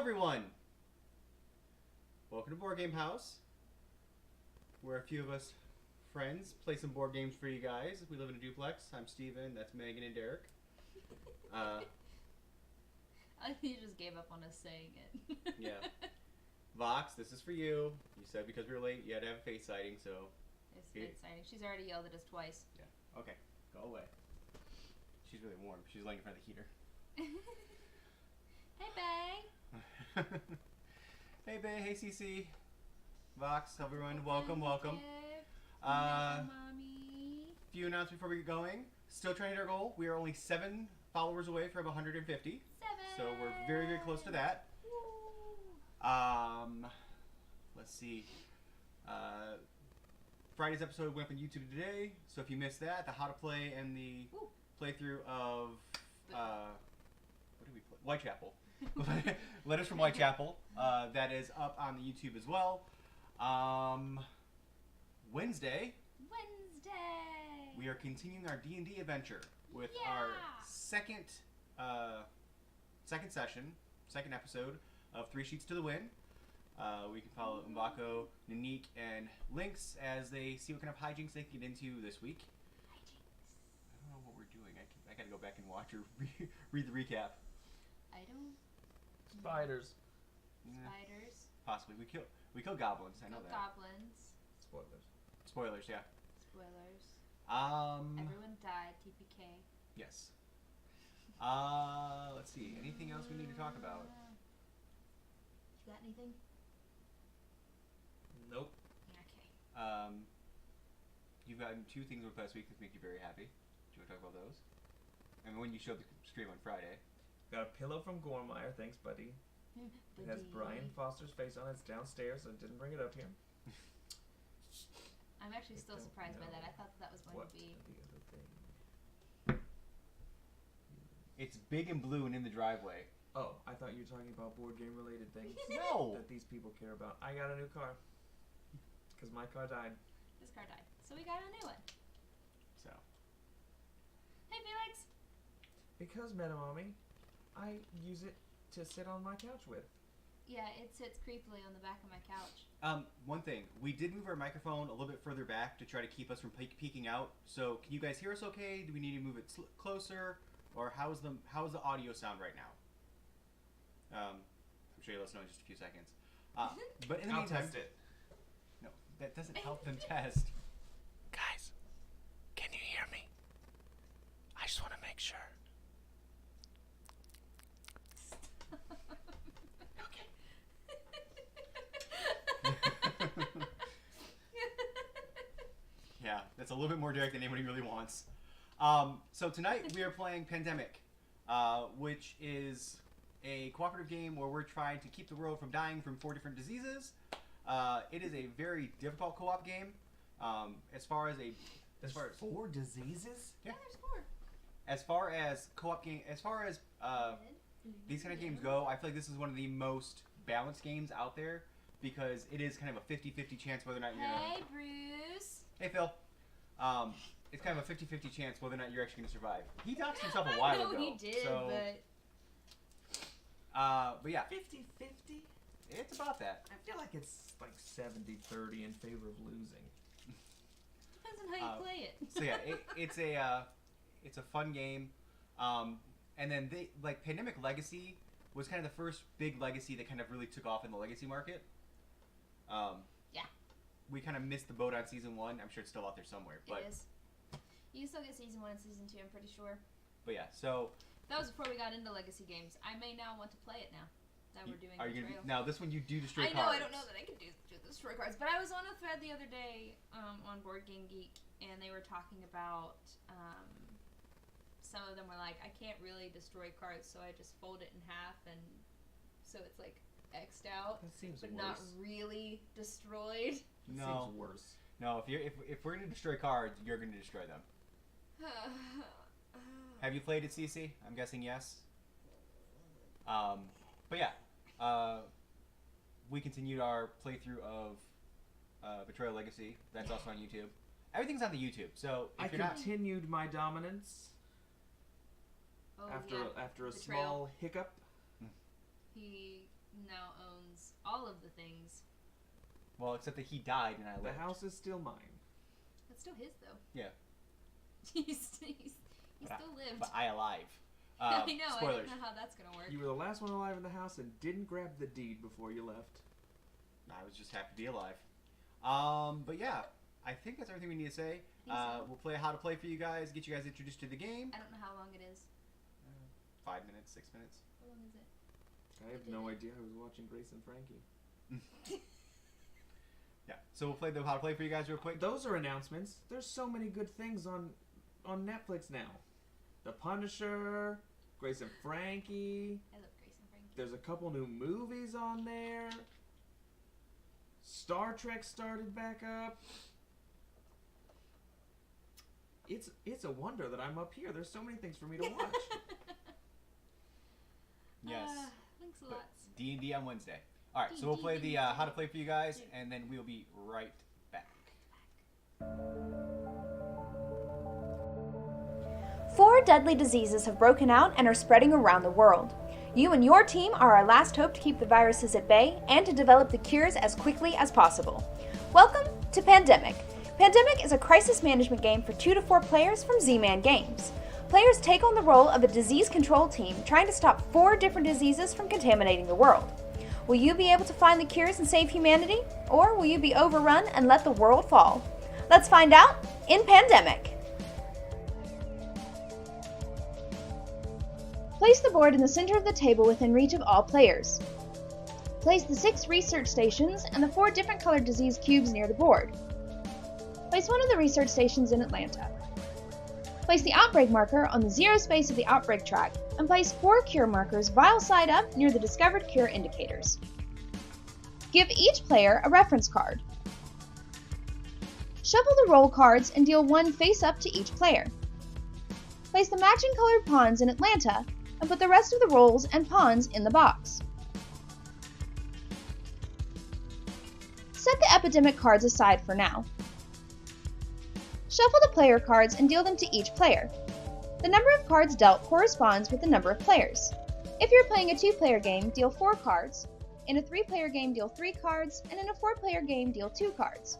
everyone! Welcome to Board Game House, where a few of us friends play some board games for you guys. We live in a duplex. I'm Steven, that's Megan and Derek. You just gave up on us saying it. Yeah. Vox, this is for you. You said because we were late you had to have a face sighting, so... It's exciting. She's already yelled at us twice. Yeah. Okay. Go away. She's really warm. She's laying in front of the heater. Hey, Bae. Hey, Bae. Hey, Cece. Vox, everyone. Welcome. Mommy. Few announcements before we get going. Still trying to hit our goal. We are only 7 followers away from 150. 7. So we're very, very close to that. Woo. Let's see. Friday's episode went up on YouTube today. So if you missed that, the how to play and the playthrough of what did we play? Whitechapel. Letters from Whitechapel. That is up on the YouTube as well. Wednesday. We are continuing our D&D adventure with our second episode of 3 Sheets to the Wind. We can follow Mbako, Nanique, and Lynx as they see what kind of hijinks they can get into this week. I don't know what we're doing. I gotta go back and watch or read the recap. I don't. Spiders. Spiders. Possibly. We kill goblins. I know that. Goblins. Spoilers, yeah. Spoilers. Everyone died. TPK. Yes. Let's see. Anything else we need to talk about? You got anything? Nope. Okay. You've gotten 2 things over the past week that make you very happy. Do you want to talk about those? I mean, when you showed the stream on Friday. Got a pillow from Gormeyer, thanks, buddy. It has Brian Foster's face on it. It's downstairs, so I didn't bring it up here. I'm actually still surprised by that. I thought that was going to be... the other thing? It's big and blue and in the driveway. Oh, I thought you were talking about board game related things. No! That these people care about. I got a new car. Because my car died. His car died. So we got a new one. So. Hey, Felix! Because, Metamommy, I use it to sit on my couch with. Yeah, it sits creepily on the back of my couch. One thing. We did move our microphone a little bit further back to try to keep us from peeking out. So, can you guys hear us okay? Do we need to move it closer? Or how is the audio sound right now? I'm sure you'll let us know in just a few seconds. But in the meantime... test it. No, that doesn't help them test. Guys, can you hear me? I just want to make sure. Yeah, that's a little bit more direct than anybody really wants. So tonight we are playing Pandemic, which is a cooperative game where we're trying to keep the world from dying from 4 different diseases. It is a very difficult co-op game. As far as 4 diseases? Yeah, there's 4. As far as co-op game, these kind of games go, I feel like this is one of the most balanced games out there because it is kind of a 50-50 chance whether or not you're gonna... Hey, Bruce. Hey, Phil. It's kind of a 50-50 chance whether or not you're actually going to survive. He doxed himself a while ago. I know he did, so, but yeah. 50-50? It's about that. I feel like it's like 70-30 in favor of losing. Depends on how you play it. So yeah, it's a fun game. And then Pandemic Legacy was kind of the first big legacy that kind of really took off in the legacy market. Yeah. We kind of missed the boat on season 1. I'm sure it's still out there somewhere. But it is. You can still get season 1 and season 2, I'm pretty sure. But yeah, so... That was before we got into legacy games. I may now want to play it now that we're doing Betrayal. Now, this one you do destroy cards. I know, I don't know that I can do the destroy cards. But I was on a thread the other day on Board Game Geek, and they were talking about... some of them were like, I can't really destroy cards, so I just fold it in half, and so it's like X'd out, That seems but worse. not really destroyed. It No. seems worse. No, if we're going to destroy cards, you're going to destroy them. Have you played it, Cece? I'm guessing yes. But yeah, we continued our playthrough of Betrayal Legacy. That's also on YouTube. Everything's on the YouTube, so if I you're not... continued my dominance Oh, after yeah. after a Betrayal. small hiccup. He now owns all of the things. Well, except that he died and I The lived. house is still mine. That's still his, though. Yeah. he still lived. But I alive. I know. I Spoilers. don't know how that's gonna work. You were the last one alive in the house and didn't grab the deed before you left. I was just happy to be alive. But yeah, I think that's everything we need to say. So. We'll play how to play for you guys, get you guys introduced to the game. I don't know how long it is. 5 minutes, 6 minutes. How long is it? I have no idea. I was watching Grace and Frankie. Yeah, so we'll play the how to play for you guys real quick. Those are announcements. There's so many good things on Netflix now. The Punisher, Grace and Frankie. I love Grace and Frankie. There's a couple new movies on there. Star Trek started back up. It's a wonder that I'm up here. There's so many things for me to watch. Yes. Thanks a lot. D&D on Wednesday. All right, so we'll play the how to play for you guys, and then we'll be right back. 4 deadly diseases have broken out and are spreading around the world. You and your team are our last hope to keep the viruses at bay and to develop the cures as quickly as possible. Welcome to Pandemic. Pandemic is a crisis management game for 2 to 4 players from Z-Man Games. Players take on the role of a disease control team trying to stop 4 different diseases from contaminating the world. Will you be able to find the cures and save humanity? Or will you be overrun and let the world fall? Let's find out in Pandemic. Place the board in the center of the table within reach of all players. Place the 6 research stations and the 4 different colored disease cubes near the board. Place one of the research stations in Atlanta. Place the outbreak marker on the 0 space of the outbreak track, and place 4 cure markers vial side up near the discovered cure indicators. Give each player a reference card. Shuffle the roll cards and deal 1 face up to each player. Place the matching colored pawns in Atlanta, and put the rest of the rolls and pawns in the box. Set the epidemic cards aside for now. Shuffle the player cards and deal them to each player. The number of cards dealt corresponds with the number of players. If you're playing a 2-player game, deal 4 cards. In a 3-player game, deal 3 cards, and in a 4-player game, deal 2 cards.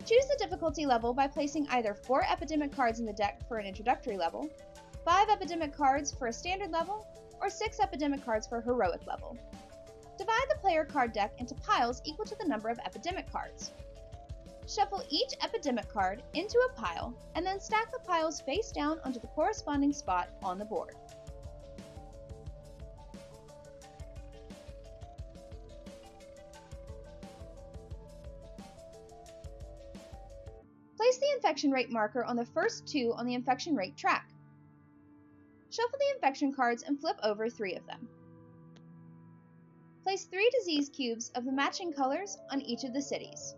Choose the difficulty level by placing either 4 epidemic cards in the deck for an introductory level, 5 epidemic cards for a standard level, or 6 epidemic cards for a heroic level. Divide the player card deck into piles equal to the number of epidemic cards. Shuffle each epidemic card into a pile, and then stack the piles face down onto the corresponding spot on the board. Place the infection rate marker on the first 2 on the infection rate track. Shuffle the infection cards and flip over 3 of them. Place 3 disease cubes of the matching colors on each of the cities.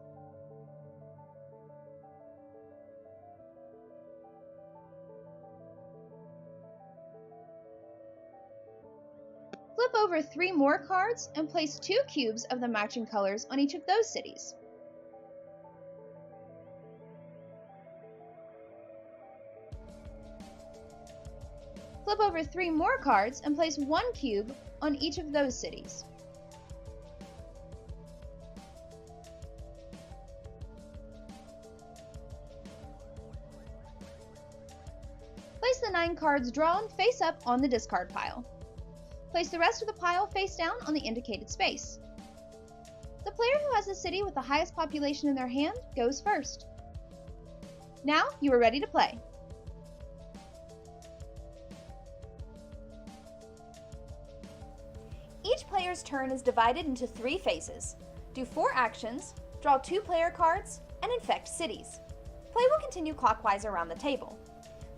Flip over 3 more cards and place 2 cubes of the matching colors on each of those cities. Flip over 3 more cards and place 1 cube on each of those cities. Place the 9 cards drawn face up on the discard pile. Place the rest of the pile face down on the indicated space. The player who has the city with the highest population in their hand goes first. Now you are ready to play. Each player's turn is divided into 3 phases. Do 4 actions, draw 2 player cards, and infect cities. Play will continue clockwise around the table.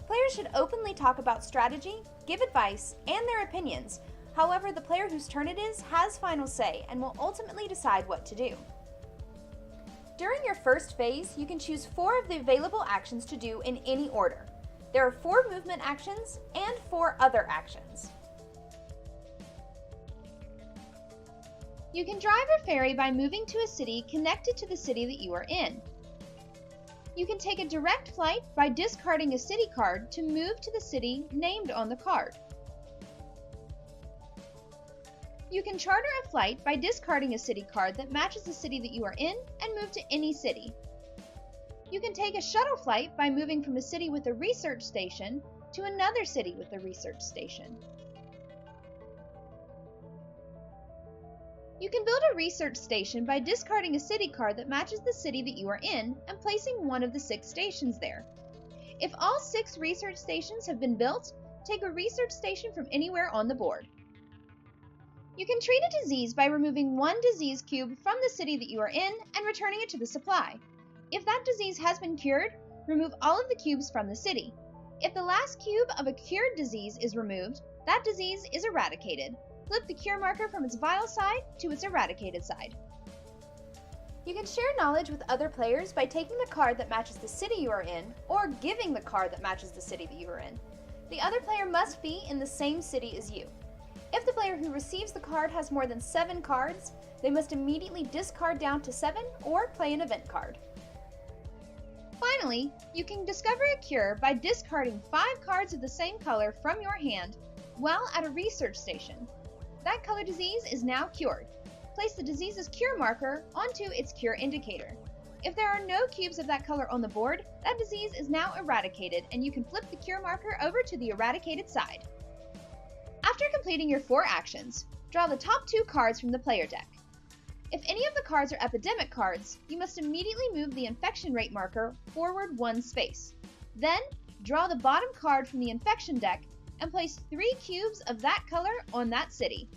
Players should openly talk about strategy, give advice, and their opinions. However, the player whose turn it is has final say and will ultimately decide what to do. During your first phase, you can choose 4 of the available actions to do in any order. There are 4 movement actions and 4 other actions. You can drive or ferry by moving to a city connected to the city that you are in. You can take a direct flight by discarding a city card to move to the city named on the card. You can charter a flight by discarding a city card that matches the city that you are in and move to any city. You can take a shuttle flight by moving from a city with a research station to another city with a research station. You can build a research station by discarding a city card that matches the city that you are in and placing one of the 6 stations there. If all 6 research stations have been built, take a research station from anywhere on the board. You can treat a disease by removing 1 disease cube from the city that you are in and returning it to the supply. If that disease has been cured, remove all of the cubes from the city. If the last cube of a cured disease is removed, that disease is eradicated. Flip the cure marker from its vial side to its eradicated side. You can share knowledge with other players by taking the card that matches the city you are in, or giving the card that matches the city that you are in. The other player must be in the same city as you. If the player who receives the card has more than 7 cards, they must immediately discard down to 7 or play an event card. Finally, you can discover a cure by discarding 5 cards of the same color from your hand while at a research station. That color disease is now cured. Place the disease's cure marker onto its cure indicator. If there are no cubes of that color on the board, that disease is now eradicated and you can flip the cure marker over to the eradicated side. After completing your 4 actions, draw the top 2 cards from the player deck. If any of the cards are epidemic cards, you must immediately move the infection rate marker forward 1 space. Then, draw the bottom card from the infection deck and place 3 cubes of that color on that city.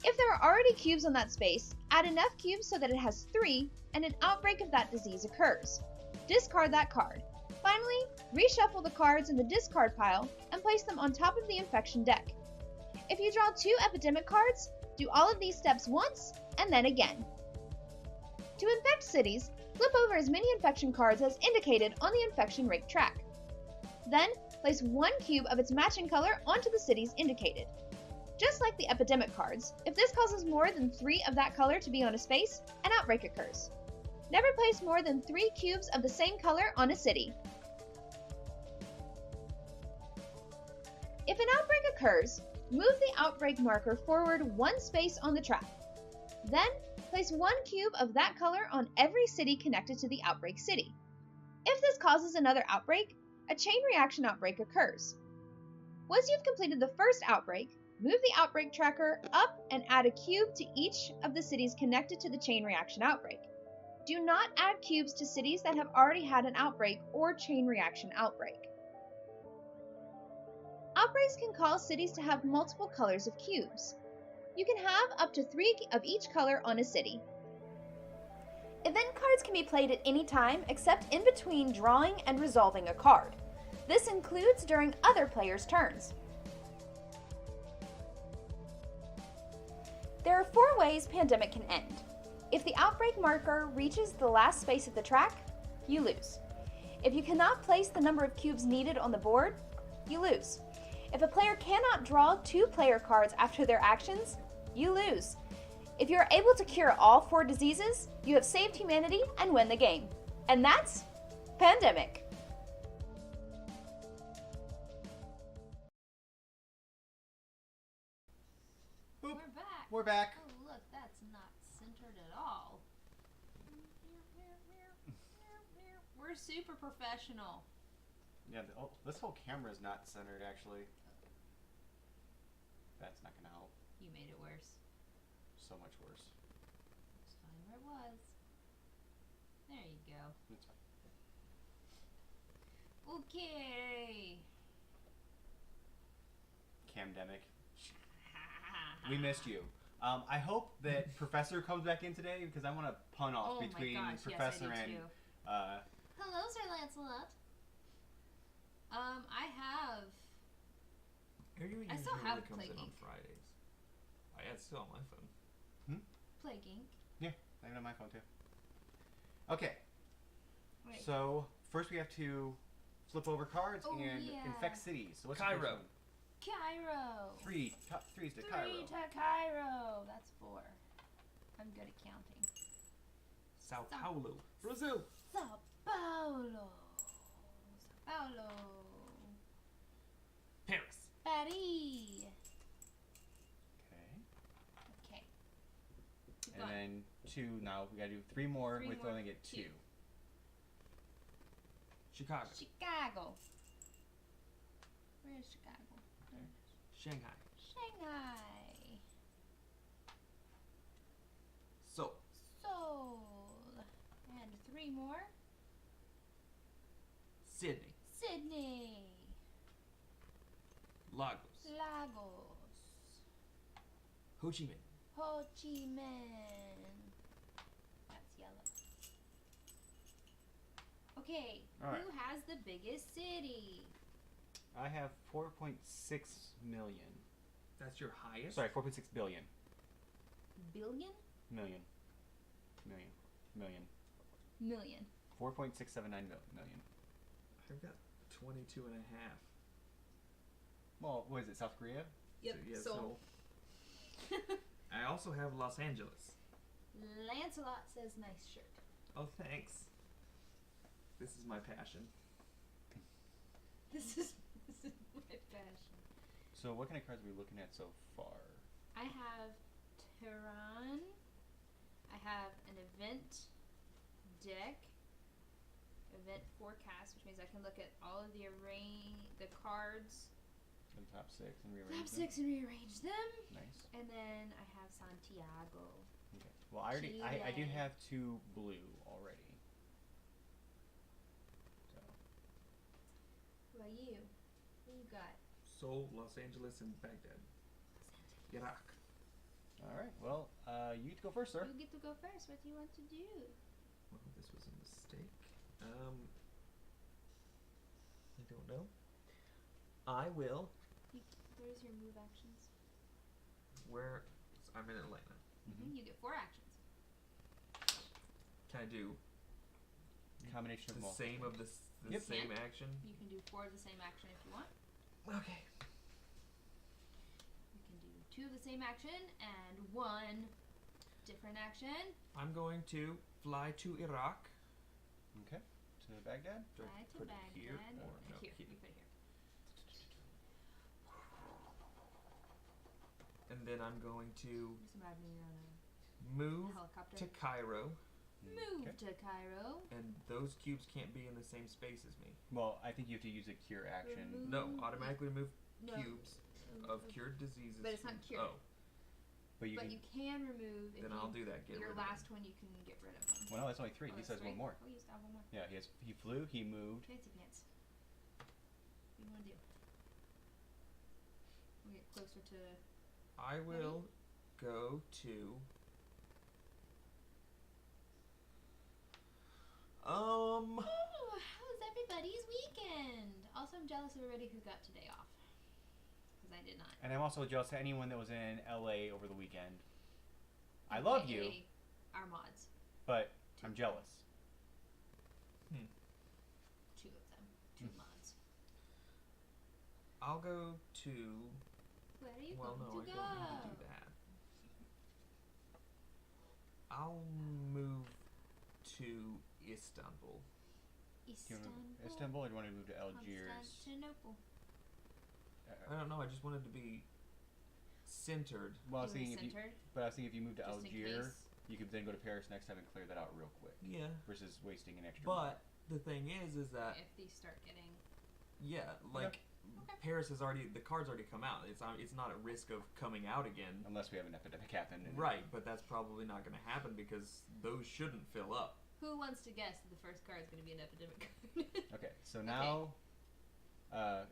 If there are already cubes on that space, add enough cubes so that it has 3 and an outbreak of that disease occurs. Discard that card. Finally, reshuffle the cards in the discard pile and place them on top of the infection deck. If you draw 2 epidemic cards, do all of these steps once and then again. To infect cities, flip over as many infection cards as indicated on the infection rate track. Then, place 1 cube of its matching color onto the cities indicated. Just like the epidemic cards, if this causes more than 3 of that color to be on a space, an outbreak occurs. Never place more than 3 cubes of the same color on a city. If an outbreak occurs, move the outbreak marker forward 1 space on the track. Then, place 1 cube of that color on every city connected to the outbreak city. If this causes another outbreak, a chain reaction outbreak occurs. Once you've completed the first outbreak, move the outbreak tracker up and add a cube to each of the cities connected to the chain reaction outbreak. Do not add cubes to cities that have already had an outbreak or chain reaction outbreak. Outbreaks can cause cities to have multiple colors of cubes. You can have up to 3 of each color on a city. Event cards can be played at any time except in between drawing and resolving a card. This includes during other players' turns. There are 4 ways Pandemic can end. If the outbreak marker reaches the last space of the track, you lose. If you cannot place the number of cubes needed on the board, you lose. If a player cannot draw 2 player cards after their actions, you lose. If you are able to cure all 4 diseases, you have saved humanity and win the game. And that's Pandemic. We're back. We're back. Oh, look, that's not centered at all. We're super professional. Yeah, this whole camera is not centered, actually. That's not gonna help. You made it worse. So much worse. It's fine where it was. There you go. It's fine. Okay. Camdemic. We missed you. I hope that Professor comes back in today because I want to pun off between Professor and. Hello, Sir Lancelot. I have. I still have comes in Plague on Inc. Fridays. It's still on my phone. Plague Inc. Yeah, I have it on my phone too. Okay. Wait. So first we have to flip over cards Oh, and yeah. infect cities. So what's Cairo. the first one? Cairo. 3. Top 3's to 3 Cairo. to Cairo. That's 4. I'm good at counting. Sao Paulo, Brazil. Sao Paulo. Sao Paulo. Paris. Paris. Okay. 2 now. We gotta do 3 more. Three We more. only get 2. Chicago. Chicago. Where's Chicago? Shanghai. Shanghai. Seoul. Seoul. And 3 more. Sydney. Sydney. Lagos. Lagos. Ho Chi Minh. Ho Chi Minh. That's yellow. Okay, All right. who has the biggest city? I have 4.6 million. That's your highest? Sorry, 4.6 billion. Billion? Million. Million. Million. Million. 4.679 million. I've got 22 and a half. Well, what is it, South Korea? Yep, So, yeah, Seoul. I also have Los Angeles. Lancelot says nice shirt. Oh, thanks. This is my passion. This is my passion. So what kind of cards are we looking at so far? I have Tehran. I have an event deck. Event forecast, which means I can look at all of the cards, The top 6 and rearrange top them? 6, and rearrange them. Nice. And then I have Santiago. Okay. Well, I do Chile. have 2 blue already. So What about you? What you got? Seoul, Los Angeles, and Baghdad. Iraq. all right. Well, you get to go first, sir. You get to go first. What do you want to do? Well, this was a mistake. I don't know. I will. Where's your move actions? Where? I'm in Atlanta. Mhm. You get 4 actions. Can I do Combination of the multiple. same of the Yep. same Yeah. action? You can do 4 of the same action if you want. Okay. You can do 2 of the same action and 1 different action. I'm going to fly to Iraq. Okay. To Baghdad. Do I Fly to put it here Baghdad. or no? Here, Here. you put it here. And then I'm going to Just imagine you're on move a helicopter. to Cairo, Move Okay. to Cairo. and those cubes can't be in the same space as me. Well, I think you have to use a cure action. Remove- No, automatically remove No. cubes of cured diseases. But it's not from- cured. Oh, But you But can. you can remove. If then I'll do that. Get your rid last of one, you can get rid of them. Well, no, that's only 3. Oh, He that's says 3? one more. Oh, you still have 1 more. Yeah, he flew. He moved. Fancy pants. What do you want to do? We'll get closer to. them. I will go to. Oh, how was everybody's weekend? Also, I'm jealous of everybody who got today off. Because I did not. And I'm also jealous of anyone that was in LA over the weekend. I love you, AKA our mods. but I'm jealous. 2 of them. 2 mods. I'll go to. Where are you Well, going no, I to don't go? need to do that. I'll move to Istanbul. Do you Istanbul. want to Istanbul, or do you want to move to Algiers? Constantinople. I don't know. I just wanted to be centered. Well, I was You were thinking if you, centered, but I was thinking if you moved to just in Algiers, case. you could then go to Paris next time and clear that out real quick, Yeah, versus wasting an extra. but the thing is that If these start getting. yeah, like Okay. Paris has already the card's already come out. It's not at risk of coming out again. Unless we have an epidemic happen. and- Right, but that's probably not going to happen because those shouldn't fill up. Who wants to guess that the first card is going to be an epidemic card? Okay, so now,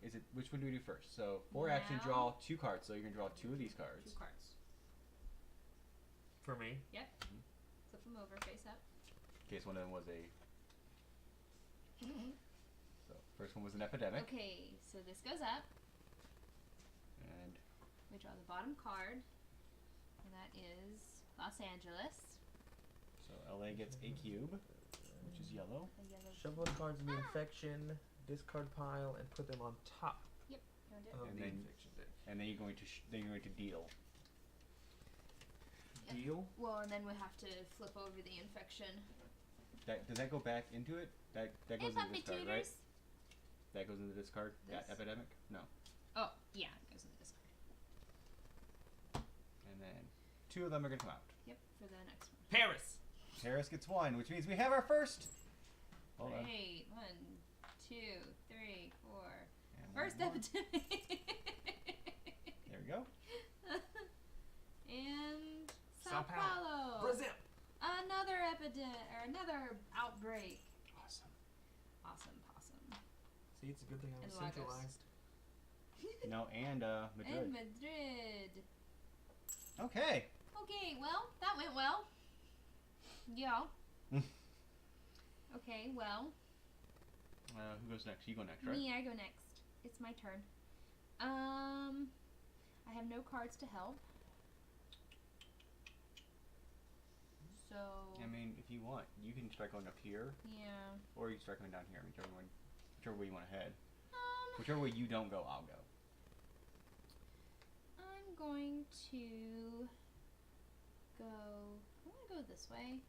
is it which one do we do first? So 4 action, Now- draw 2 cards. So you're gonna draw 2 of these 2 cards. cards. For me, Flip them over, face up. In case one of them was a. So first one was an epidemic, Okay, so this goes up. and We draw the bottom card, and that is Los Angeles. so LA gets a cube, which is yellow. A yellow. shuffle the cards in the infection discard pile and put them on top You want to do it? of And the then- infection deck. And then you're going to deal. Yep. Deal. Well, and then we have to flip over the infection. Does that go back into it? That goes into this card, right? That goes into this card. That This? epidemic. No. Oh, yeah, it goes into this card. And then 2 of them are gonna come out. Yep, for the next one. Paris. Paris gets 1, which means we have our first. Hold on. Great. 1, 2, 3, 4. And First one more. epidemic. There we go. And Sao Sao Paulo. Paulo. Brazil. Another epidemic or another outbreak. Awesome. Awesome, possum. See, it's a good thing I was And Lagos. centralized. No, and Madrid. And Madrid. Okay. Okay, well, that went well. Yeah. Okay, well. Who goes next? You go next, right? Me, I go next. It's my turn. I have no cards to help. So. I mean, if you want, you can start going up here, Yeah. or you can start going down here. Whichever way you want to head. Whichever way you don't go, I'll go. I'm going to go. I want to go this way.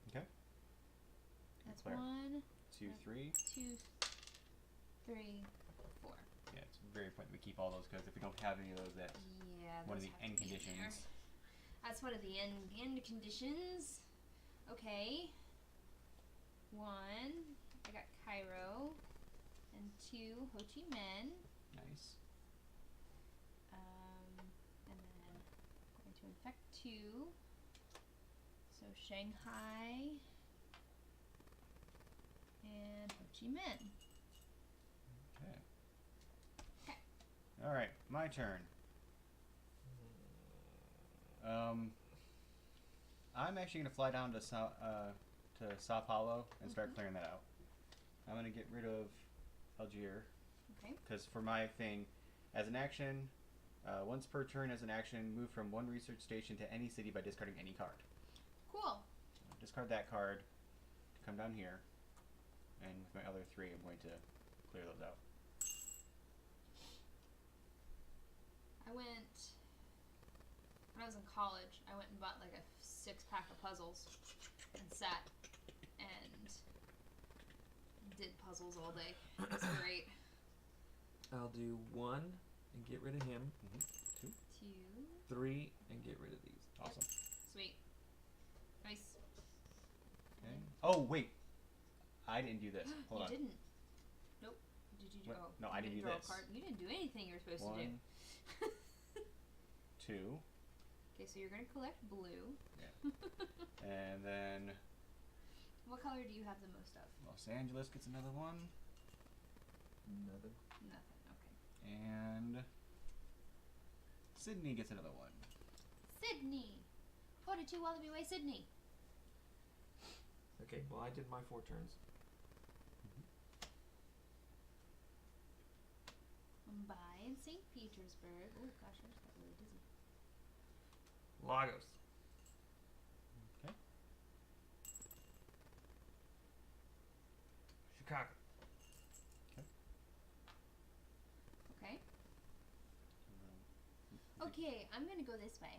Okay. That's Claire. 1, 2, 3. 2, 3, 4. Yeah, it's very important we keep all those because if we don't have any of those, that's Yeah. one of those the have end to be in there. conditions. That's one of the end conditions. Okay. 1. I got Cairo. And 2. Ho Chi Minh. Nice. And then I'm going to infect 2. So Shanghai. And Ho Chi Minh. Okay. Okay. All right, my turn. I'm actually gonna fly down to Sao Paulo and start clearing that out. I'm gonna get rid of Algiers. Okay. Because for my thing, as an action, once per turn as an action, move from one research station to any city by discarding any card. Cool. Discard that card to come down here, and with my other 3, I'm going to clear those out. When I was in college, I went and bought like a 6-pack of puzzles and sat and did puzzles all day. It was great. I'll do 1 and get rid of him. 2. 2. 3 and get rid of these. Awesome. Sweet. Nice. Okay. Oh wait, I didn't do this. Hold you on. didn't. Nope. Did you do? What? Oh, No, you I didn't do draw this. A card. You didn't do anything you were supposed to 1, do. 2, Okay, so you're gonna collect blue. Yeah. and then What color do you have the most of? Los Angeles gets another 1, Nothing. Nothing. Okay. and Sydney gets another 1. Sydney. 42 Wallaby Way, Sydney. Okay, well, I did my 4 turns. Mumbai and St. Petersburg. Oh gosh, I just got really dizzy. Lagos. Okay. Chicago. Okay. Okay, I'm gonna go this way.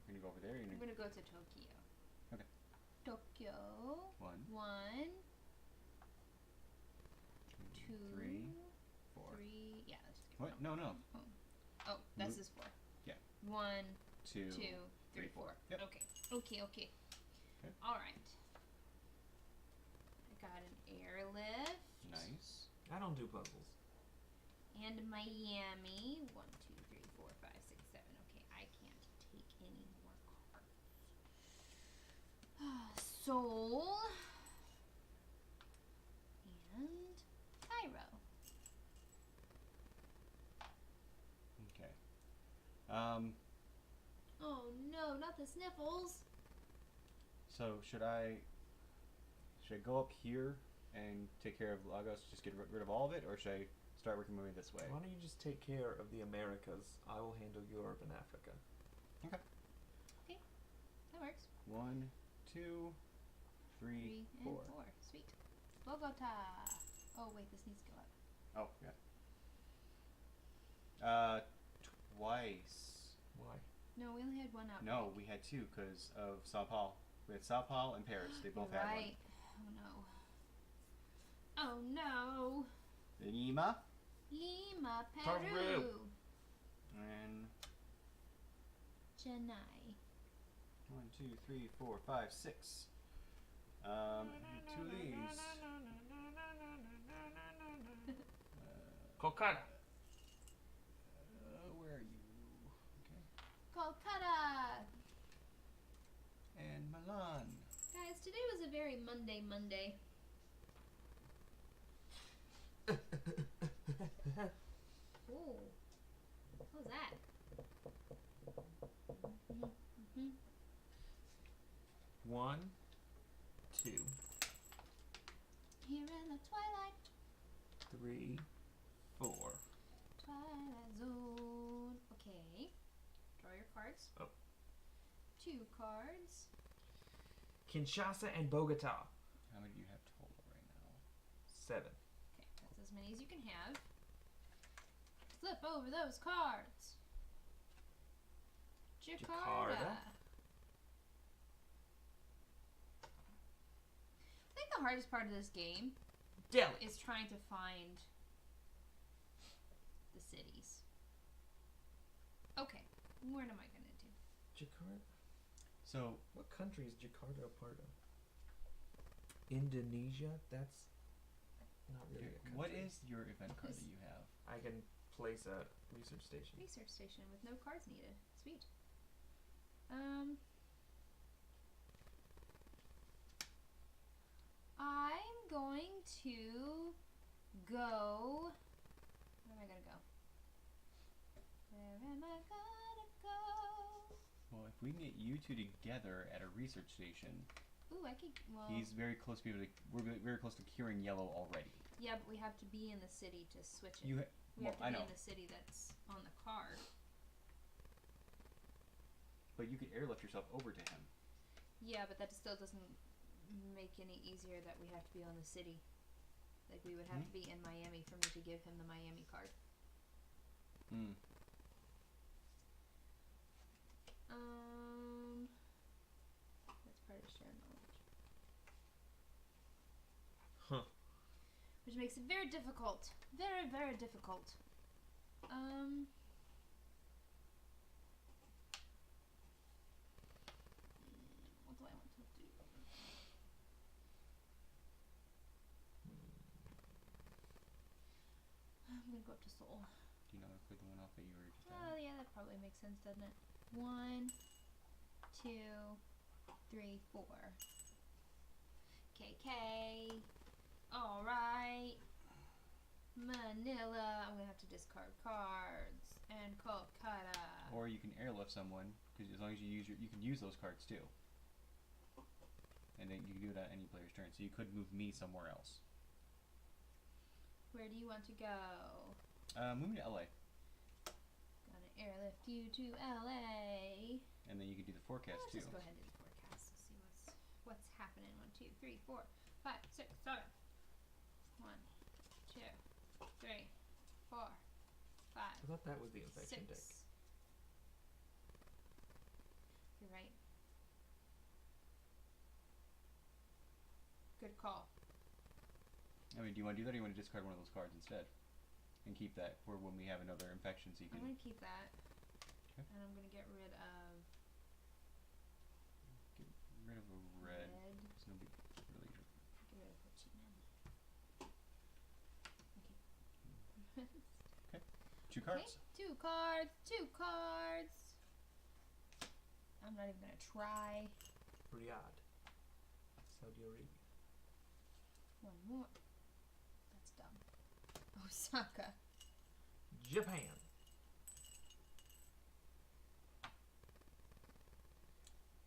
You're gonna go over there. I'm gonna go to Tokyo. Okay. Tokyo. 1, 1, 2, 3, 4. 3. Yeah, let's just What? No, no. Oh, that's Move- this 4. Yeah. 1, 2, 2, 3, 4. Yep. Okay. Okay. Okay. All right. I got an airlift. Nice. I don't do puzzles. And Miami. 1, 2, 3, 4, 5, 6, 7. Okay, I can't take any more cards. Seoul. And Cairo. Okay. Oh no, not the sniffles. So should I go up here and take care of Lagos, just get rid of all of it, or should I start working my way this way? Why don't you just take care of the Americas? I will handle Europe and Africa. Okay. Okay, that works. 1, 2, 3, 3 and 4. 4. Sweet. Bogota. Oh wait, this needs to go up. Oh, yeah. Twice. Why? No, we only had one out. No, we had 2 because of Sao Paulo. We had Sao Paulo and Paris. They both had right. Oh no. 1. Lima Lima, Peru. Peru. and Chennai. 1, 2, 3, 4, 5, 6. Two of these. Kolkata. Where are you? Okay. Kolkata. And Milan. Guys, today was a very Monday. Ooh. What was that? Mm-hmm. 1, 2, Here in the twilight. 3, 4. Twilight zone. Okay. Draw your cards. Oh. 2 cards. Kinshasa and Bogota. How many do you have total right now? 7. Okay, that's as many as you can have. Flip over those cards. Jakarta. I think the hardest part of this game Delhi. is trying to find the cities. Okay, what am I gonna do? Jakarta. So, What country is Jakarta a part of? Indonesia? That's not really a country. what is your event card that you have? I can place a research station. Research station with no cards needed. Sweet. I'm going to go. Where am I gonna go? Where am I gonna go? Well, if we can get you two together at a research station, Ooh, I could. Well, he's very close to be able to. We're very close to curing yellow already. yeah, but we have to be in the city to switch it. You, we well, have to I be know, in the city that's on the card. but you could airlift yourself over to him. Yeah, but that still doesn't make any easier that we have to be on the city. Like, we would have to be in Miami for me to give him the Miami card. Hmm. That's part of shared knowledge. Huh. Which makes it very difficult. Very, very difficult. What do I want to do? I'm gonna go up to Seoul. Do you know how to clear the one off that you were just Oh, at? yeah, that probably makes sense, doesn't it? 1, 2, 3, 4. KK. Alright. Manila. I'm gonna have to discard cards. And Kolkata. Or you can airlift someone, because as long as you use you can use those cards too. And then you can do it on any player's turn. So you could move me somewhere else. Where do you want to go? Move me to LA, Gonna airlift you to LA. and then you can do the forecast Let's too. just go ahead and do the forecast to see what's happening. 1, 2, 3, 4, 5, 6, 7. 1, 2, 3, 4, 5, I thought that was the infection 6. deck. You're right. Good call. I mean, do you want to do that, or do you want to discard one of those cards instead, and keep that for when we have another infection, so you I'm can gonna keep that. Okay. And I'm gonna get rid of get rid of a red. red. There's no big really. Get rid of Hochiman. Okay. 2 cards. Okay, 2 cards. 2 cards. I'm not even gonna try. Riyadh. Saudi Arabia. 1 more. That's dumb. Osaka. Japan.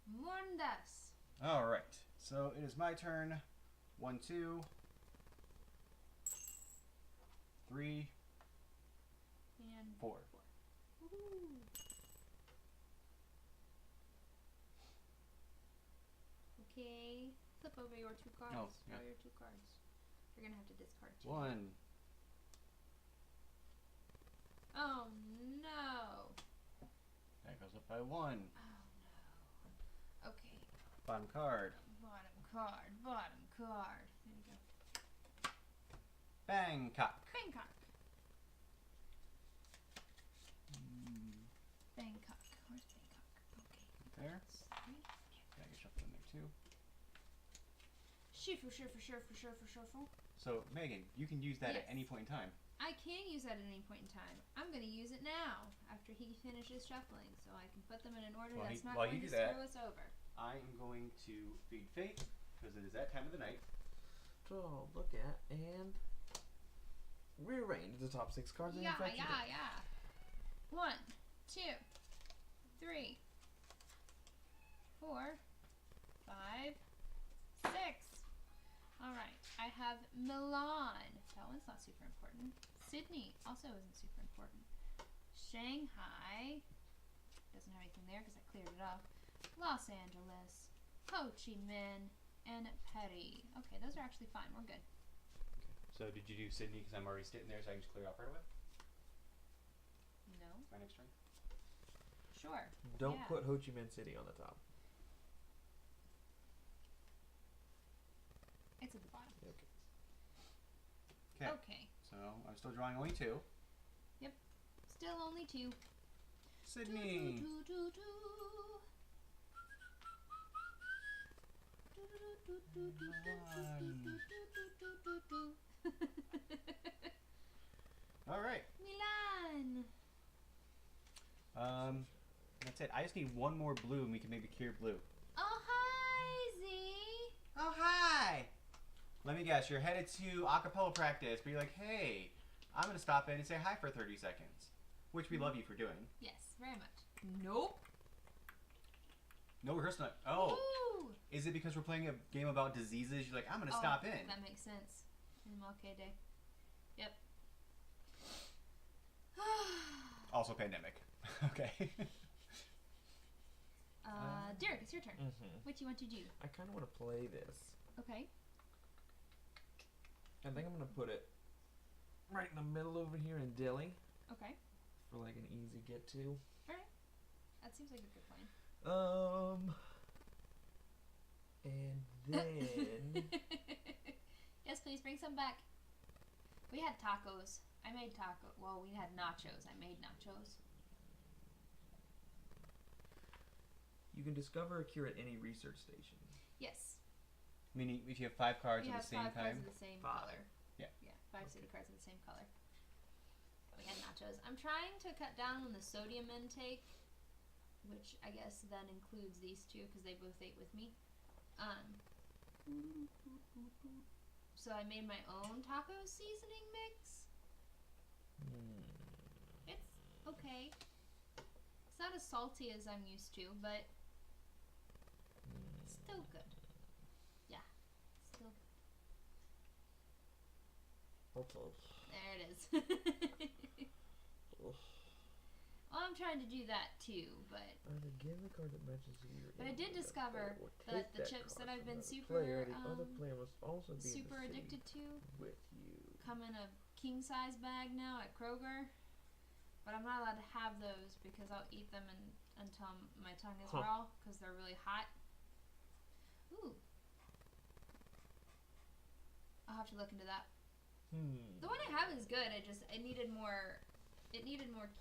Mondas. All right. So it is my turn. 1, 2, 3, And 4. Woohoo. Okay. Flip over your 2 cards. Oh, yeah. Draw your 2 cards. You're gonna have to discard 2. 1. Oh no. That goes up by 1. Oh no. Okay. Bottom card. Bottom card. Bottom card. There we go. Bangkok. Bangkok. Bangkok. Where's Bangkok? Okay. There. That's 3. to. Sure, for sure. So, Megan, you can use that at Yes. any point in time. I can use that at any point in time. I'm going to use it now after he finishes shuffling, so I can put them in an order While that's he- not while going you to do that- screw us over. I am going to feed Fate, because it is that time of the night. So I'll look at and rearrange the top 6 cards in Yeah. your deck. 1, 2, 3, 4, 5, 6. Alright, I have Milan. That one's not super important. Sydney also isn't super important. Shanghai. Doesn't have anything there because I cleared it off. Los Angeles. Ho Chi Minh. And Petty. Okay, those are actually fine. We're good. So, did you do Sydney, because I'm already sitting there, so I can just clear it off right away? No? My next turn? Sure. Don't Yeah. put Ho Chi Minh City on the top. It's at the bottom. Okay. Okay. Okay. So, I'm still drawing only 2. Still only 2. Sydney! Alright. Milan. That's it. I just need one more blue and we can maybe clear blue. Oh, hi, Z. Oh, hi! Let me guess, you're headed to acapella practice, but you're like, hey, I'm going to stop in and say hi for 30 seconds. Which we love you for doing. Yes, very much. Nope. No rehearsal. Oh, Ooh. is it because we're playing a game about diseases? You're like, I'm going to Oh, stop in. That makes sense. MLK Day. Yep. Also pandemic. Okay. Derek, it's your turn. Mm-hmm. What do you want to do? I kind of want to play this. Okay. I think I'm going to put it right in the middle over here in Delhi Okay. for like an easy get to. That seems like a good plan. And then Yes, please bring some back. We had tacos. I made Well, we had nachos. I made nachos. you can discover a cure at any research station. Yes. Meaning, if you have 5 cards We at have the same 5 cards time. of the same 5. color. Yeah. Yeah, 5 city cards of the same color. We had nachos. I'm trying to cut down on the sodium intake, which I guess then includes these two because they both ate with me. So I made my own taco seasoning mix. It's okay. It's not as salty as I'm used to, but still good. Yeah, still good. There it is. Well, I'm trying to do that too, but Either give the card that matches your But I did inventory discover or that take the that chips card that I've from been another super, player. The other player must also be super in the city addicted to with you. come in a king size bag now at Kroger. But I'm not allowed to have those because I'll eat them until my tongue is Huh. raw because they're really hot. Ooh. I'll have to look into that. The one I have is good. It needed more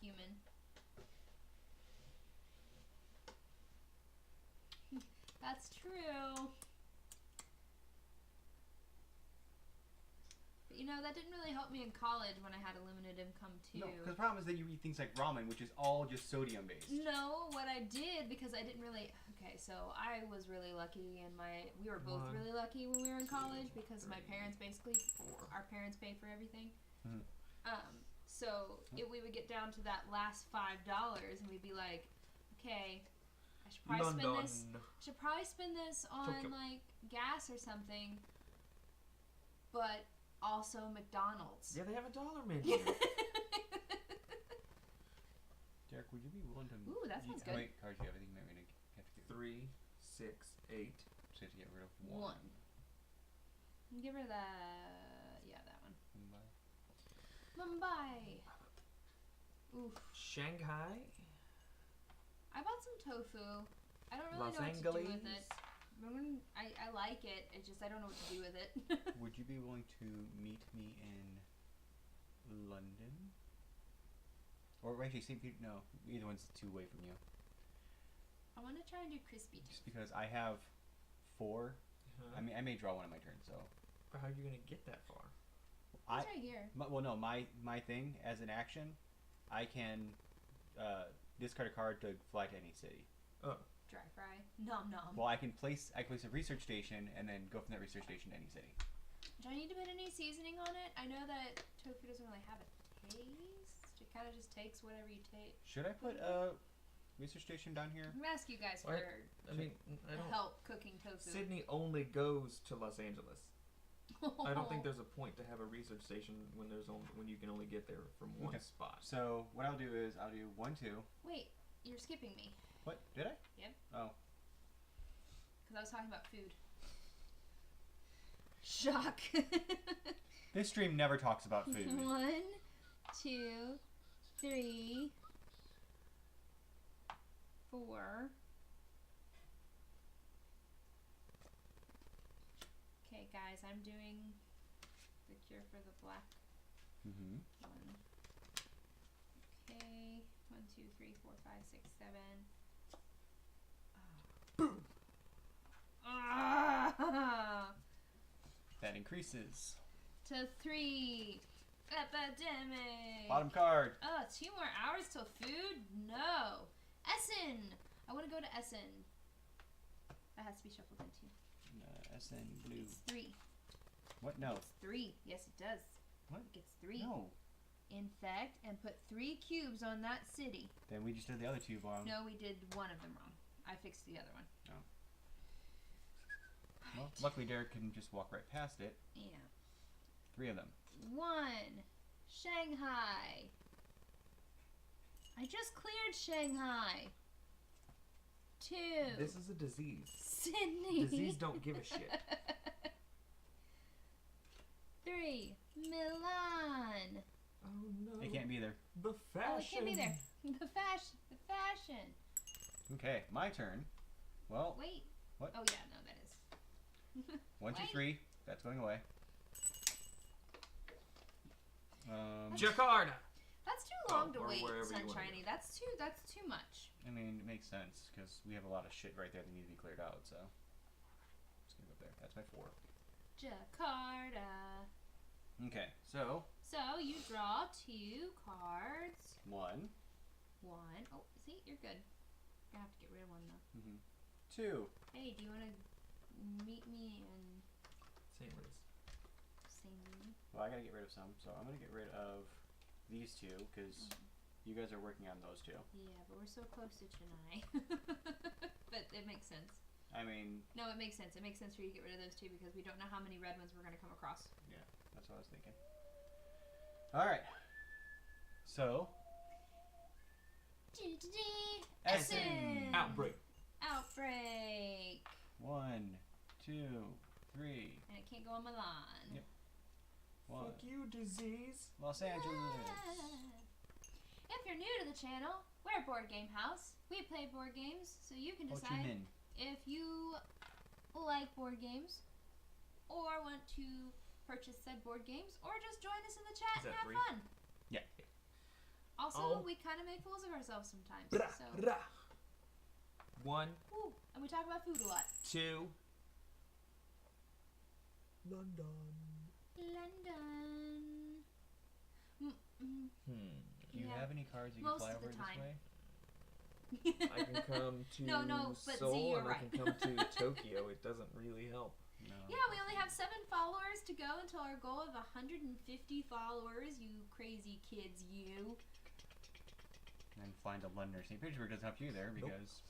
cumin. That's true. But you know, that didn't really help me in college when I had a limited income too. No, because the problem is that you eat things like ramen, which is all just sodium based. No, what I did, because I didn't really... Okay, so I was really lucky, and we were both 1, really lucky when we were in 2, college, because my 3, parents basically... 4. Our parents paid for everything. Mhm. So we would get down to that last $5, and we'd be like, okay, I should probably spend this on, Tokyo. like, gas or something, but also McDonald's. Yeah, they have a $1 menu. Derek, would you be willing to... Ooh, that sounds How good. many cards do you have? I think you might have to get 3, 6, 8. So you have to get rid of One. one. Give her that one. Bye. Mumbai. Oof. Shanghai. I bought some tofu. I don't really Los know what to do with Angeles. it. I like it. It's just I don't know what to do with it. Would you be willing to meet me in London? Or actually, St. Peter? No, either one's too away from you. I want to try and do crispy Just tofu. because I have 4. Huh? I mean, I may draw one on my turn, so. But how are you gonna get that far? He's right here. My thing as an action, I can discard a card to fly to any city. Oh. Dry fry. Nom nom. Well, I can place a research station and then go from that research station to any city. Do I need to put any seasoning on it? I know that tofu doesn't really have a taste. It kind of just takes whatever you take. Should I put a research station down here? I'm gonna ask you guys for I mean, I don't. help cooking tofu. Sydney only goes to Los Angeles. I don't think there's a point to have a research station when you can only get there from one Okay. spot. So what I'll do is I'll do 1, 2. Wait, you're skipping me. What did I? Yep. Oh. Because I was talking about food. Shock. This stream never talks about food. 1, 2, 3, 4. Okay, guys, I'm doing the cure for the black Mm-hmm. one. Okay, 1, 2, 3, 4, 5, 6, 7. Boom. Ah! That increases. To 3. Epidemic. Bottom card. Oh, 2 more hours till food? No. Essen. I want to go to Essen. That has to be shuffled in too. SN blue. It's 3. What? No. It's 3. Yes, it does. What? It gets 3. No. Infect and put 3 cubes on that city. Then we just did the other 2 wrong. No, we did one of them wrong. I fixed the other one. Oh. Well, luckily Derek can just walk right past it. Yeah. 3 of them. 1. Shanghai. I just cleared Shanghai. 2. This is a disease. Sydney. Disease don't give a shit. 3. Milan. Oh no. It can't be there. The fashion. Oh, it can't be there. The fashion. The fashion. Okay, my turn. Well, Wait. What? Oh yeah, no, that is. 1, 2, Wait. 3. That's going away. Jakarta. That's too long to or wait, wherever you wanna Sunshiny. That's too much. I mean, it makes sense because we have a lot of shit right there that need to be cleared out. So, just gonna go up there. That's my 4. Jakarta. Okay, so So you draw 2 cards. 1, 1. Oh, see, you're good. You're gonna have to get rid of one though. 2. Hey, do you want to meet me in Same race. same room? Well, I gotta get rid of some, so I'm gonna get rid of these 2 because you guys are working on those 2. Yeah, but we're so close to Chennai. But it makes sense. I mean, No, it makes sense. It makes sense for you to get rid of those 2 because we don't know how many red ones we're gonna come across. yeah, that's what I was thinking. All right, so Essen. Outbreak. Outbreak. 1, 2, 3. And it can't go on Milan. Yep. 1. Fuck you, disease. Los Angeles. If you're new to the channel, we're a board game house. We play board games, so you can Ho Chi decide Minh. if you like board games or want to purchase said board games or just join us in the chat Is and that have 3? fun. Yeah. Also, Oh. we kind of make fools of ourselves sometimes. Bra, So, bra. 1, ooh, and we talk about food a lot. 2. London. London. Do you Yeah. have any cards you can Most fly of over the this time. way? I can come to No, but Seoul Z, you're and right. I can come to Tokyo. It doesn't really help. No. Yeah, we only have 7 followers to go until our goal of 150 followers. You crazy kids, you. And then find a London or St. Petersburg doesn't help you there because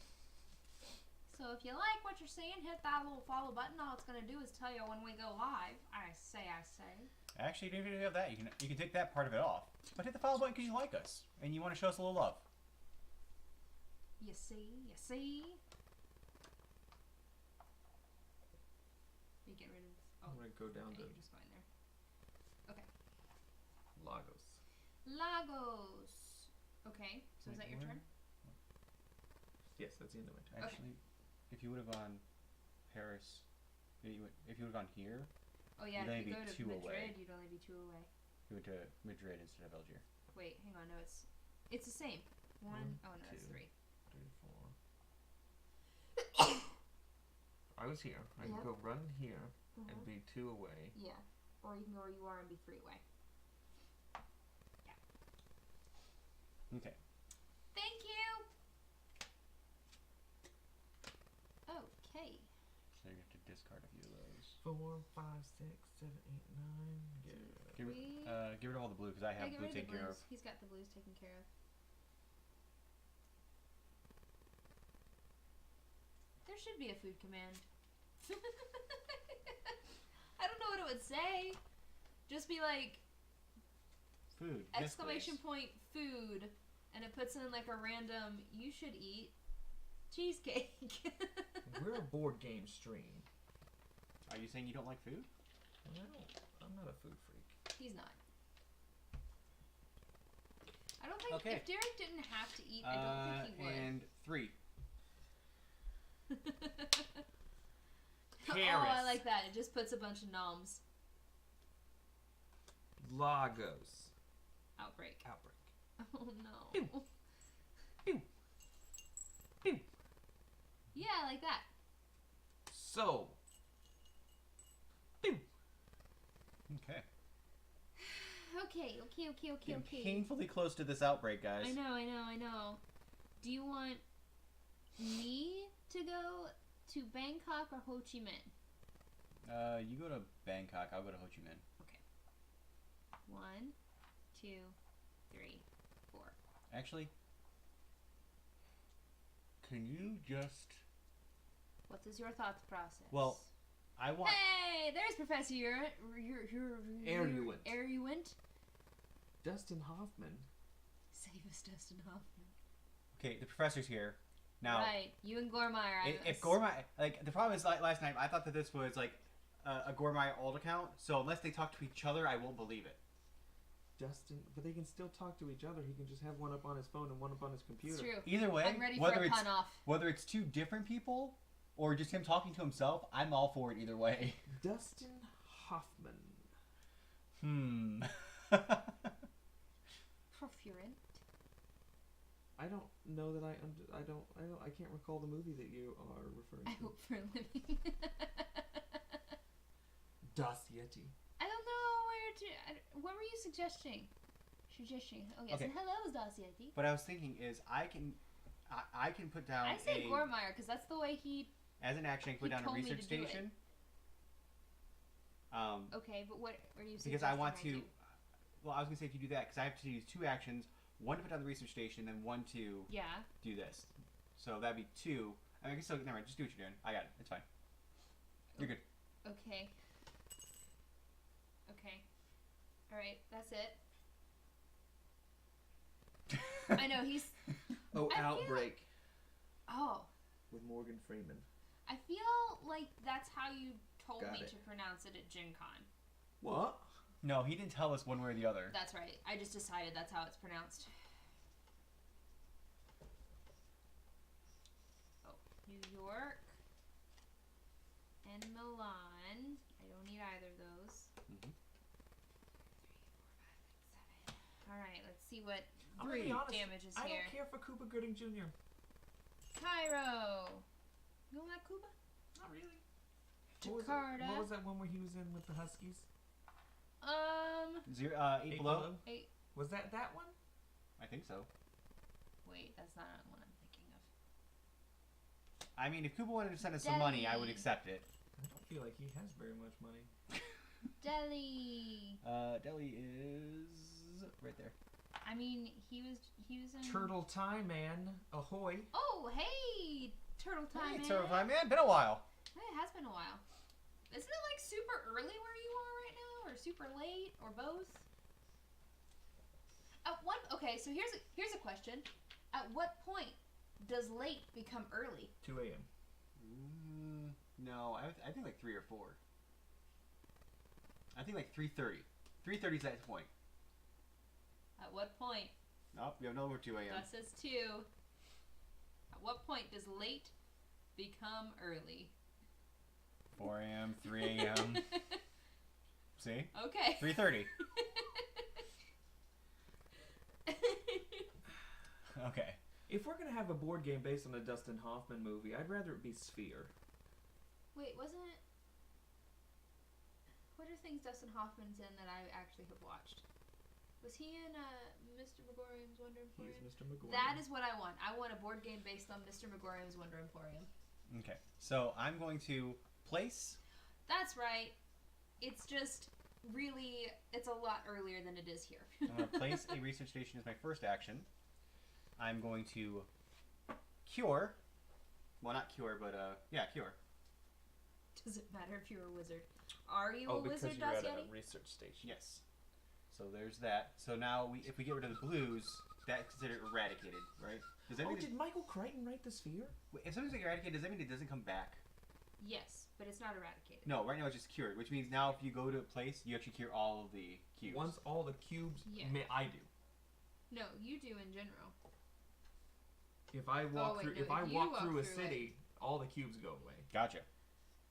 So if you like what you're seeing, hit that little follow button. All it's gonna do is tell you when we go live. I say. actually, even if you have that, you can take that part of it off. But hit the follow button because you like us and you want to show us a little love. You see. You get rid of. Oh, I'm gonna go down okay, to you're just going there. Okay. Lagos. Lagos. Okay, so is that your turn? Yes, that's the end of my turn. Actually, if you would have gone Paris, if you would have gone here, Oh yeah, You'd if only you be go to 2 Madrid, away. you'd only be 2 away. you went to Madrid instead of Algiers. Wait, hang on. No, it's the same. 1. One, Oh no, it's 2. 3. 3, 4. I was here. I can Yep. go run here Mhm. and be 2 away. Yeah. Or you can go where you are and be 3 away. Okay. Thank you! Okay. So you have to discard a few of those. 4, 5, 6, 7, 8, 9. Yeah. Get rid of all the blue because I have get blue rid of the taken care of. blues. He's got the blues taken care of. There should be a food command. I don't know what it would say. Just be like Food. Yes, exclamation please. point food, and it puts in like a random you should eat cheesecake. We're a board game stream. Are you saying you don't like food? No, I'm not a food freak. He's not. I don't think Okay. if Derek didn't have to eat, I don't think he would. And 3. Oh, I Paris. like that. It just puts a bunch of noms. Lagos. Outbreak. Outbreak. Oh no. Pew. Pew. Pew. Yeah, I like that. So. Pew. Okay. Okay. Getting painfully close to this outbreak, guys. I know. Do you want me to go to Bangkok or Ho Chi Minh? You go to Bangkok. I'll go to Ho Chi Minh. 1, 2, 3, 4. Actually, can you just? What is your thought process? Well, I want. Hey, there's Professor Eruint. Dustin Hoffman. Save us, Dustin Hoffman. Okay, the professor's here. Now, Right, you and Gormire. if Gormai, like the problem is, like last night, I thought that this was like a Gormai alt account. So unless they talk to each other, I won't believe it. Dustin, but they can still talk to each other. He can just have one up on his phone and one up on his computer. It's true. Either way, I'm ready for whether a it's pun off. whether it's 2 different people or just him talking to himself, I'm all for it either way. Dustin Hoffman. Profurant. I don't know that I can't recall the movie that you are referring I to. hope for a living. Das Yeti. I don't know where to. What were you suggesting? Okay, Okay. so hello, Zacieti. What I was thinking is I can put down I say a Gormire because that's the way he. as an action. I can put He down a told me research to do it. station. Okay, but what are you suggesting? Because I want I to. do? Well, I was gonna say if you do that, because I have to use 2 actions: 1 to put down the research station, then 1 to Yeah. do this. So that'd be 2. I mean, I can still never mind. Just do what you're doing. I got it. It's fine. You're good. Okay. All right, that's it. I know he's. Oh, I feel- Outbreak Oh, with Morgan Freeman. I feel like that's how you told Got me it. to pronounce it at Gen Con. What? No, he didn't tell us one way or the other. That's right. I just decided that's how it's pronounced. Oh, New York and Milan. I don't need either of those. Mhm. 3, 4, 5, 6, 7. All right, let's see what I'm gonna be honest, damage is I here. don't care for Cuba Gooding Jr. Cairo. You don't like Cuba? Not really. Jakarta. What was that one where he was in with the Huskies? 8 below. 8. Was that one? I think so. Wait, that's not what I'm thinking of. I mean, if Kuba wanted to send us some money, I would Delhi. accept it. I don't feel like he has very much money. Delhi. Delhi is right there. I mean, he was in. Turtle Time Man, ahoy! Oh, hey, Turtle Time. Hey, Man. Turtle Time Man, been a while. Hey, it has been a while. Isn't it like super early where you are right now, or super late, or both? Okay, so here's a question. At what point does late become early? 2 a.m. No, I think like 3 or 4. I think like 3:30. 3:30 is that point. At what point? Nope, we have no more 2 a.m. That says 2. At what point does late become early? 4 a.m., 3 a.m. See? Okay. 3:30. Okay. If we're gonna have a board game based on a Dustin Hoffman movie, I'd rather it be Sphere. Wait, wasn't it? What are things Dustin Hoffman's in that I actually have watched? Was he in Mr. Megorium's Wonder Emporium? He's Mr. Megorium. That is what I want. I want a board game based on Mr. Megorium's Wonder Emporium. Okay, so I'm going to place. That's right. It's just really, it's a lot earlier than it is here. I'm going to place a research station as my first action. I'm going to cure. Well, not cure, but cure. Does it matter if you're a wizard? Are you a because wizard, you're at Yeti? a research station. Yes. So there's that. So now if we get rid of the blues, that's considered eradicated, right? Does that Oh, mean did Michael Crichton write the sphere? if something's eradicated, does that mean it doesn't come back? Yes, but it's not eradicated. No, right now it's just cured, which means now if you go to a place, you actually cure all of the cubes. Once all the cubes, Yeah. I do. No, you do in general. If I walk wait, through, no, if I if you walk walk through a through city, all the cubes go away. Gotcha.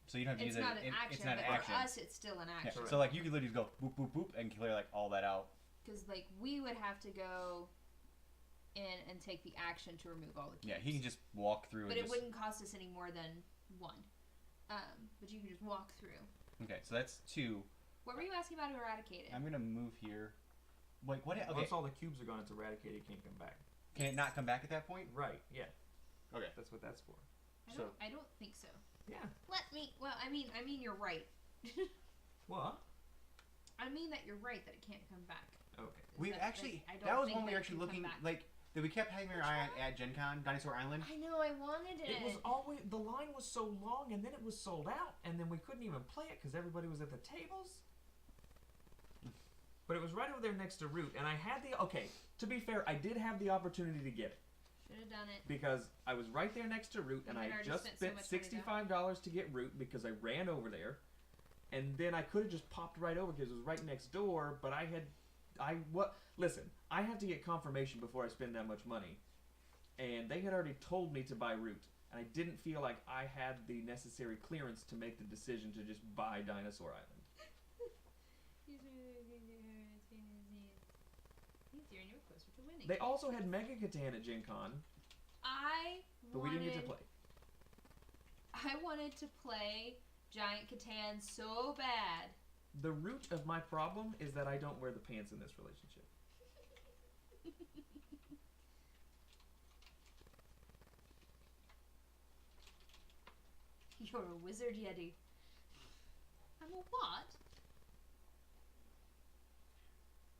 So you don't have to It's use not it. an action, It's not an but action. for us, it's still an Yeah. action. So like you could literally just go boop boop boop and clear like all that out. Because like we would have to go in and take the action to remove all the cubes. Yeah, he can just walk through. But and it just... wouldn't cost us any more than one. But you can just walk through. Okay, so that's 2. What were you asking about eradicated? I'm gonna move here. Like what? Okay. Once all the cubes are gone, it's eradicated. It can't come back. Can it not come back at that point? Right. Yeah. Okay. That's what that's for. I don't think so. Yeah. Well, I mean you're right. What? I mean that you're right that it can't come back. Okay. We've That- actually I don't that was think one we that were it actually can come looking back. like that we kept having our eye on at Gen Con, Dinosaur Island. I know, I wanted it. It was always the line was so long, and then it was sold out, and then we couldn't even play it because everybody was at the tables. But it was right over there next to Root, and I had the To be fair, I did have the opportunity to get it Should have done it. because I was right there next to Root, and You I had already just spent so spent much money $65 to get Root because I ran over there, and then I could have just popped right over because it was right next door. But listen, I have to get confirmation before I spend that much money, and they had already told me to buy Root, and I didn't feel like I had the necessary clearance to make the decision to just buy Dinosaur Island. Easier and you're closer to winning. They also had Mega Catan at Gen Con, but we didn't get to play. I wanted to play Giant Catan so bad. The root of my problem is that I don't wear the pants in this relationship. You're a wizard, Yeti. I'm a what?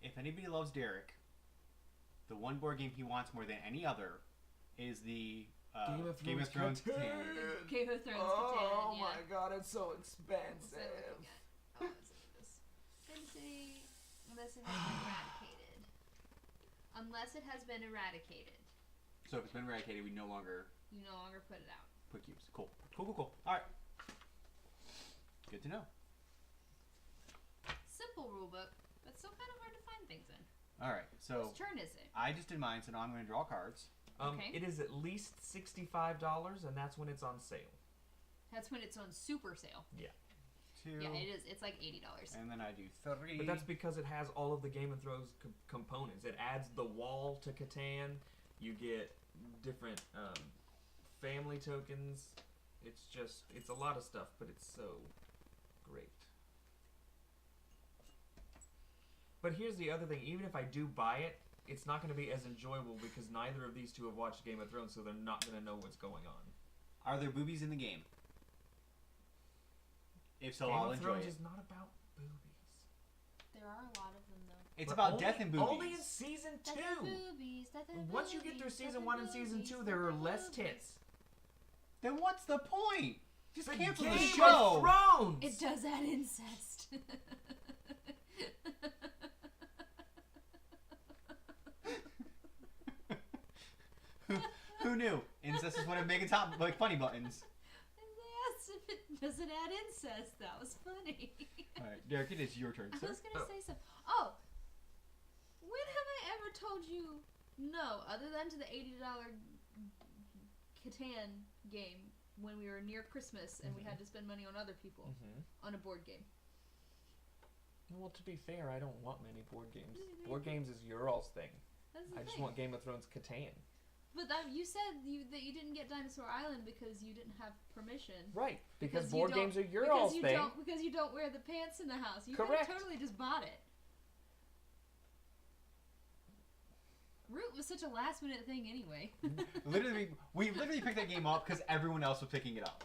If anybody loves Derek, the one board game he wants more than any other is the Game of Thrones Catan. Catan. Game of Thrones Oh Catan, yeah. my god, it's so What's expensive. that looking at? Oh, let's look at this. Density, unless it has been eradicated. Unless it has been eradicated, So if it's been eradicated, we no longer you no longer put it out. put cubes. Cool. All right. Good to know. Simple rulebook, but still kind of hard to find things in. All right. So Whose turn is it? I just did mine, so now I'm going to draw cards. Okay. It is at least $65, and that's when it's on sale. That's when it's on super sale. 2. Yeah, it is. It's like $80. And then I do 3. But that's because it has all of the Game of Thrones components. It adds the wall to Catan. You get different family tokens. It's a lot of stuff, but it's so great. But here's the other thing. Even if I do buy it, it's not going to be as enjoyable because neither of these two have watched Game of Thrones, so they're not going to know what's going on. Are there boobies in the game? If so, Game I'll of enjoy Thrones it. is not about boobies. There are a lot of them, though. It's But about only- death and boobies. Only in season 2. Once you get through season 1 and season 2, there are less tits. Then what's the point? Just The cancel Game the of show. Thrones. It does add incest. Who knew? Incest is one of Megan's hot funny buttons. Yes, if it doesn't add incest, that was funny. All right, Derek, it is your turn, I sir. was gonna say something. Oh, when have I ever told you no, other than to the $80 Catan game when we were near Christmas and we had to spend money on other people on a board game? Well, to be fair, I don't want many board games. Board games is your all's thing. That's the I just thing. want Game of Thrones Catan. But you said that you didn't get Dinosaur Island because you didn't have permission. Right, because you board don't- games are your all's thing. Because you don't wear the pants in the house. You Correct. could've totally just bought it. Root was such a last minute thing anyway. we literally picked that game up because everyone else was picking it up.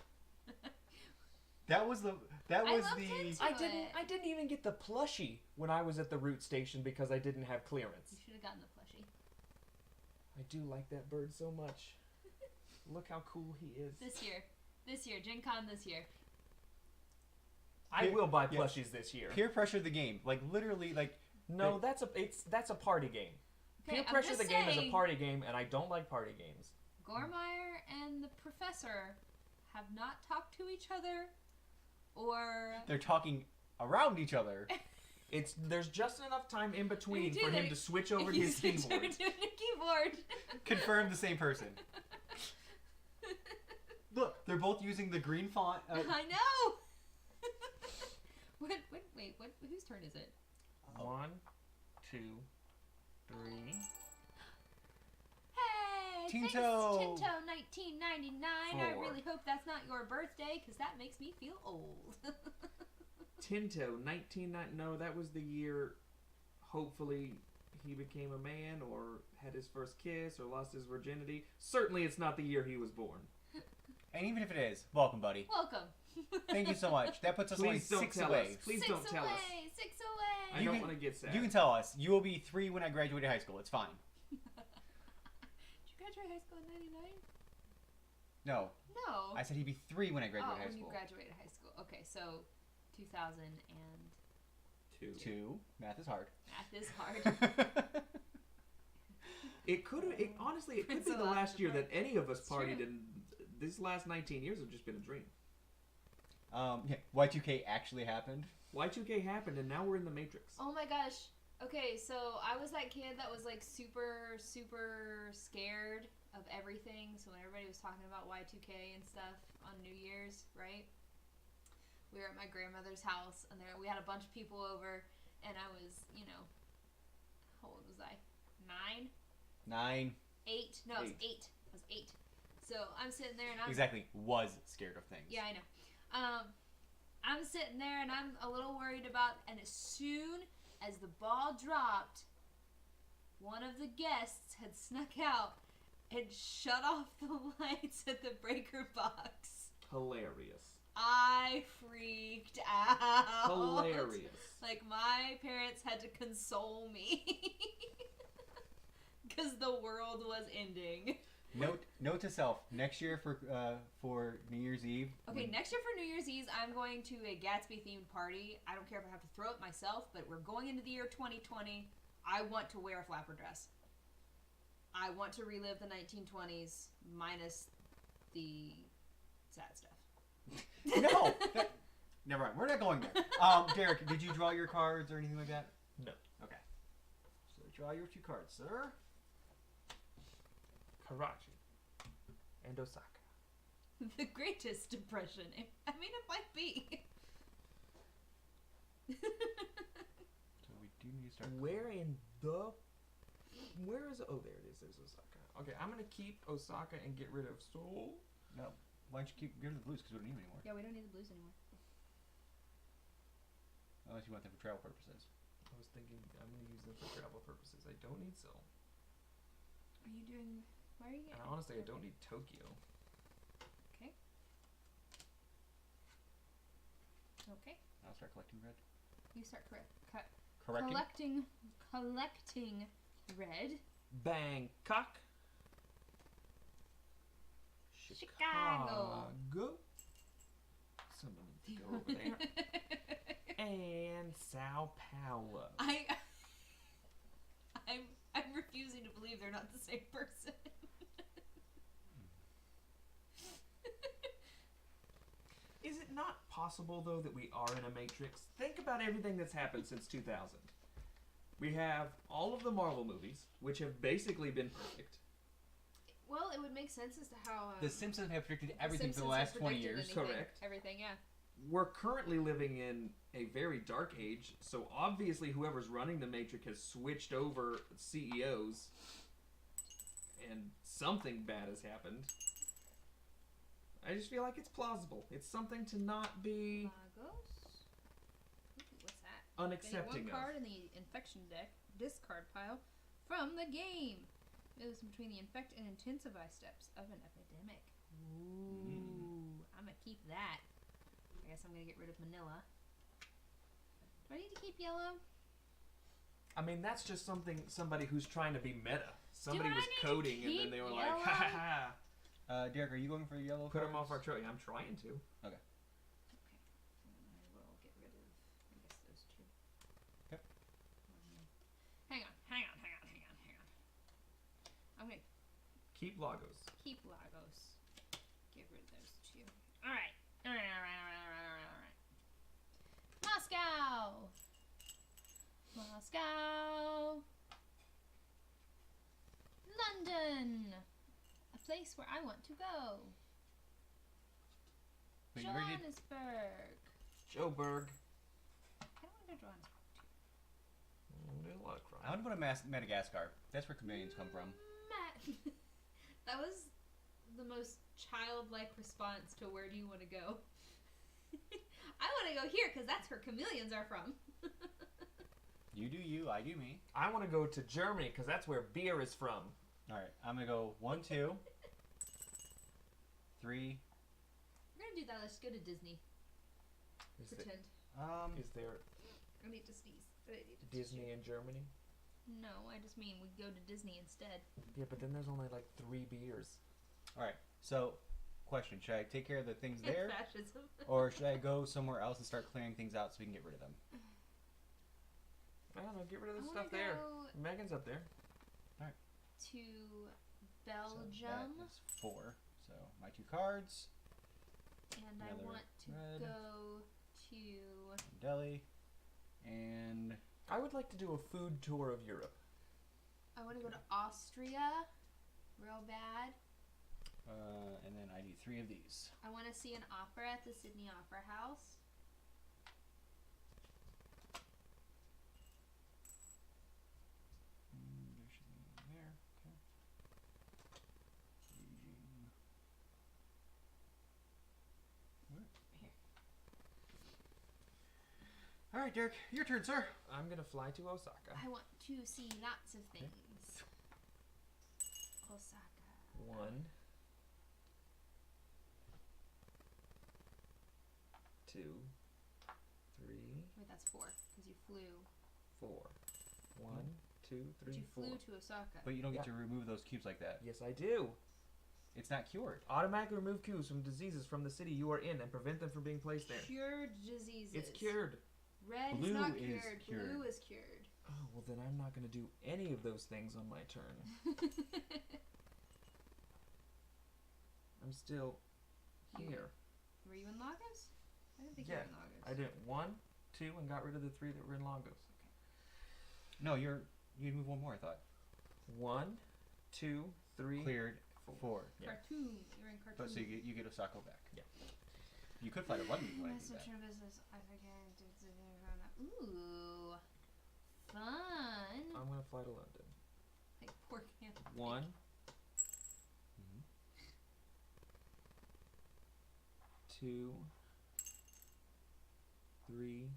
That was the. I love Tinto. I didn't even get the plushie when I was at the Root station because I didn't have clearance. You should have gotten the plushie. I do like that bird so much. Look how cool he is. This year, Gen Con this year. I will buy Yeah. plushies this year. Peer pressure the game, like literally, like No, that's a party game. Okay, Peer I'm pressure just the game is a saying- party game, and I don't like party games. Gormire and the professor have not talked to each other, or they're talking around each other. There's just enough time in between You for do him that. to switch over to You his switch over keyboard. to the keyboard. Confirm the same person. Look, they're both using the green font. I know. Wait, whose turn is it? 1, 2, 3. Hey, Tinto. thanks, Tinto 1999. I 4. really hope that's not your birthday, because that makes me feel old. Tinto, 1990. No, that was the year. Hopefully, he became a man, or had his first kiss, or lost his virginity. Certainly, it's not the year he was born. And even if it is, welcome, buddy. Welcome. Thank you so much. That puts us only Please don't 6 tell away. us. Please don't tell us. 6 away. I You don't can- want to get sad. You can tell us. You will be 3 when I graduate high school. It's fine. Did you graduate high school in 99? No, No. I said he'd be 3 when I graduate high when school. you graduated high school. Okay, so 2000 and 2. Math is hard. math is hard. It could have. Honestly, it could Prince be of the last year that Algebra. any of us It's partied, true. and these last 19 years have just been a dream. Yeah, Y2K actually happened. Y2K happened, and now we're in the Matrix. Oh my gosh. Okay, so I was that kid that was like super scared of everything. So when everybody was talking about Y2K and stuff on New Year's, right? We were at my grandmother's house, and we had a bunch of people over, and I was, how old was I? 9? 9. 8? No, I was 8. I was 8. So I'm sitting there, and I'm Exactly. Was scared of things. Yeah, I know. I'm sitting there and I'm a little worried about, and as soon as the ball dropped, one of the guests had snuck out and shut off the lights at the breaker box. Hilarious. I freaked out. Hilarious. Like, my parents had to console me. Because the world was ending. Note to self: next year for New Year's Eve. Okay, next year for New Year's Eve, I'm going to a Gatsby-themed party. I don't care if I have to throw it myself, but we're going into the year 2020. I want to wear a flapper dress. I want to relive the 1920s, minus the sad stuff. No, never mind. We're not going there. Derek, did you draw your cards or anything like that? No. Okay. So draw your 2 cards, sir. Karachi and Osaka. The Greatest Depression. I mean, it might be. So we do need to start. Where is? Oh, there it is. There's Osaka. Okay, I'm gonna keep Osaka and get rid of Seoul. No. Why don't you get rid of the blues because we don't need them anymore. Yeah, we don't need the blues anymore. Unless you want them for travel purposes. I was thinking I'm gonna use them for travel purposes. I don't need Seoul, Are you doing... Why are you and getting... honestly, I don't need Tokyo. Okay. Okay. I'll start collecting red. You start Correcting. collecting red. Bangkok. Chicago. Someone needs to go over there. And Sao Paulo. I'm refusing to believe they're not the same person. Is it not possible, though, that we are in a matrix? Think about everything that's happened since 2000. We have all of the Marvel movies, which have basically been perfect. Well, it would make sense as to how The Simpsons have predicted The everything for the Simpsons have last 20 predicted years. anything. Correct. Everything, yeah. We're currently living in a very dark age, so obviously whoever's running the Matrix has switched over CEOs, and something bad has happened. I just feel like it's plausible. It's something to not be Lagos. Ooh, what's that? unaccepting Getting one card of. in the infection deck, discard pile, from the game. Moves between the infect and intensify steps of an epidemic. Ooh, I'm gonna keep that. I guess I'm gonna get rid of Manila. Do I need to keep yellow? I mean, that's just somebody who's trying to be meta. Somebody I was need to coding and then keep they were yellow? like, ha ha ha. Derek, are you going for yellow? Put them cards? off our trophy. I'm trying to. Okay. Okay. And I will get rid of, I guess, those two. Okay. Hang on. I'm gonna Keep Lagos. keep Lagos. Get rid of those two. Alright. Moscow. London. A place where I want to go. Wait, you already did- Johannesburg. Joburg. I don't want to go to Johannesburg. There's a lot of crime. I want to go to Madagascar. That's where chameleons come from. That was the most childlike response to where do you want to go? I want to go here because that's where chameleons are from. You do you, I do me. I want to go to Germany because that's where beer is from. All right, I'm gonna go 1, 2, 3. We're gonna do that. Let's go to Disney. Is, Pretend. is there I need to sneeze. I need to Disney in Germany? No, I just mean we go to Disney instead. Yeah, but then there's only like 3 beers. All right. So, question: should I take care of the things there, Fascism. or should I go somewhere else and start clearing things out so we can get rid of them? I don't know. Get rid of I the wanna stuff there. go Megan's up there. to So Belgium, that is 4. So my 2 cards, and I another want to red. go to. Delhi, and I would like to do a food tour of Europe. I want to go to Austria, real bad. and then I need 3 of these. I want to see an opera at the Sydney Opera House. There should be one there. Okay. Beijing. Where? Here. All right, Derek, your turn, sir. I'm gonna fly to Osaka. I want to see lots of things. Osaka. 1, 2, 3, Wait, that's 4 because you flew. 4. 1, 2, 3, But you 4. flew to Osaka. But you don't get Yeah. to remove those cubes like that. Yes, I do. It's not cured. Automatically remove cues from diseases from the city you are in and prevent them from being placed there. Cured diseases. It's cured. Red Blue is not is cured. cured. Blue is cured. Oh, well then I'm not gonna do any of those things on my turn. I'm still here. Were you in Lagos? I didn't think Yeah, you were in Lagos. I did 1, 2, and got rid of the 3 that were in Lagos. No, you move 1 more. I thought 1, 2, 3. cleared 4. Yeah. Cartoon. You're in cartoon. But so you get Osaka back. Yeah. You could fight a rugby if you wanted to do Master that. business. I think ooh, fun. I'm gonna fly to London. Like pork ham. 1, Mhm. 2, 3,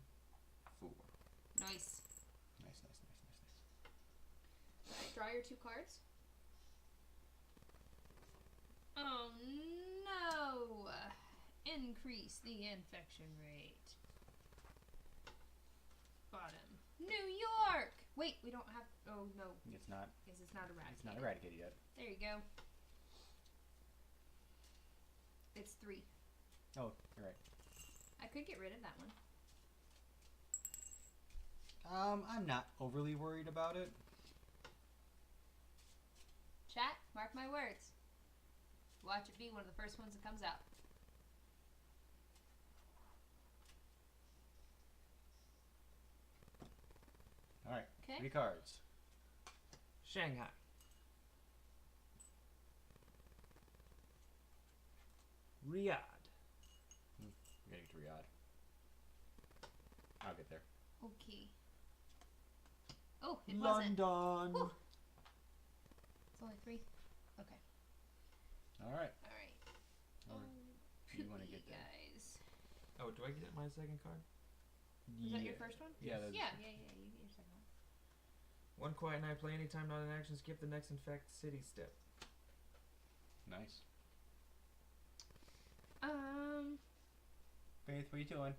4. Nice. Nice. Alright, draw your 2 cards. Oh no! Increase the infection rate. Bottom. New York! Wait, we don't have. Oh no. It's not. Because it's not eradicated. It's not eradicated yet. There you go. It's 3. Oh, you're right. I could get rid of that one. I'm not overly worried about it. Chat, mark my words. Watch it be one of the first ones that comes out. All right. Okay. 3 cards. Shanghai. Riyadh. We gotta get to Riyadh. I'll get there. Okay. Oh, it wasn't. London. Whew. It's only 3. Okay. All right. All right. Or do you want to get there? guys. Oh, do I get my second card? Is that your first one? Yeah. That's Yeah. You get your second one. One quiet night, play anytime not in action, skip the next infect city step. Nice. Faith, what are you doing?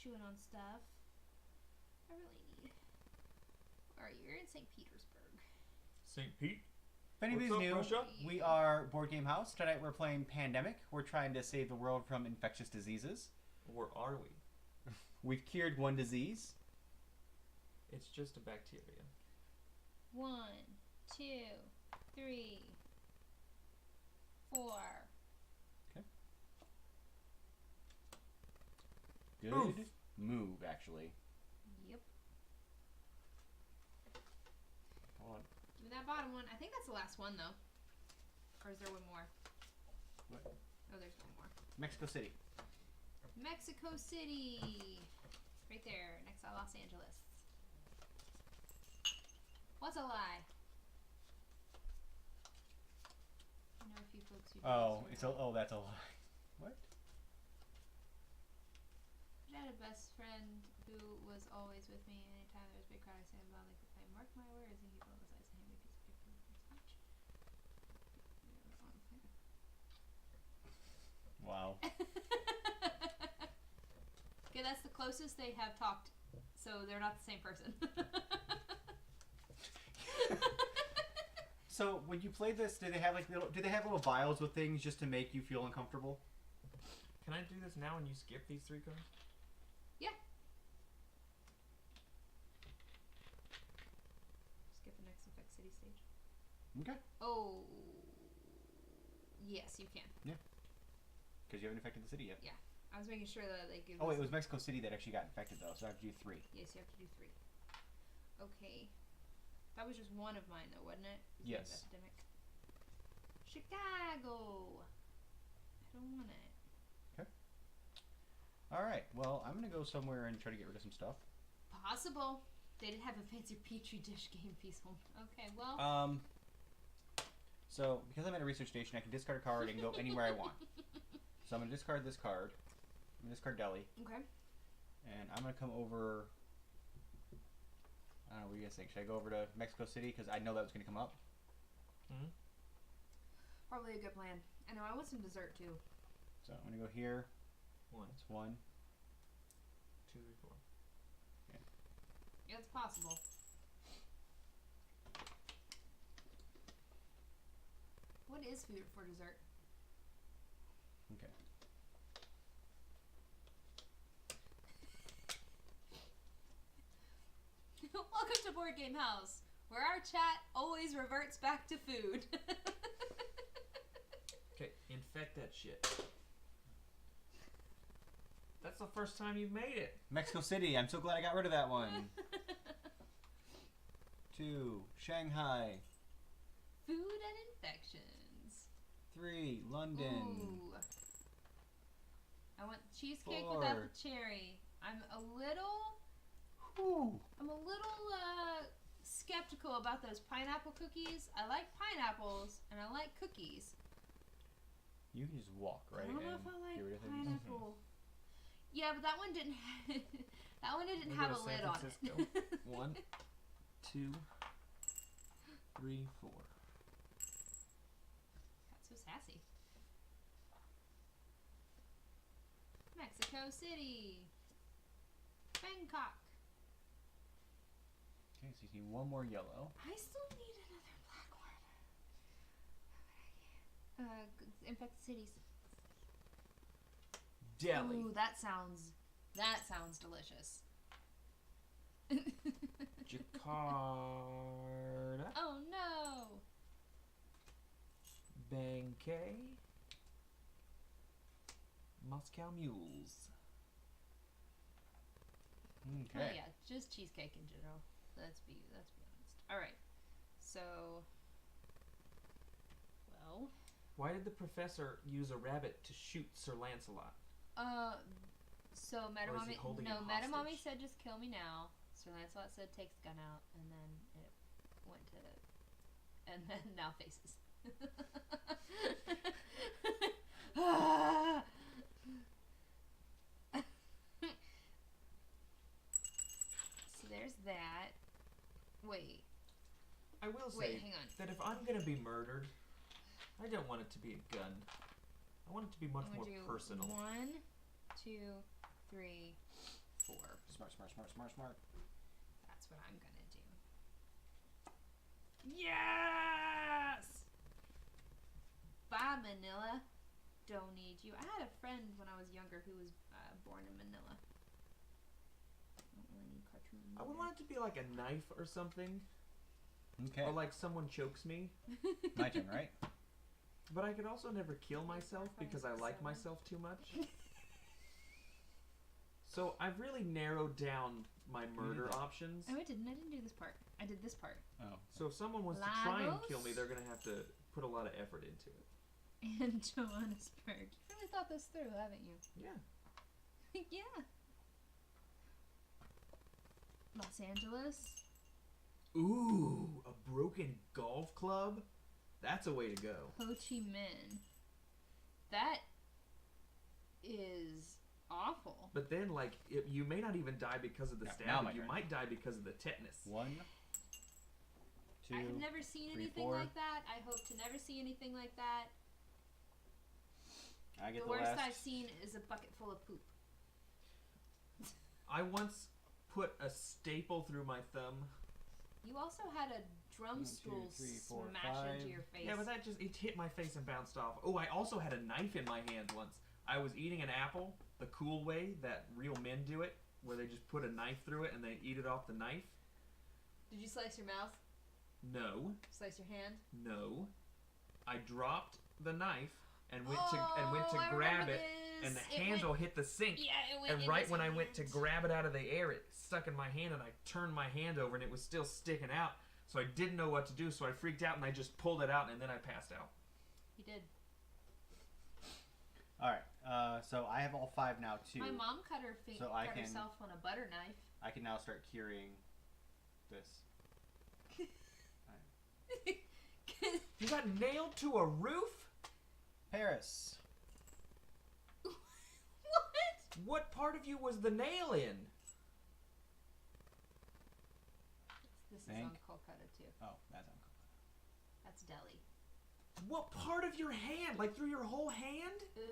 Chewing on stuff. I really need. Where are you? You're in St. Petersburg. St. Pete? If anybody's What's up, new, Russia? we are Board Game House. Tonight we're playing Pandemic. We're trying to save the world from infectious diseases. Or are we? We've cured one disease. It's just a bacteria. 1, 2, 3, 4. Good Oof. move, actually. Yep. Hold on. Give me that bottom one. I think that's the last one, though. Or is there one more? What? Oh, there's one more. Mexico City. Mexico City. Right there, next to Los Angeles. What's a lie? I know a few folks who do Oh, this it's a. Oh, that's a lie. What? I had a best friend who was always with me. Anytime there was a big crowd, I stand by like I mark my words, and he publicized a handy piece of paper from scratch. Wow. Okay, that's the closest they have talked, so they're not the same person. So when you play this, do they have like little? Do they have little vials with things just to make you feel uncomfortable? Can I do this now and you skip these 3 cards? Skip the next Infect City stage. Okay. Oh, yes, you can. Because you haven't infected the city yet. I was making sure that they give. Oh wait, us- it was Mexico City that actually got infected though, so I have to do 3. Yes, you have to do 3. Okay. That was just one of mine, though, wasn't it? Was the Yes. epidemic. Chicago. I don't want it. All right. Well, I'm gonna go somewhere and try to get rid of some stuff. Possible. They did have a fancy petri dish game piece home. Okay, well. So because I'm at a research station, I can discard a card and go anywhere I want. So I'm gonna discard this card. I'm gonna discard Delhi, Okay. and I'm gonna come over. I don't know. What do you guys think? Should I go over to Mexico City because I know that was gonna come up? Probably a good plan. I know. I want some dessert too. So I'm gonna go here. 1, That's 1. 2, 4. Yeah, it's possible. What is food for dessert? Okay. Welcome to Board Game House, where our chat always reverts back to food. Okay, infect that shit. That's the first time you've made it. Mexico City. I'm so glad I got rid of that one. 2. Shanghai. Food and infections. 3. London. Ooh. I want cheesecake 4. without the cherry. I'm a little Whew. skeptical about those pineapple cookies. I like pineapples and I like cookies. You can just walk right I don't know and if I like get rid of things. pineapple. Yeah, but that one didn't. That one didn't We'll have go a to lid San on Francisco. it. 1, 2, 3, 4. Got so sassy. Mexico City. Bangkok. Okay, so you need 1 more yellow. I still need another black one. Infected cities. Delhi. Ooh, that sounds delicious. Jakarta. Oh no. Bangkok. Moscow Mules. Okay. Oh yeah, just cheesecake in general. Let's be honest. All right. So, well, Why did the professor use a rabbit to shoot Sir Lancelot? so Or is he Metamommy, holding no, him Metamommy hostage? said just kill me now. Sir Lancelot said take the gun out, and then it went to, and then now faces. that if I'm gonna be murdered, I don't want it to be a gun. I want it to be much more personal. 1, 2, 3, 4. Smart. That's what I'm gonna do. Yes! Bye, Manila. Don't need you. I had a friend when I was younger who was born in Manila. I don't really need cartoons. I would want it to be like a knife or something. Okay. Or like someone chokes me. My turn, right? But I could also never kill myself because I like myself too much. So I've really narrowed down my murder options. Oh, I didn't do this part. I did this part. Oh. So if someone wants to try and kill me, they're going to have to put a lot of effort into it. And Johannesburg. You really thought this through, haven't you? Yeah. Yeah. Los Angeles. Ooh, a broken golf club? That's a way to go. Ho Chi Minh. That is awful. But then, like, you may not even die because of the stabbing. You might die because of the tetanus. 1, 2. I have never seen 3, anything 4. like that. I hope to never see anything like that. I get the the worst last. I've seen is a bucket full of poop. I once put a staple through my thumb. You also had a drum 1, 2, stool 3, 4, smash 5. into your face. Yeah, but that it hit my face and bounced off. Oh, I also had a knife in my hand once. I was eating an apple the cool way that real men do it, where they just put a knife through it and they eat it off the knife. Did you slice your mouth? No. Slice your hand? No. I dropped the knife and went to grab it, and the handle hit the sink. Yeah, it went And in right his when I hand. went to grab it out of the air, it stuck in my hand, and I turned my hand over, and it was still sticking out. So I didn't know what to do, so I freaked out, and I just pulled it out, and then I passed out. He did. All right. So I have all 5 now too. My mom cut herself on a butter knife. I can now start curing this. You got nailed to a roof? Paris. What? What part of you was the nail in? This is Think. on Kolkata too. Oh, that's on. That's Delhi. What part of your hand? Like through your whole hand? Ugh.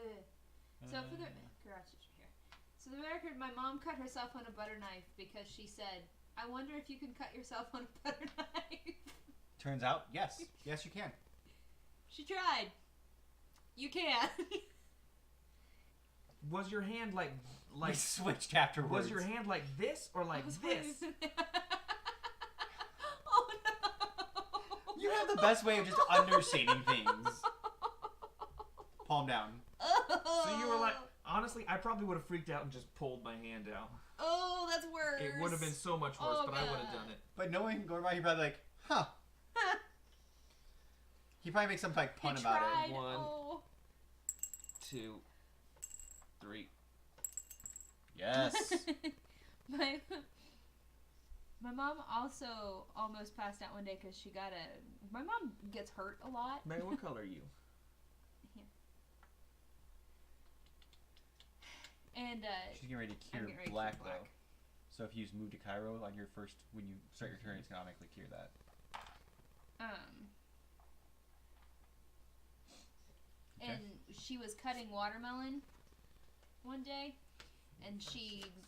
So for the garage teacher here. So the record, my mom cut herself on a butter knife because she said, "I wonder if you can cut yourself on a butter knife." Turns out, yes, yes, you can. She tried. You can. Was your hand like We switched afterwards. was your hand like this or like this? Oh no! You have the best way of just understating things. Palm down. So you were like, honestly, I probably would have freaked out and just pulled my hand out. Oh, that's worse. It would have been so much worse, Oh, but I would have God. done it. But knowing going by, you're probably like, huh. He probably makes some like pun He about tried. it. 1, Oh. 2, 3. Yes. my mom also almost passed out one day because she got my mom gets hurt a lot. Megan, what color are you? And She's getting ready to I'm cure getting ready to black, cure though. So if you just move to Cairo on your first, when you start your turn, it's gonna automatically cure that. Okay. And she was cutting watermelon one day, and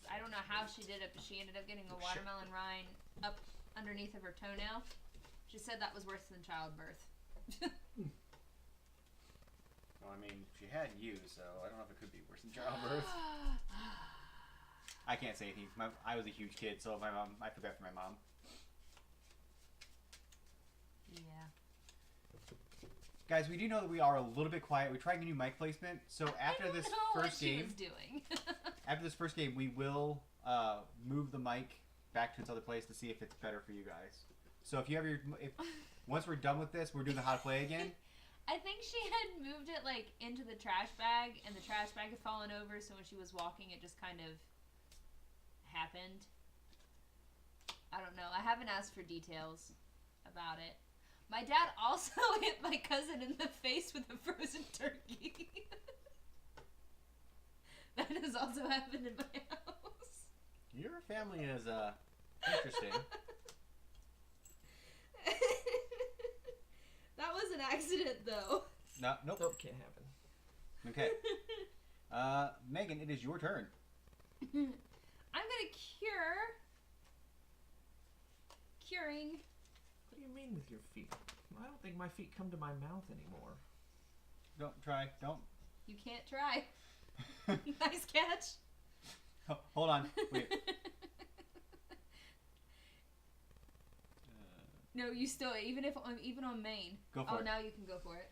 I don't know how she did it, but she ended up getting a watermelon rind up underneath of her toenail. She said that was worse than childbirth. Well, I mean, she had you, so I don't know if it could be worse than childbirth. I can't say anything. I was a huge kid, so I feel bad for my mom. Yeah. Guys, we do know that we are a little bit quiet. We're trying a new mic placement, so after this first game, She was doing. after this first game, we will move the mic back to its other place to see if it's better for you guys. So if you have once we're done with this, we're doing the how to play again. I think she had moved it like into the trash bag, and the trash bag had fallen over, so when she was walking, it just kind of happened. I don't know. I haven't asked for details about it. My dad also hit my cousin in the face with a frozen turkey. That has also happened in my house. Your family is interesting. That was an accident, though. No, nope. Nope, can't happen. Okay. Megan, it is your turn. I'm gonna curing. What do you mean with your feet? I don't think my feet come to my mouth anymore. Don't try. Don't. You can't try. Nice catch. Hold on. Wait. No, you still even on main. Go for it. Oh, now you can go for it.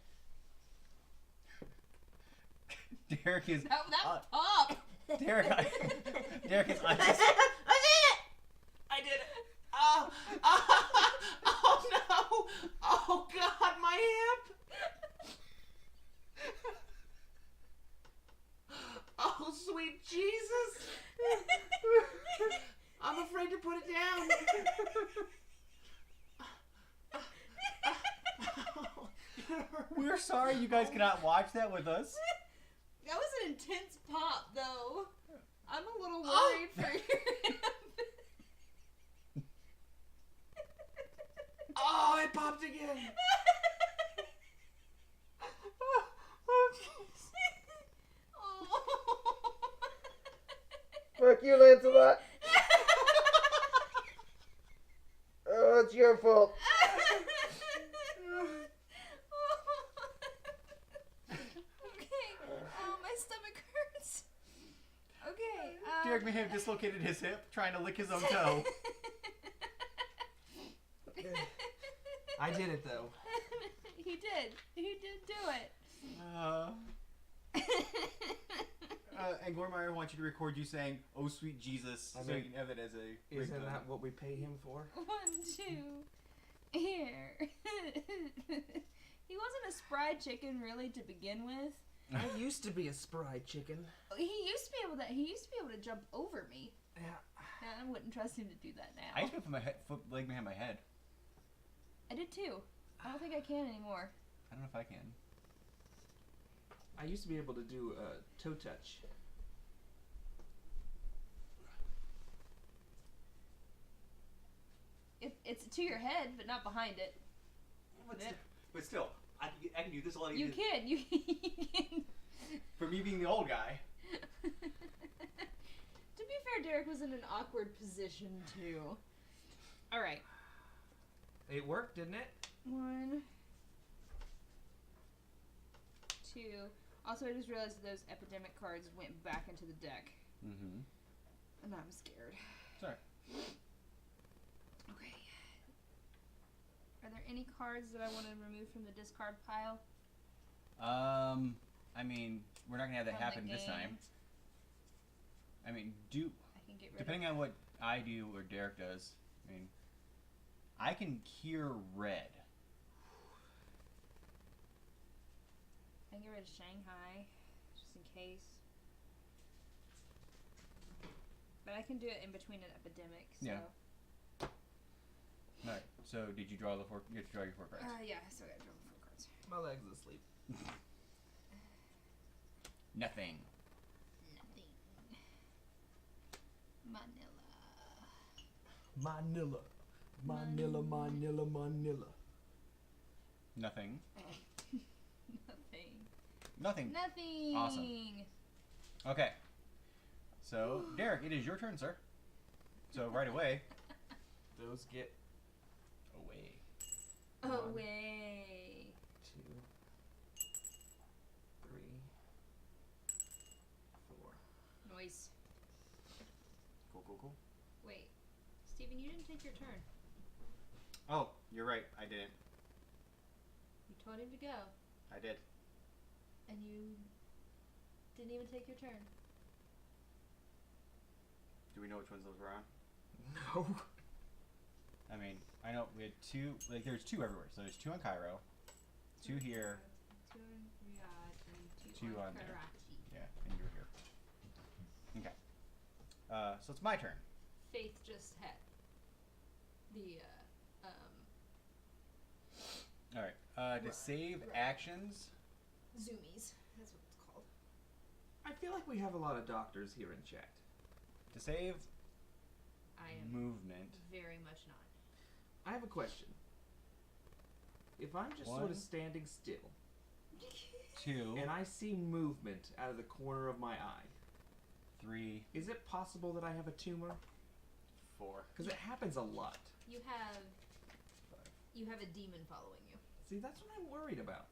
Derek is. That was pop. Derek is. I did it! Oh, oh no! Oh God, my hip! Oh sweet Jesus! I'm afraid to put it down. We're sorry you guys cannot watch that with us. That was an intense pop, though. I'm a little worried for your hip. Oh, it popped again. Fuck you, Lancelot. Oh, it's your fault. Okay. Oh, my stomach hurts. Okay. Derek may have dislocated his hip trying to lick his own toe. I did it though. He did. He did do it. And Gormeyer wants you to record you saying, "Oh sweet Jesus," I so you mean, can have it as a. Isn't ringtone. that what we pay him for? 1, 2. Here. He wasn't a spry chicken really to begin with. I used to be a spry chicken. He used to be able to jump over me. Yeah. I wouldn't trust him to do that now. I used to put my leg behind my head. I did too. I don't think I can anymore. I don't know if I can. I used to be able to do a toe touch. It's to your head, but not behind it. But still, I can do this a lot You easier. can. You can. For me being the old guy. To be fair, Derek was in an awkward position too. All right. It worked, didn't it? 1, 2. Also, I just realized that those epidemic cards went back into the deck, Mm-hmm. and I'm scared. Sorry. Okay. Are there any cards that I want to remove from the discard pile? I mean, we're not gonna have that From the happen this time. game? I mean, I can get rid depending on what I do or Derek does, I mean, I can cure red. I can get rid of Shanghai, just in case. But I can do it in between an epidemic, so. Yeah. Alright, so did you draw the 4? You have to draw your 4 cards. Yeah, I still gotta draw 4 cards. My leg's asleep. Nothing. Nothing. Manila. Manila. Manila, Manila, Manila. Nothing. Nothing. Nothing. Nothing. Awesome. Okay. So, Derek, it is your turn, sir. So, right away. Those get Away. Oh, way. 2, 3, 4. Noise. Cool. Wait. Steven, you didn't take your turn. Oh, you're right. I didn't. You told him to go, I did. and you didn't even take your turn. Do we know which ones those were on? No. I mean, I know we had 2. Like, there's 2 everywhere. So there's 2 on Cairo, 2 here. 2 in Riyadh, and 2 2 on on there. Karachi. Yeah, and you're here. Okay. So it's my turn. Faith just had the All right. To save Right. actions. zoomies. That's what it's called. I feel like we have a lot of doctors here in chat. To save I am movement. very much not. I have a question. if I'm just sort One. of standing still 2, and I see movement out of the corner of my eye, 3, is it possible that I have a tumor? 4. Because it happens a lot. You have a demon following you. See, that's what I'm worried about.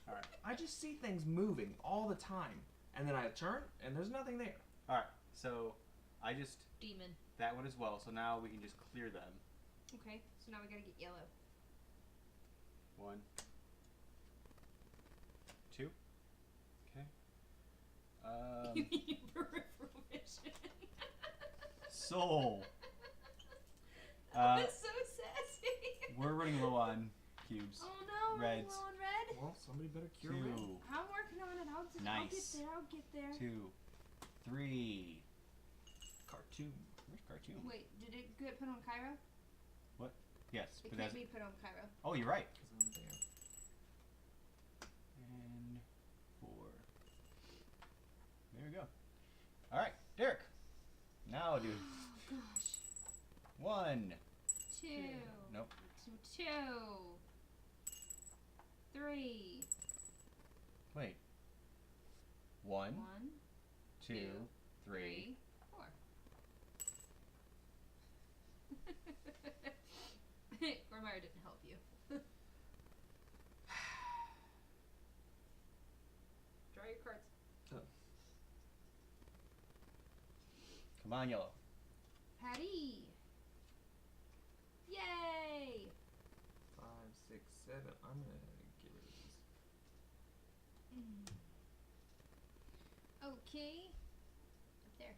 All right. I just see things moving all the time, and then I turn, and there's nothing there. All right. So I just Demon. that one as well. So now we can just clear them. Okay, so now we gotta get yellow. 1, 2. Okay. You mean peripheral vision? Soul. That's so sassy. We're running low on cubes. Oh no, we're Reds. low on red. Well, somebody better cure 2, red. I'm working on it. I'll get Nice. there. I'll get there. 2, 3. Cartoon. Where's cartoon? Wait, did it get put on Cairo? Yes, It but can't that's. be put on Cairo. Oh, you're right. Because I'm there. And 4. There we go. All right, Derek. Now do Oh gosh. 1. 2. Nope. 2. 3. Wait. 1, 1, 2, 2, 3. 3, 4. Gormire didn't help you. Draw your cards. Come on, yellow. Patty! Yay! 5, 6, 7. I'm gonna get rid of these. Okay. Up there.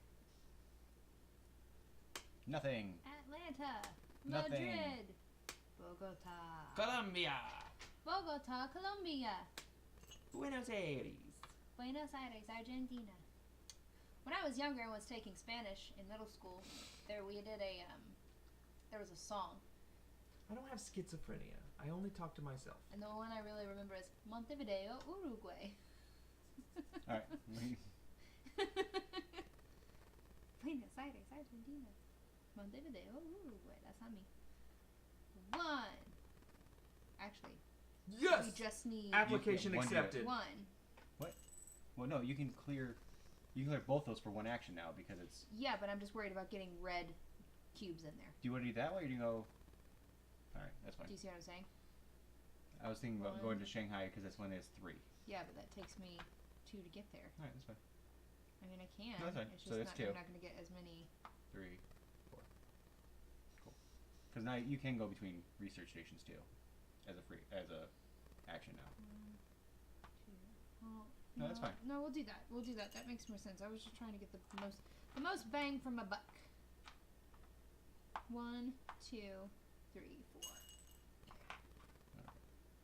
Nothing. Atlanta. Nothing. Madrid. Bogota. Colombia. Bogota, Colombia. Buenos Aires. Buenos Aires, Argentina. When I was younger and was taking Spanish in middle school, there was a song, I don't have schizophrenia. I only talk to myself. and the one I really remember is Montevideo, Uruguay. All right. Buenos Aires, Argentina. Montevideo, Uruguay. That's not me. 1. Actually, Yes! we just need Application One accepted. 1. Well, no, you can clear both those for one action now because it's. Yeah, but I'm just worried about getting red cubes in there. Do you want to do that way or do you go? All right, that's fine. Do you see what I'm saying? I was thinking about One. going to Shanghai because that's when there's 3. Yeah, but that takes me 2 to get there. All right, that's fine. I mean, I can. No, that's fine. It's So just that's not, 2. I'm not going to get as many. 3, 4. Cool. Because now you can go between research stations too, as a action now. 1, 2. Oh, No, that's fine. No, we'll do that. We'll do that. That makes more sense. I was just trying to get the most bang for my buck. 1, 2, 3, 4.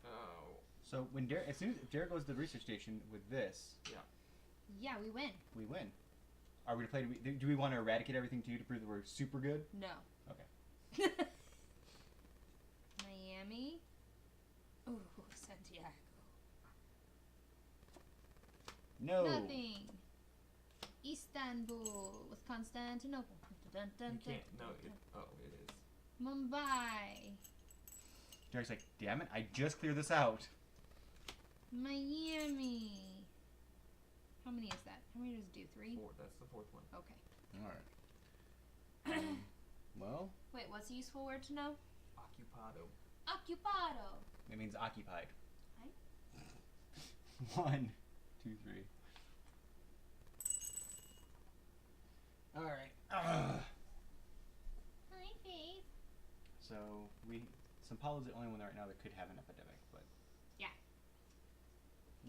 Oh. So when as soon as Derek goes to the research station with this, Yeah, we win. we win. Are we to play? Do we want to eradicate everything too to prove that we're super good? No. Okay. Miami. Ooh, Santiago. No. Nothing. Istanbul with Constantinople. Dun, dun, You dun, can't. No, dun, it. dun. Oh, it is. Mumbai. Derek's like, damn it! I just cleared this out. Miami. How many is that? How many does it do? 3? 4. That's the 4th one. Okay. All right. Well, Wait, what's a useful word to know? Occupado. Occupado. it means occupied. Aye. 1, 2, 3. All right. Hi, Faith. So Sao Paulo's the only one right now that could have an epidemic, but. Yeah.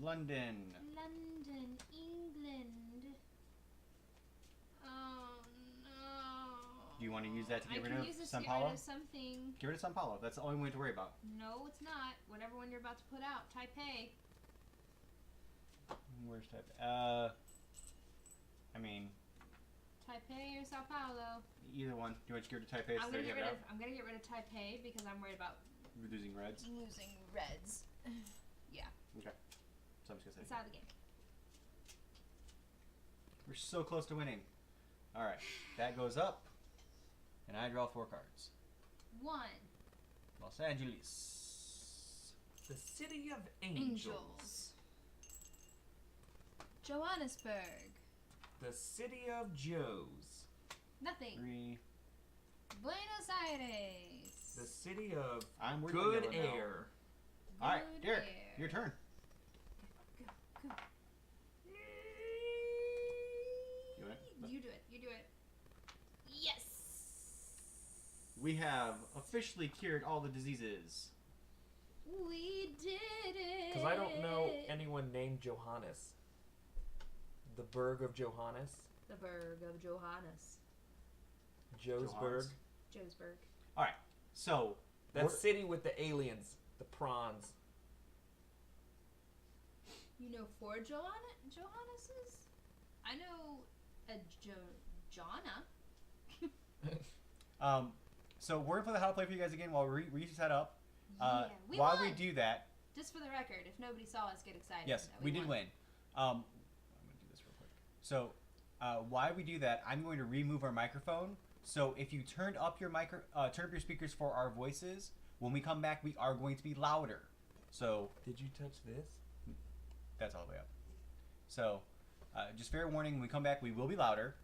London. London, England. Oh no. Do you want to use that to get I rid can of use this Sao to get rid Paulo? of something. Get rid of Sao Paulo. That's the only one we have to worry about. No, it's not. Whatever one you're about to put out. Taipei. Where's Taipei? I mean, Taipei or Sao Paulo. either one. Do you want to get rid of Taipei? I'm So gonna they get have rid it of. I'm gonna get rid of Taipei because I'm worried about out? We're losing reds. losing reds. Okay. So I'm just gonna It's say. out of the game. We're so close to winning. All right. That goes up, and I draw 4 cards. 1. Los Angeles. The City of Angels. Johannesburg. The City of Joes. Nothing. 3. Buenos Aires. The City of I'm working Good on yellow now. Air. All right, Good Derek, air. your turn. Go. You want it? You do it. You do it. Yes. We have officially cured all the diseases. We did it. Because I don't know anyone named Johannes. The Burg of Johannes. The Burg of Johannes. Joesburg. Johannes. Joesburg. All right, so That we're- city with the aliens. The prawns. You know 4 Johanneses? I know a Jonna. So we're gonna play the how to play for you guys again while we reset up. Yeah, we While won. we do that, Just for the record, if nobody saw us get excited. yes, that we did won. win. I'm gonna do this real quick. So while we do that, I'm going to remove our microphone. So if you turned up your turn up your speakers for our voices, when we come back, we are going to be louder. So Did you touch this? that's all the way up. So just fair warning, when we come back, we will be louder.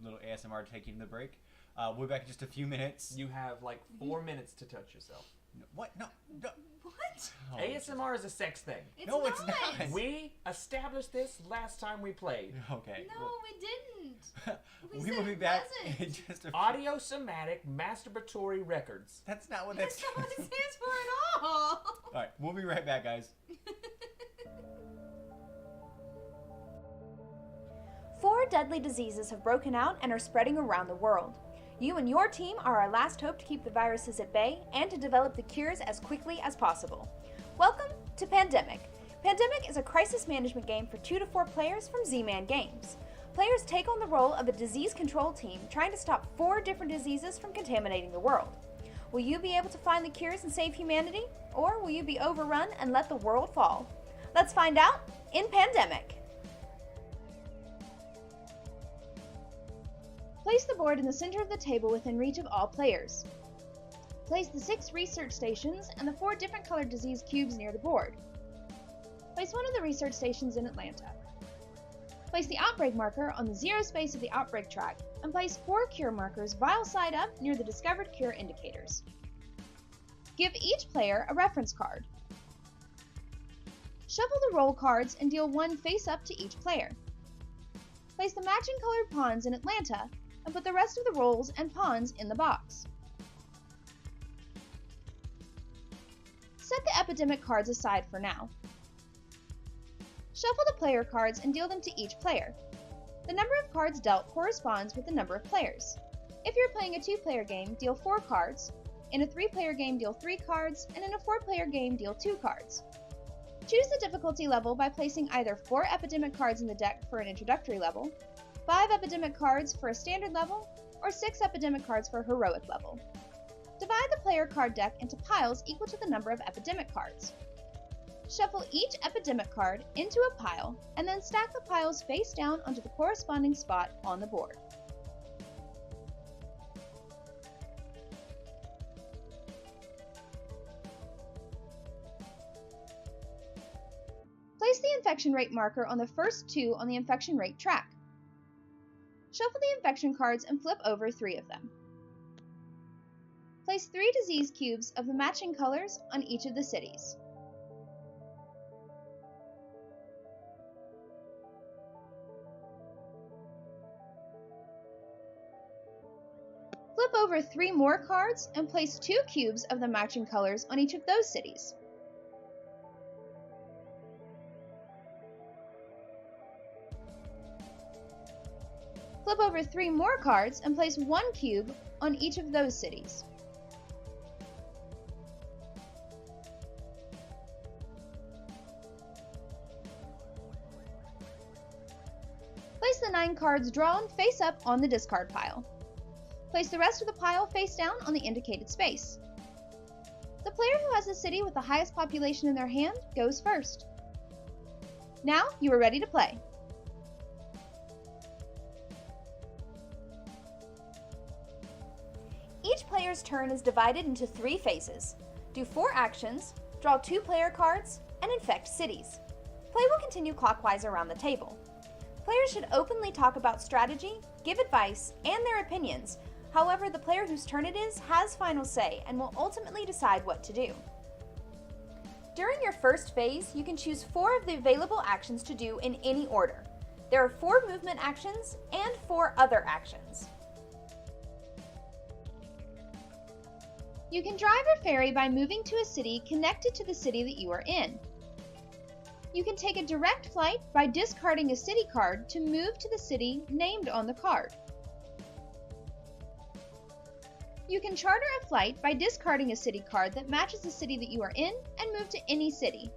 Little ASMR taking the break. We'll be back in just a few minutes. You have like 4 minutes to touch yourself. What? No. No. What? Oh, ASMR is a sex thing. It's No, not. it's not. We established this last time we played. Okay. No, we didn't. We we said will be it back wasn't. in just a few. Audiosomatic masturbatory records. That's not what That's that's. not what it stands for at all. All right, we'll be right back, guys. 4 deadly diseases have broken out and are spreading around the world. You and your team are our last hope to keep the viruses at bay and to develop the cures as quickly as possible. Welcome to Pandemic. Pandemic is a crisis management game for 2 to 4 players from Z-Man Games. Players take on the role of a disease control team trying to stop 4 different diseases from contaminating the world. Will you be able to find the cures and save humanity? Or will you be overrun and let the world fall? Let's find out in Pandemic. Place the board in the center of the table within reach of all players. Place the 6 research stations and the 4 different colored disease cubes near the board. Place one of the research stations in Atlanta. Place the outbreak marker on the 0 space of the outbreak track, and place 4 cure markers vial side up near the discovered cure indicators. Give each player a reference card. Shuffle the roll cards and deal 1 face up to each player. Place the matching colored pawns in Atlanta and put the rest of the rolls and pawns in the box. Set the epidemic cards aside for now. Shuffle the player cards and deal them to each player. The number of cards dealt corresponds with the number of players. If you're playing a 2-player game, deal 4 cards. In a 3-player game, deal 3 cards, and in a 4-player game, deal 2 cards. Choose the difficulty level by placing either 4 epidemic cards in the deck for an introductory level, 5 epidemic cards for a standard level, or 6 epidemic cards for a heroic level. Divide the player card deck into piles equal to the number of epidemic cards. Shuffle each epidemic card into a pile, and then stack the piles face down onto the corresponding spot on the board. Place the infection rate marker on the first 2 on the infection rate track. Shuffle the infection cards and flip over 3 of them. Place 3 disease cubes of the matching colors on each of the cities. Flip over 3 more cards and place 2 cubes of the matching colors on each of those cities. Flip over 3 more cards and place 1 cube on each of those cities. Place the 9 cards drawn face up on the discard pile. Place the rest of the pile face down on the indicated space. The player who has the city with the highest population in their hand goes first. Now you are ready to play. Each player's turn is divided into 3 phases. Do 4 actions, draw 2 player cards, and infect cities. Play will continue clockwise around the table. Players should openly talk about strategy, give advice, and their opinions. However, the player whose turn it is has final say and will ultimately decide what to do. During your first phase, you can choose 4 of the available actions to do in any order. There are 4 movement actions and 4 other actions. You can drive or ferry by moving to a city connected to the city that you are in. You can take a direct flight by discarding a city card to move to the city named on the card. You can charter a flight by discarding a city card that matches the city that you are in and move to any city.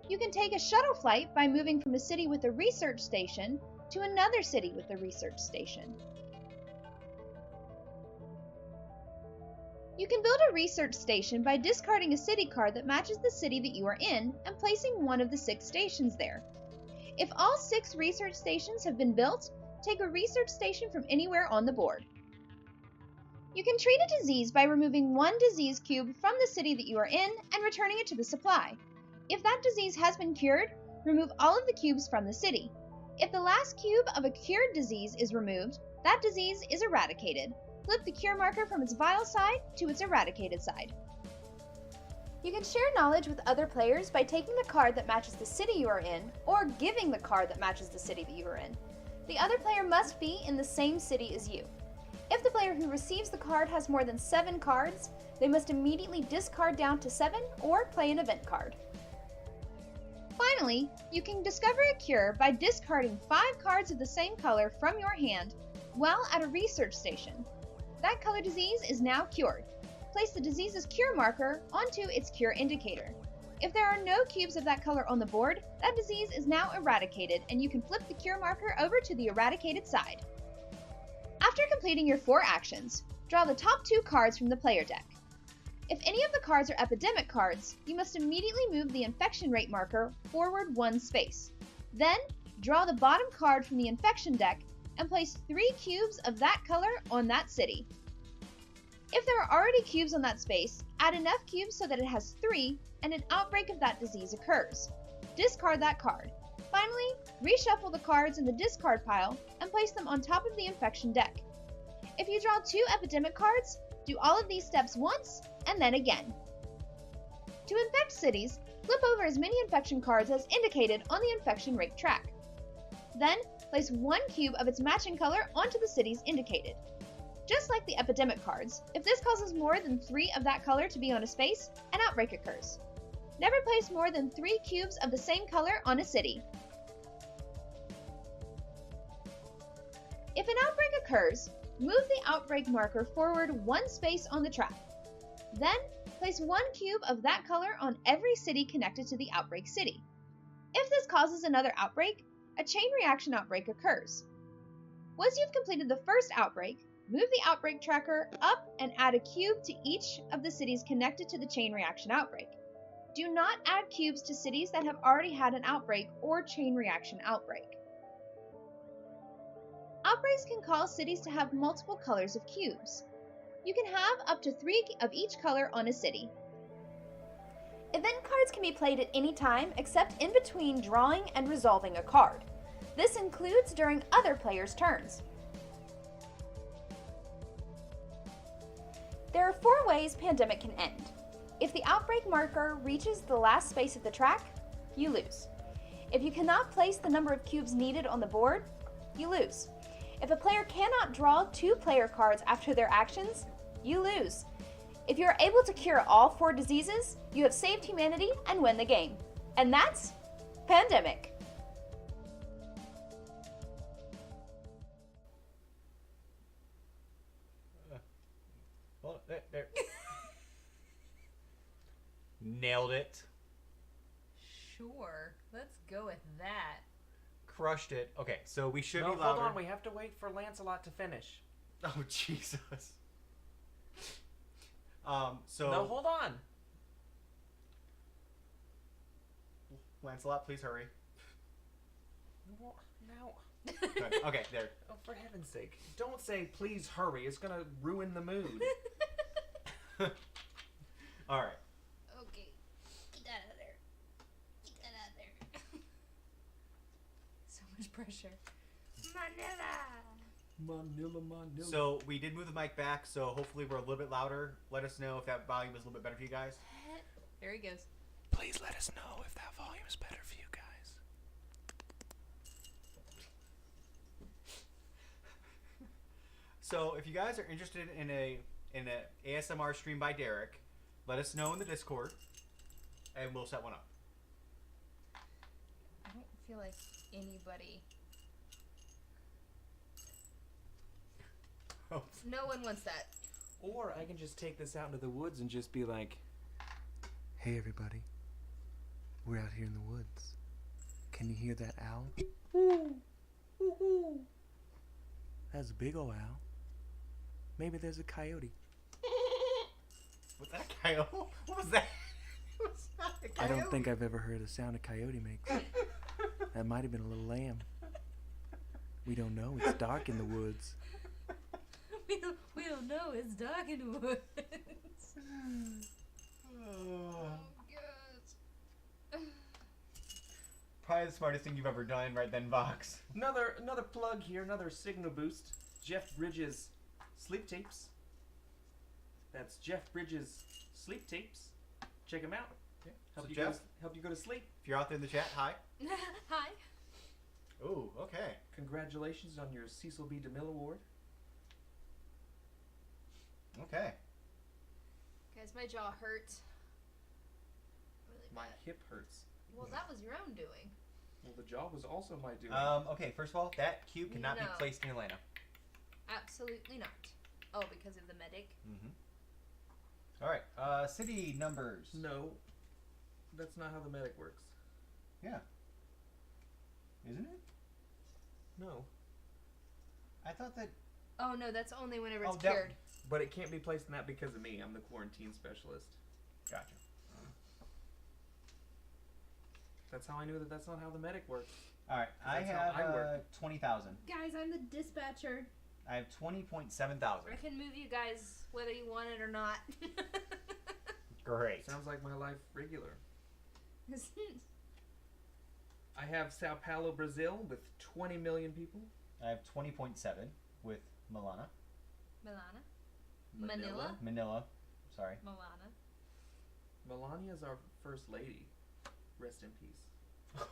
You can take a shuttle flight by moving from a city with a research station to another city with a research station. You can build a research station by discarding a city card that matches the city that you are in and placing one of the 6 stations there. If all 6 research stations have been built, take a research station from anywhere on the board. You can treat a disease by removing 1 disease cube from the city that you are in and returning it to the supply. If that disease has been cured, remove all of the cubes from the city. If the last cube of a cured disease is removed, that disease is eradicated. Flip the cure marker from its vial side to its eradicated side. You can share knowledge with other players by taking the card that matches the city you are in, or giving the card that matches the city that you are in. The other player must be in the same city as you. If the player who receives the card has more than 7 cards, they must immediately discard down to 7 or play an event card. Finally, you can discover a cure by discarding 5 cards of the same color from your hand while at a research station. That color disease is now cured. Place the disease's cure marker onto its cure indicator. If there are no cubes of that color on the board, that disease is now eradicated and you can flip the cure marker over to the eradicated side. After completing your 4 actions, draw the top 2 cards from the player deck. If any of the cards are epidemic cards, you must immediately move the infection rate marker forward 1 space. Then, draw the bottom card from the infection deck and place 3 cubes of that color on that city. If there are already cubes on that space, add enough cubes so that it has 3 and an outbreak of that disease occurs. Discard that card. Finally, reshuffle the cards in the discard pile and place them on top of the infection deck. If you draw 2 epidemic cards, do all of these steps once and then again. To infect cities, flip over as many infection cards as indicated on the infection rate track. Then, place 1 cube of its matching color onto the cities indicated. Just like the epidemic cards, if this causes more than 3 of that color to be on a space, an outbreak occurs. Never place more than 3 cubes of the same color on a city. If an outbreak occurs, move the outbreak marker forward 1 space on the track. Then, place 1 cube of that color on every city connected to the outbreak city. If this causes another outbreak, a chain reaction outbreak occurs. Once you've completed the first outbreak, move the outbreak tracker up and add a cube to each of the cities connected to the chain reaction outbreak. Do not add cubes to cities that have already had an outbreak or chain reaction outbreak. Outbreaks can cause cities to have multiple colors of cubes. You can have up to 3 of each color on a city. Event cards can be played at any time except in between drawing and resolving a card. This includes during other players' turns. There are 4 ways Pandemic can end. If the outbreak marker reaches the last space of the track, you lose. If you cannot place the number of cubes needed on the board, you lose. If a player cannot draw 2 player cards after their actions, you lose. If you are able to cure all 4 diseases, you have saved humanity and win the game. And that's Pandemic. Well, there. Nailed it. Sure, let's go with that. Crushed it. Okay, so we should No, be louder. hold on. We have to wait for Lancelot to finish. Oh, Jesus. So... No, hold on. Lancelot, please hurry. No. Good. Okay, there. Oh, for heaven's sake. Don't say, please hurry. It's going to ruin the mood. All right. Okay. Get that out of there. Get that out of there. So much pressure. Manila. So we did move the mic back, so hopefully we're a little bit louder. Let us know if that volume is a little bit better for you guys. There he goes. Please let us know if that volume is better for you guys. So if you guys are interested in a ASMR stream by Derek, let us know in the Discord, and we'll set one up. I don't feel like anybody. No one wants that. Or I can just take this out into the woods and just be like, hey everybody, we're out here in the woods. Can you hear that owl? That's a big ol' owl. Maybe there's a coyote. Was that a coyote? What was that? Was that a I coyote? don't think I've ever heard a sound a coyote makes. That might have been a little lamb. We don't know. It's dark in the woods. We don't know. It's dark in the woods. Oh. God. Probably the smartest thing you've ever done, right then, Vox. Another plug here, another signal boost. Jeff Bridges sleep tapes. That's Jeff Bridges sleep tapes. Check them out. Okay. Help So you Jeff, help you go to sleep. if you're out there in the chat, hi. Hi. Ooh, okay. Congratulations on your Cecil B. DeMille Award. Okay. Guys, my jaw hurts. Really My bad. hip hurts. Well, that was your own doing. Well, the jaw was also my doing. Okay, first of all, that cube cannot be No. placed in Atlanta. Absolutely not. Oh, because of the medic? Mm-hmm. All right, city numbers. No, that's not how the medic works. Yeah. Isn't it? No. I thought that... Oh, no, that's only whenever it's Oh, that- cured. But it can't be placed in that because of me. I'm the quarantine specialist. Gotcha. That's how I knew that that's not how the medic works. All right, I That's how have I work. 20,000. Guys, I'm the dispatcher. I have 20.7 thousand. I can move you guys whether you want it or not. Great. Sounds like my life regular. I have Sao Paulo, Brazil, with 20 million people. I have 20.7 with Milana. Milana? Manila? Manila. Sorry. Milana. Melania's our first lady. Rest in peace.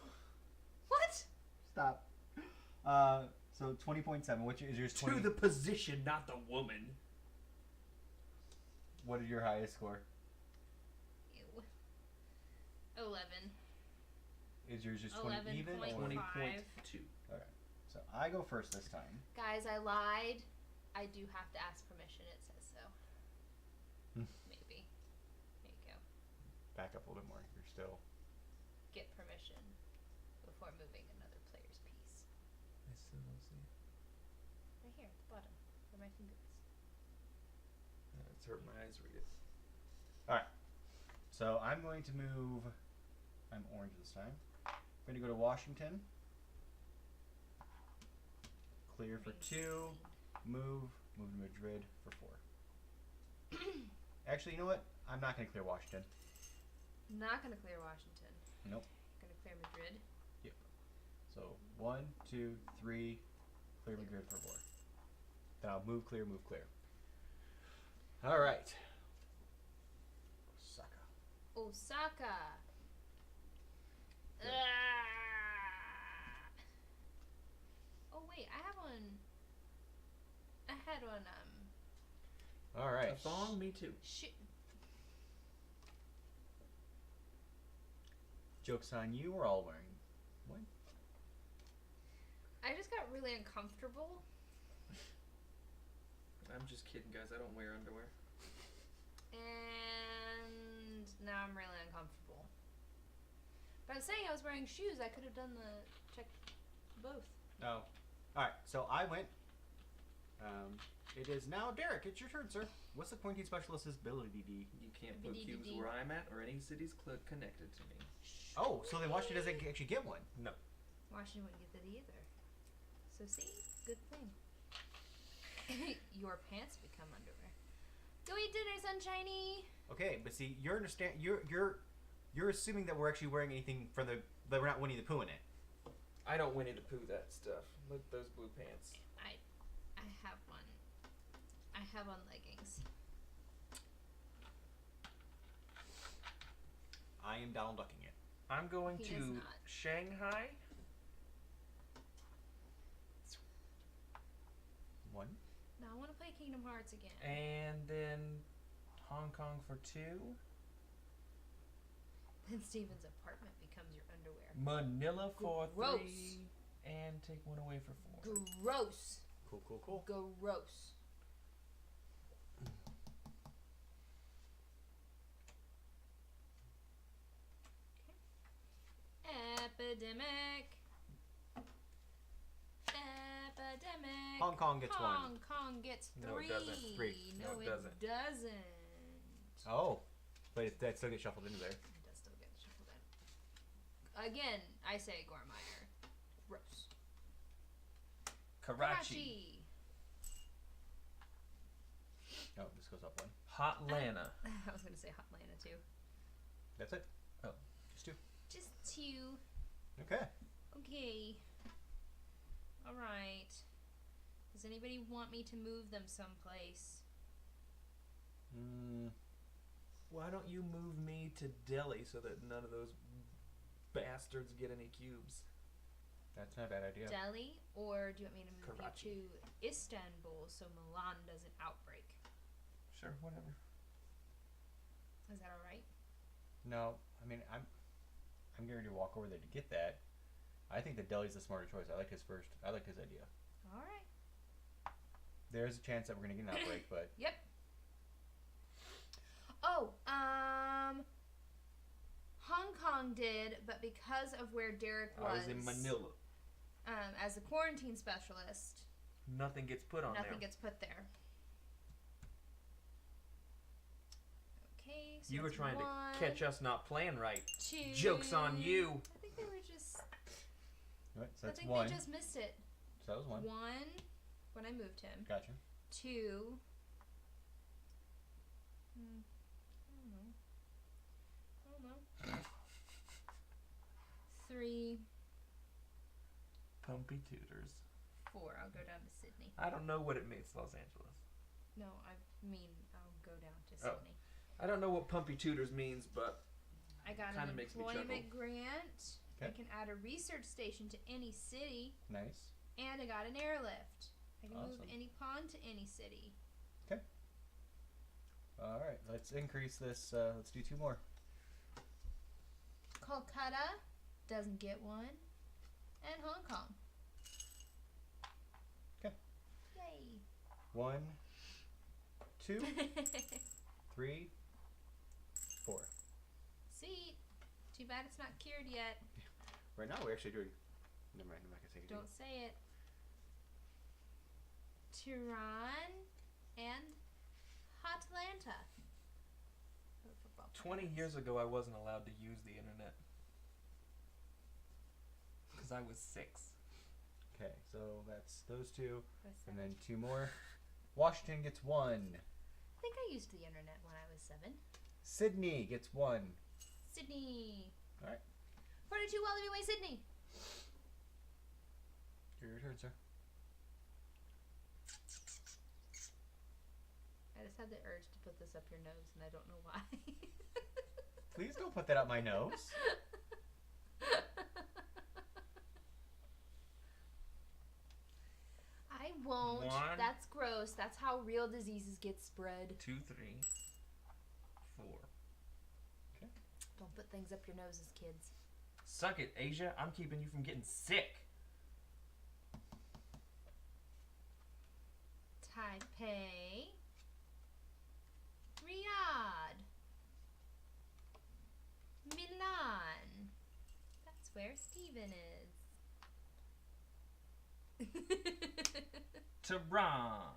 What? Stop. So 20.7. Which is yours? 20. To the position, not the woman. What is your highest score? Ew. 11. Is yours just 20 even? 11.5. 20. 20.2. Okay. So I go first this time. Guys, I lied. I do have to ask permission. It says so. Maybe. There you go. Back up a little bit more. You're still. Get permission before moving another player's piece. I still don't see it. Right here at the bottom, where my finger is. It's hurting my eyes to read it. So I'm going to move. I'm orange this time. I'm going to go to Washington. Clear for 2. Move to Madrid for 4. Actually, you know what? I'm not going to clear Washington. Not gonna clear Washington. Nope. Gonna clear Madrid. So 1, 2, 3, clear Madrid for 4. Then I'll move clear. All right. Osaka. Good. Oh wait, I have one. I had one. All right. A thong? Me too. Shoot. Joke's on you. We're all wearing. What? I just got really uncomfortable. I'm just kidding, guys. I don't wear underwear. And now I'm really uncomfortable. But I was saying I was wearing shoes. I could have done the check both. Oh. All right. So I went. It is now Derek. It's your turn, sir. What's the quarantine specialist's ability? You can't put cubes where I'm at or any cities connected to me. Oh, so then Washington doesn't actually get one. No. Washington wouldn't get that either. So see, good thing. Your pants become underwear. Go eat dinner, Sunshiny. Okay, but see, you're assuming that we're actually wearing anything from that we're not Winnie the Pooh in it. I don't Winnie the Pooh that stuff. Look at those blue pants. I have one. I have on leggings. I am Donald Ducking it. I'm going He to is not. Shanghai. One. Now I want to play Kingdom Hearts again. And then Hong Kong for 2. Then Steven's apartment becomes your underwear. Manila for Gross. 3. And take one away for 4. Gross. Cool. Gross. Epidemic. Hong Kong gets 1. Hong Kong gets 3. No, it doesn't. 3. No, it doesn't. Oh, but that still gets shuffled into there. It does still get shuffled in. Again, I say Gormeyer. Gross. Karachi. Oh, this goes up 1. Hotlanta. I was going to say Hotlanta too. That's it. Oh. Just 2. Just 2. Okay. Okay. Alright. Does anybody want me to move them someplace? Why don't you move me to Delhi so that none of those bastards get any cubes? That's not a bad idea. Delhi? Or do you want me to move Karachi. you to Istanbul so Milan doesn't outbreak? Sure, whatever. Is that alright? No, I mean I'm getting ready to walk over there to get that. I think that Delhi's the smarter choice. I like his idea. Alright. There's a chance that we're gonna get an outbreak, but Yep. Oh, Hong Kong did, but because of where Derek was, I was in Manila. As a quarantine specialist, Nothing gets put on nothing there. gets put there. Okay, so You were that's trying 1, to catch us not playing right. 2. Joke's on you. I think they were just. right, so I that's think 1. they just missed it. So that was 1. 1 when I moved him. Gotcha. 2. I don't know. 3, Pumpy tutors. 4. I'll go down to Sydney. I don't know what it means, Los Angeles. No, I mean I'll go down to Oh. Sydney. I don't know what pumpy tutors means, but I got Kinda an makes me employment grant. I Okay. can add a research station to any city, Nice. and I got an airlift. I can move Awesome. any pond to any city. All right, let's increase this. Let's do 2 more. Kolkata doesn't get 1, and Hong Kong. 'Kay. Yay. 1, 2, 3, 4. See, too bad it's not cured yet. Right now, we're actually doing. Never mind. I'm not gonna say anything. Don't say it. Tehran and Hotlanta. 20 years ago I wasn't allowed to use the internet. Because I was 6. Okay, so that's those 2, What's and that? then 2 more. Washington gets 1. I think I used the internet when I was 7. Sydney gets 1. Sydney. Alright. 42 Wallaby Way, Sydney. Your turn, sir. I just had the urge to put this up your nose, and I don't know why. Please don't put that up my nose. I won't. 1. That's gross. That's how real diseases get spread. 2, 3, 4. Don't put things up your noses, kids. Suck it, Asia. I'm keeping you from getting sick. Taipei. Riyadh. Milan. That's where Steven is. Tehran.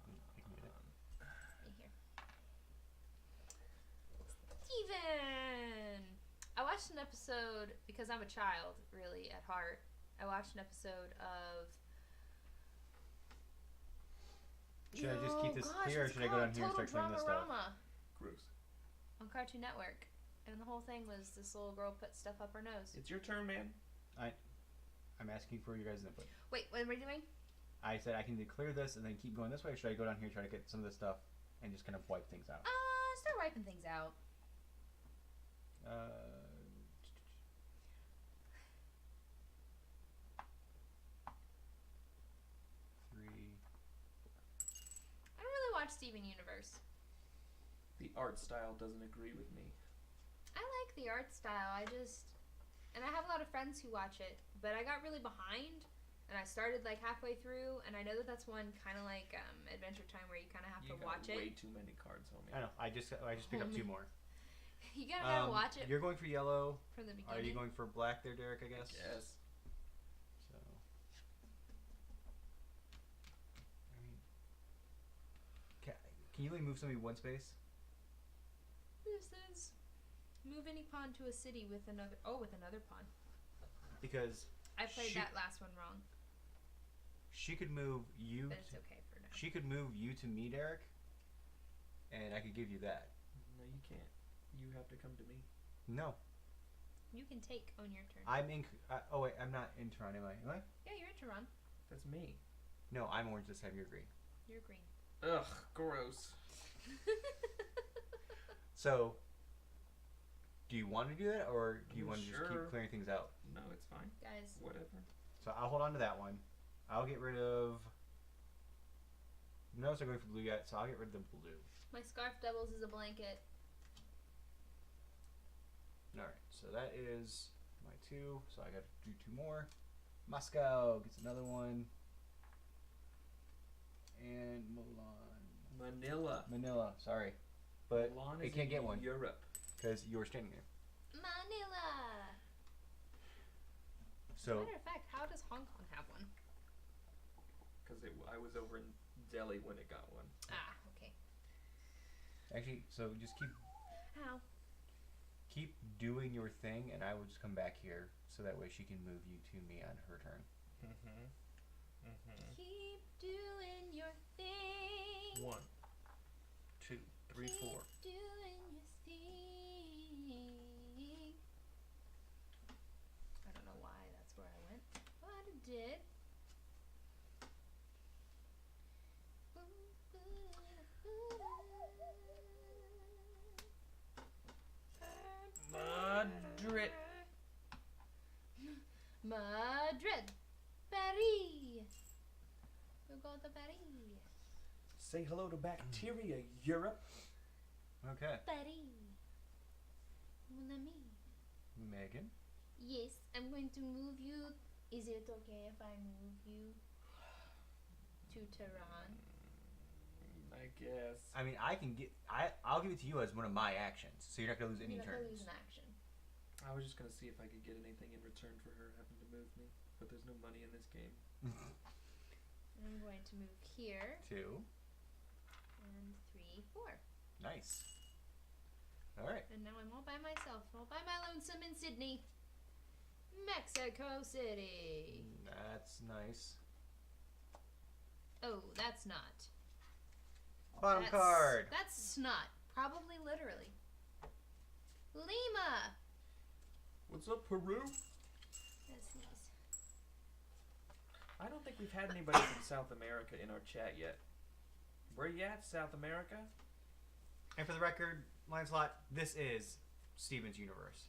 You can get it. Right here. Steven! I watched an episode, because I'm a child, really, at heart. I watched an episode of Should I just keep this gosh, here, or what's should I it go down called? here and Total start cleaning this stuff? Dramarama Gross. on Cartoon Network. And the whole thing was this little girl put stuff up her nose. It's your turn, man. I'm asking for you guys' input. Wait, what are we doing? I said I can either clear this and then keep going this way, or should I go down here and try to get some of this stuff and just kind of wipe things out? Start wiping things out. Three. I don't really watch Steven Universe. The art style doesn't agree with me. I like the art style. And I have a lot of friends who watch it, but I got really behind, and I started like halfway through, and I know that that's one kind of like Adventure Time where you kind of have You to got watch way it. too many cards, homie. I know. I just picked up two more. You gotta watch it You're going for yellow. from the beginning. Are you going for black there, Derek? I guess. Yes. So. I mean, can you only move somebody one space? This is move any pawn to a city with another. Oh, with another pawn. Because I played that last one wrong, she could move you. but it's okay for now. She could move you to me, Derek, and I could give you that. No, you can't. You have to come to me. No, You can take on your turn. I'm in. Oh wait, I'm not in Toronto, am I? Am I? Yeah, you're in Tehran. That's me. No, I'm orange this time. You're green. You're green. Ugh, gross. So, do you want to do that, or do you want to just Sure. keep clearing things out? No, it's fine. Guys, Whatever. So I'll hold on to that one. I'll get rid of. No, it's not going for blue yet, so I'll get rid of the blue. my scarf doubles as a blanket. All right, so that is my two. So I got to do two more. Moscow gets another one, and Manila. Sorry, but Milan it is can't in get one Europe. because you were standing there. Manila. So Matter of fact, how does Hong Kong have one? Because I was over in Delhi when it got one. Ah, okay. actually, so just How? keep doing your thing, and I will just come back here, so that way she can move you to me on her turn. Keep doing your thing. 1, 2, 3, 4. Keep doing your thing. I don't know why that's where I went, but I did. Madrid. Madrid. Paris. We go to Paris. Say hello to bacteria, Europe. Okay, Paris. Mon ami. Megan. Yes, I'm going to move you. Is it okay if I move you to Tehran? I guess. I mean, I'll give it to you as one of my actions, so you're not gonna lose any You're not gonna turns. lose an action. I was just gonna see if I could get anything in return for her having to move me, but there's no money in this game. And I'm going to move here. 2. And 3, 4. Nice. All right. And now I'm all by myself, all by my lonesome in Sydney. Mexico City. That's nice. Oh, that's not. Bottom That's- card. That's snot. Probably literally. Lima. What's up, Peru? That's nice. I don't think we've had anybody from South America in our chat yet. Where you at, South America? And for the record, Lancelot, this is Steven's universe.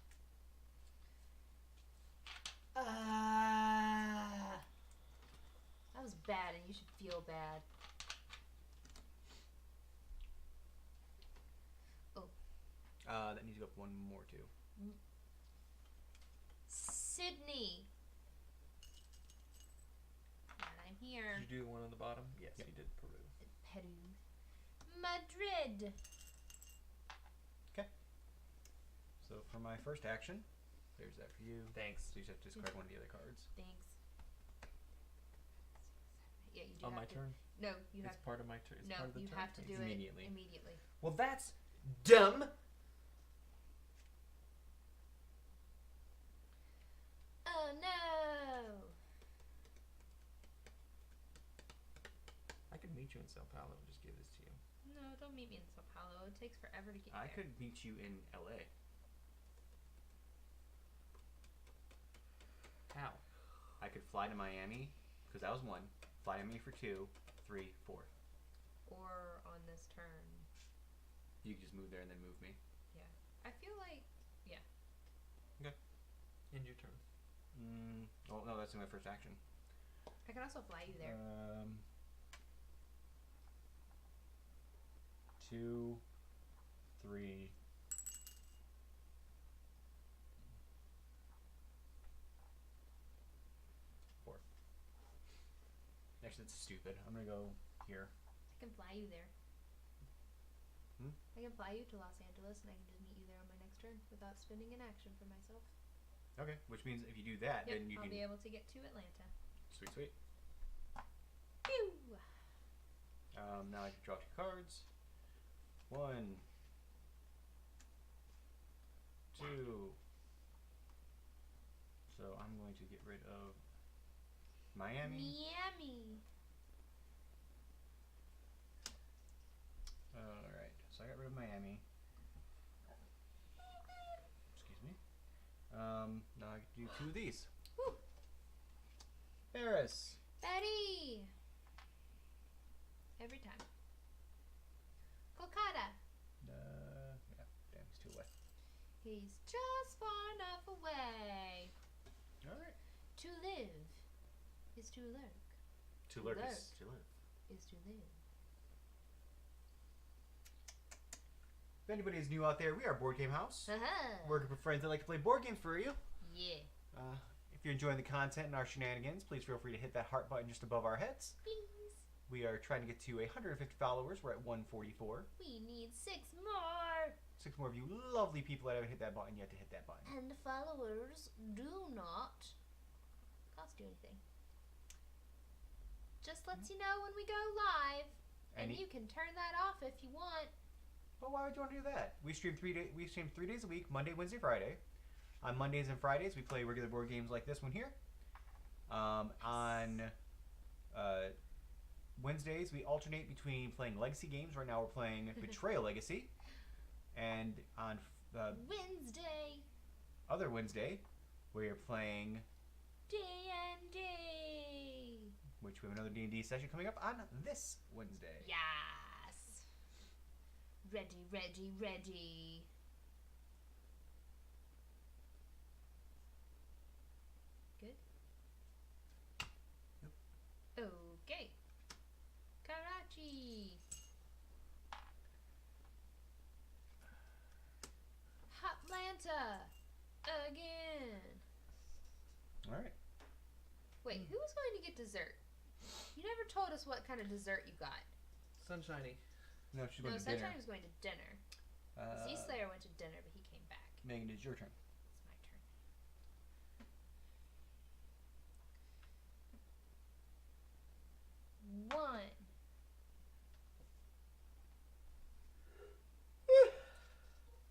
That was bad, and you should feel bad. That needs to go up one more too. Sydney. And I'm here. Did you do one on the bottom? Yes, Yep. you did Peru. Peru. Madrid. So for my first action, there's that for you. Thanks. So you just have to discard one of the other cards. Thanks. Yeah, you do On have my to. turn? No, you have. It's part of my turn. It's No, part of the you turn have to phase. do it Immediately. immediately. Well, that's dumb. Oh no! I can meet you in Sao Paulo and just give this to you. No, don't meet me in Sao Paulo. It takes forever to get I there. could meet you in LA. How? I could fly to Miami, because that was 1. Fly to Miami for 2, 3, 4. Or on this turn. You could just move there and then move me. Yeah. I feel like. End your turn. Oh no, that's in my first action. I can also fly you there. 2, 3. Actually, that's stupid. I'm gonna go here. I can fly you there. I can fly you to Los Angeles and I can just meet you there on my next turn without spending an action for myself. Okay, which means if you do that, Yep, then you I'll can. be able to get to Atlanta. Sweet, sweet. Phew! Now I can draw 2 cards. 1, 2. So I'm going to get rid of Miami. Miami. Alright, so I got rid of Miami. Excuse me. Now I can do 2 of these. Woo. Paris. Betty. Every time. Kolkata. Yeah, damn, he's too away. He's just far enough away. Alright. To live is to lurk. To lurk Lurk. is to live. Is to live. If anybody is new out there, we are Board Game House. Haha. We're a group of friends that like to play board games for you. Yeah. If you're enjoying the content and our shenanigans, please feel free to hit that heart button just above our heads. Please. We are trying to get to 150 followers. We're at 144. We need 6 more. 6 more of you lovely people that haven't hit that button yet to hit that button. And followers do not cost you anything. Just lets you know when we go live. And you can turn that off if you want. Well, why would you want to do that? We stream 3 days a week, Monday, Wednesday, Friday. On Mondays and Fridays, we play regular board games like this one here. On Wednesdays, we alternate between playing legacy games. Right now, we're playing Betrayal Legacy. And on Wednesday. other Wednesday, we are playing D&D. which we have another D&D session coming up on this Wednesday. Yes. Ready, ready, ready. Good? Yep. Okay. Karachi. Hotlanta. Again. All right. Wait, who was going to get dessert? You never told us what kind of dessert you got. Sunshiny. No, she's No, going to dinner. Sunshine was going to dinner. Sea Slayer went to dinner, but he came back. Megan, it's your turn. It's my turn. 1.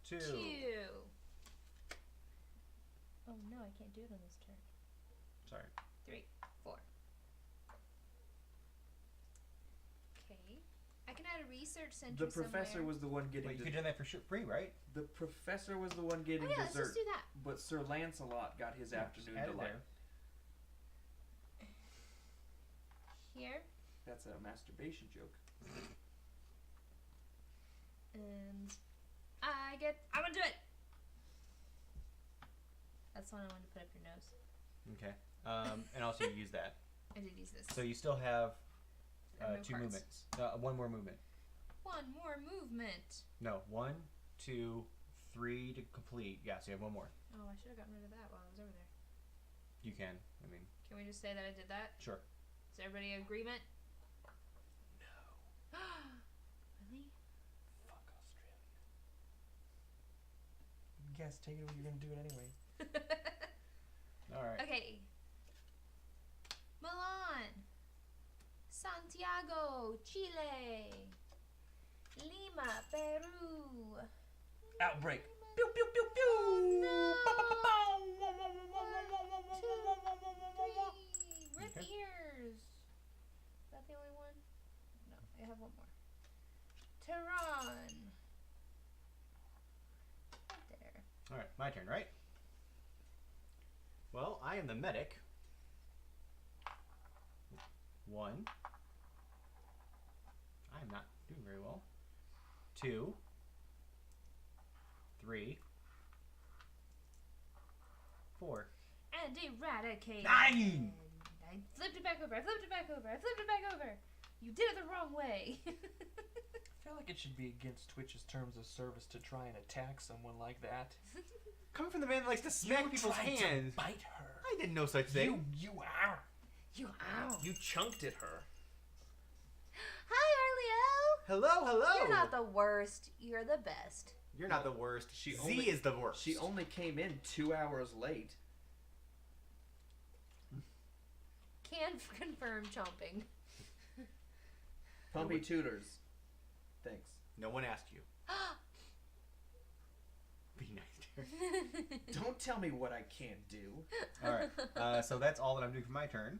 2. 2. Oh no, I can't do it on this turn. Sorry. 3, 4. Okay. I can add a research center The professor somewhere. was the one getting. Wait, you could do that for free, right? The professor was the one getting Oh yeah, let's dessert, just do that. but Sir Lancelot got his Yeah, afternoon just add it delight. Here. That's a masturbation joke. And I'm gonna do it! That's the one I wanted to put up your nose. Okay. And also you use that. I did use this. So you still have And no 2 cards. movements. One more movement. One more movement. No, 1, 2, 3 to complete. Yeah, so you have 1 more. Oh, I should have gotten rid of that while I was over there. You can. I mean, Can we just say that I did that? sure. Is everybody in agreement? No. Really? Fuck Australia. Yes, take it away. You're gonna do it anyway. All right. Okay. Milan. Santiago, Chile. Lima, Peru. Outbreak. Lima, Pew pew pew pew. Oh, no. Okay. 1, 2, 3. Rip ears. Is that the only one? No. I have one more. Tehran. Right there. All right, my turn, right? Well, I am the medic. 1. I am not doing very well. 2. 3. 4. And eradicate. 9! I flipped it back over. I flipped it back over. I flipped it back over. You did it the wrong way. I feel like it should be against Twitch's terms of service to try and attack someone like that. Coming from the man that likes to smack people's hands. Bite her. I didn't know such thing. You You chunked at her. Hi, Arleo. Hello, hello. You're not the worst. You're the best. You're not the worst. She Z only- is the worst. She only came in 2 hours late. Can confirm chomping. Pumpy tutors. Thanks. No one asked you. Be nice to her. Don't tell me what I can't do. All right. So that's all that I'm doing for my turn.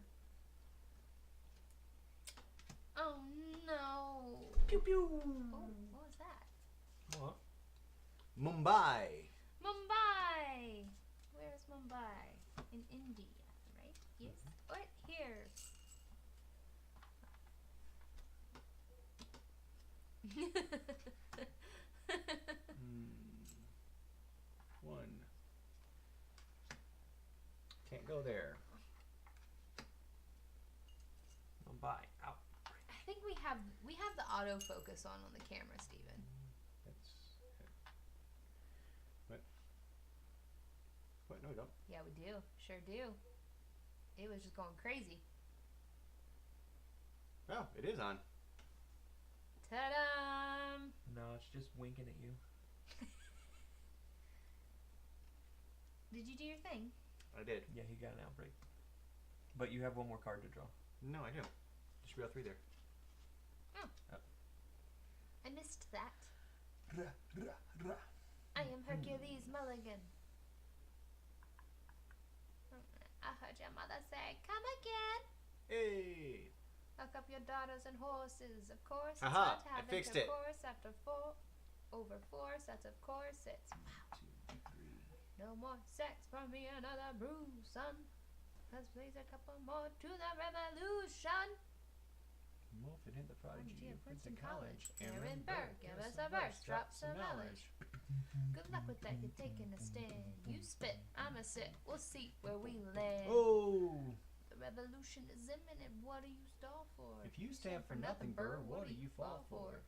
Oh no. Pew pew. Oh, what was that? What? Mumbai. Mumbai. Where is Mumbai? In India, right? Yes. What? Here. One. Can't go there. Bye. Out. I think we have the autofocus on the camera, Steven. That's. What? No, we don't. Yeah, we do. Sure do. It was just going crazy. Oh, it is on. Ta-da! No, it's just winking at you. Did you do your thing? I did. Yeah, he got an outbreak. But you have one more card to draw. No, I do. There should be all 3 there. I missed that. I am Hercules Mulligan. I heard your mother say, "Come again." Hey. Lock up your daughters and horses. Of course, it's Aha, not I havoc. fixed Of it. course, after 4 over 4 sets, of course, it's 2, 3. no more sex for me, another bruise, son. Let's raise a couple more to the revolution. Morphin hit the prodigy Prodigy of of Princeton Princeton College. College. Aaron Burr, give us a verse, drop some knowledge. Good luck with that, you're taking a stand. You spit, I'ma sit, we'll see where we land. Oh! The revolution is imminent, what do you stall for? If you stand for nothing, Burr, what do you fall for?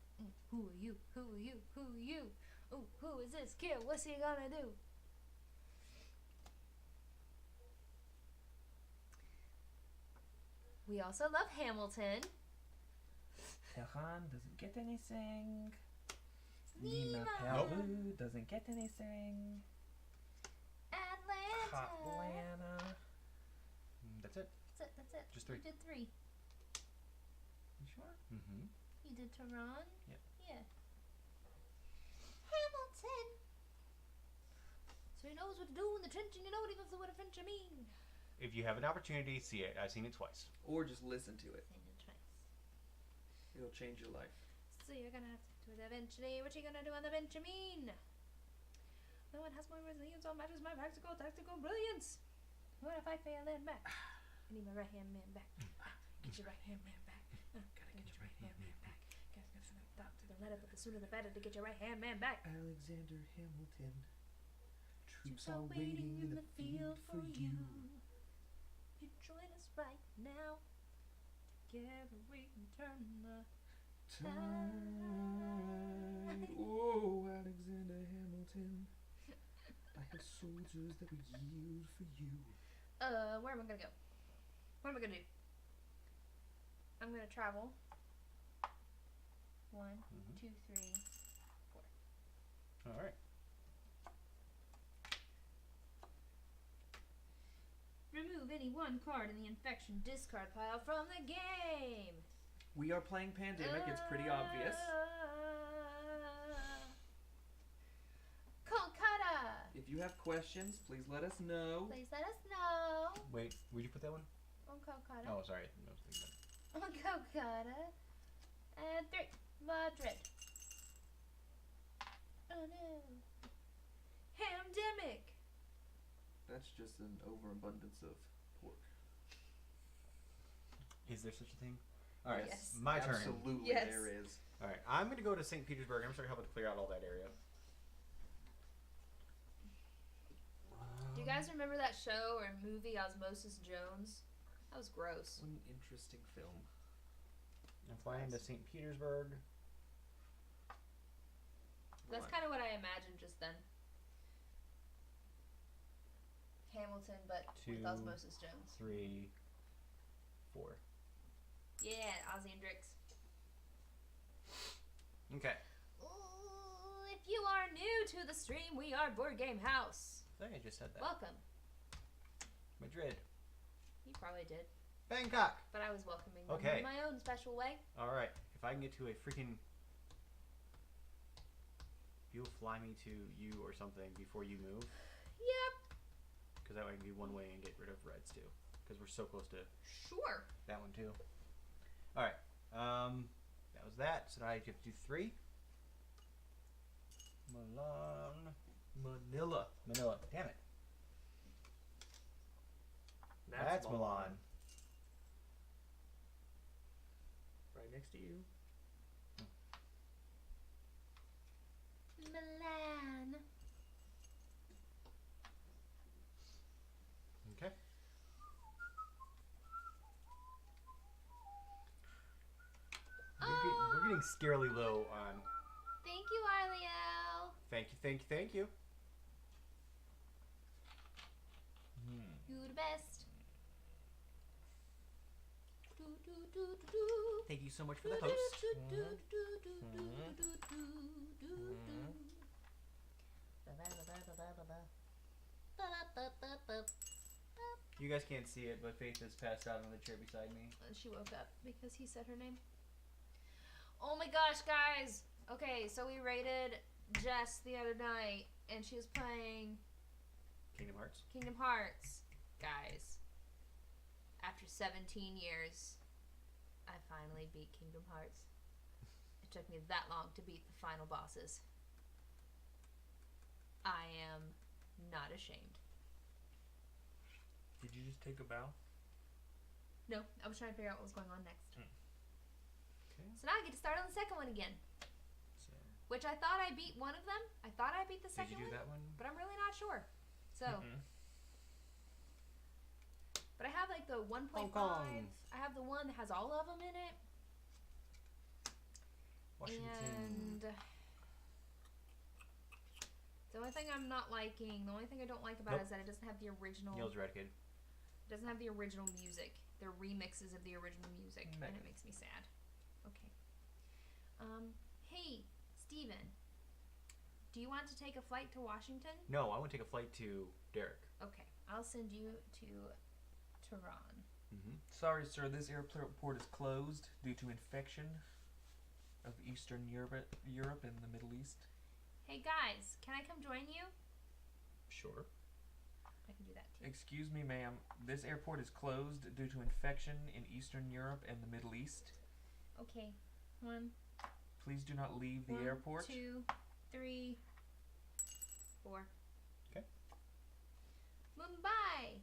Who are you? Who are you? Who are you? Ooh, who is this kid? What's he gonna do? We also love Hamilton. Tehran doesn't get anything. Lima. Peru doesn't get anything. Atlanta. Atlanta. That's it. That's it. Just 3. You did 3. You sure? Mm-hmm. You did Tehran? Yeah. Yeah. Hamilton. So he knows what to do in the trench, and you know what he knows what a trench mean. If you have an opportunity, see it. I've seen it twice. Or just listen to it. And you'll twice. It'll change your life. So you're gonna have to do it eventually. What you gonna do on the Benjamin? No one has more resilience or matches my tactical brilliance. What if I fail in math? I need my right hand man back. Get your right hand man back. Gotta get your right hand man back. Gotta go from the top to the letter, but the sooner the better to get your right hand man back. Alexander Hamilton. Troops are waiting in the field for you. You join us right now. Together we can turn the Time. Oh, Alexander Hamilton. I have soldiers that would yield for you. Where am I gonna go? What am I gonna do? I'm gonna travel. 1, 2, 3, 4. All right. Remove any one card in the infection discard pile from the game. We are playing Pandemic, it's pretty obvious. Kolkata. If you have questions, please let us know. Please let us know. Wait, where'd you put that one? On Kolkata. Oh, sorry. I was thinking On Kolkata. And 3. Madrid. Oh no. Hamdemic. That's just an overabundance of pork. Is there such a thing? All right, Yes. my turn. Absolutely, Yes. there is. All right, I'm gonna go to St. Petersburg. I'm just gonna help to clear out all that area. Do you guys remember that show or movie Osmosis Jones? That was gross. What an interesting film. I'm flying to St. Petersburg. That's kind of what I imagined just then. Hamilton, but with 2, Osmosis Jones. 3, 4. Yeah, Ozzy and Drix. Okay. Ooh, if you are new to the stream, we are Board Game House. I think I just said that. Welcome. Madrid. You probably did, Bangkok. but I was welcoming them Okay. in my own special way. All right. If I can get to a freaking, you'll fly me to you or something before you move, Yep. because that way I can be one way and get rid of reds too, because we're so close to Sure. that one too. All right. That was that. So now I have to do 3. Milan. Manila. Manila. Damn it. That's Milan. Right next to you. Milan. Okay. We're getting scarily low on. Thank you, Arliel. Thank you, thank you, thank you. You the best. Do, do, do, do, do. Thank you so much for Do, the do, host. do, do, do, do, do, do, do, do, do. Ba-ba-ba-ba-ba-ba-ba. You guys can't see it, but Faith is passed out on the chair beside me. And she woke up because he said her name. Oh my gosh, guys! Okay, so we raided Jess the other night, and she was playing Kingdom Hearts. Kingdom Hearts. Guys, after 17 years, I finally beat Kingdom Hearts. It took me that long to beat the final bosses. I am not ashamed. Did you just take a bow? No, I was trying to figure out what was going on next. Okay. So now I get to start on the second one again. So, Which I thought I beat one of them. I thought I beat the did second you do one. that one? But I'm really not sure. So, but I have like the 1.5. Hong Kong. I have the one that has all of them in it. Washington. And the only thing I'm not liking, the only thing I don't like about it is that it doesn't have the original. Neil's Redkid. It doesn't have the original music. They're remixes of the original music, and it makes me sad. Okay. Hey, Steven. Do you want to take a flight to Washington? No, I want to take a flight to Derek. Okay, I'll send you to Tehran. Sorry, sir. This airport is closed due to infection of Eastern Europe and the Middle East. Hey guys, can I come join you? Sure. I can do that too. Excuse me, ma'am. This airport is closed due to infection in Eastern Europe and the Middle East. Okay, 1, Please do not leave the 1, airport. 2, 3, 4. Okay. Mumbai.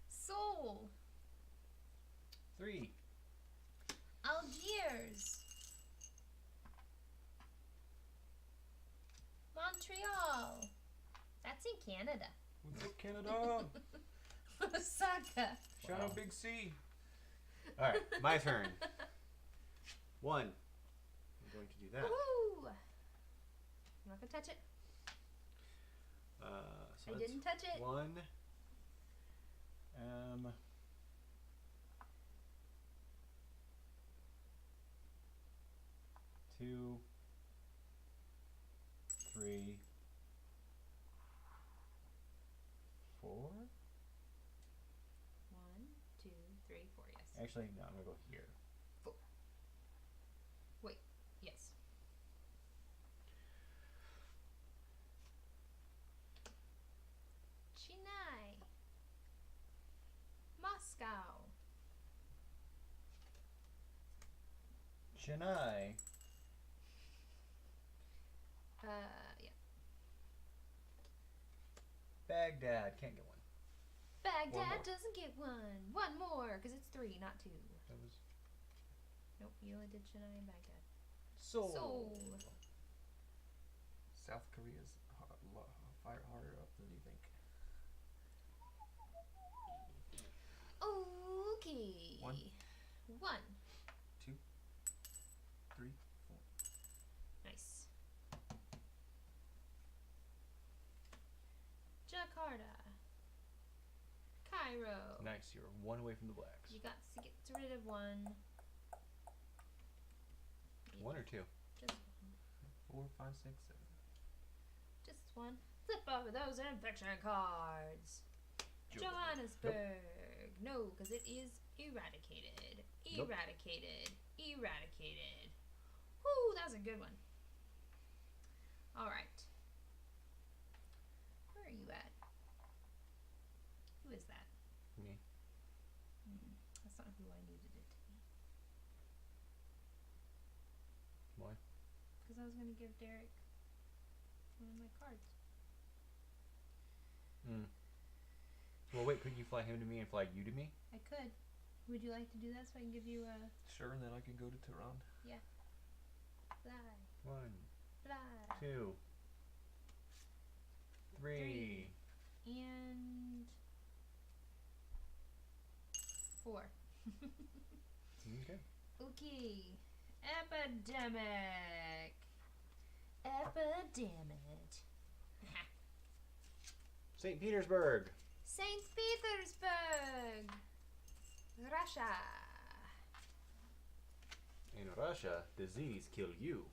Seoul. 3. Algiers. Montreal. That's in Canada. What's up, Canada? Osaka. Shout Wow. out Big C. All right, my turn. 1. I'm going to do that. Woohoo! I'm not gonna touch it. So I that's didn't touch it. 1. 2, 3, 4. 1, 2, 3, 4. Yes. Actually, no, I'm gonna go here. 4. Wait. Yes. Chennai. Chennai. Yeah. Baghdad. Can't get one. Baghdad doesn't get one. One more, because it's 3, not 2. That was Nope, you only did Chennai and Baghdad. Seoul. Seoul. South Korea's fire harder up than you think. Okay. 1, 1. 2, 3, 4. Nice. Jakarta. Cairo. Nice. You're 1 away from the blacks. You got to get rid of 1. 1 or 2? Just 4, 5, 6, 7. Just 1. Flip over those infection cards. Johannesburg. No, because it is eradicated. Nope. Eradicated. Eradicated. Whoo, that was a good one. Alright. Where are you at? Who is that? Me. That's not who I needed it to be. Why? Because I was going to give Derek one of my cards. Well, wait. Couldn't you fly him to me and fly you to me? I could. Would you like to do that so I can give you a Sure, and then I can go to Tehran. fly? 1, Fly. 2, 3. And 4. Okay. Okay. Epidemic. Epidemic. St. Petersburg. St. Petersburg. Russia. In Russia, disease kill you.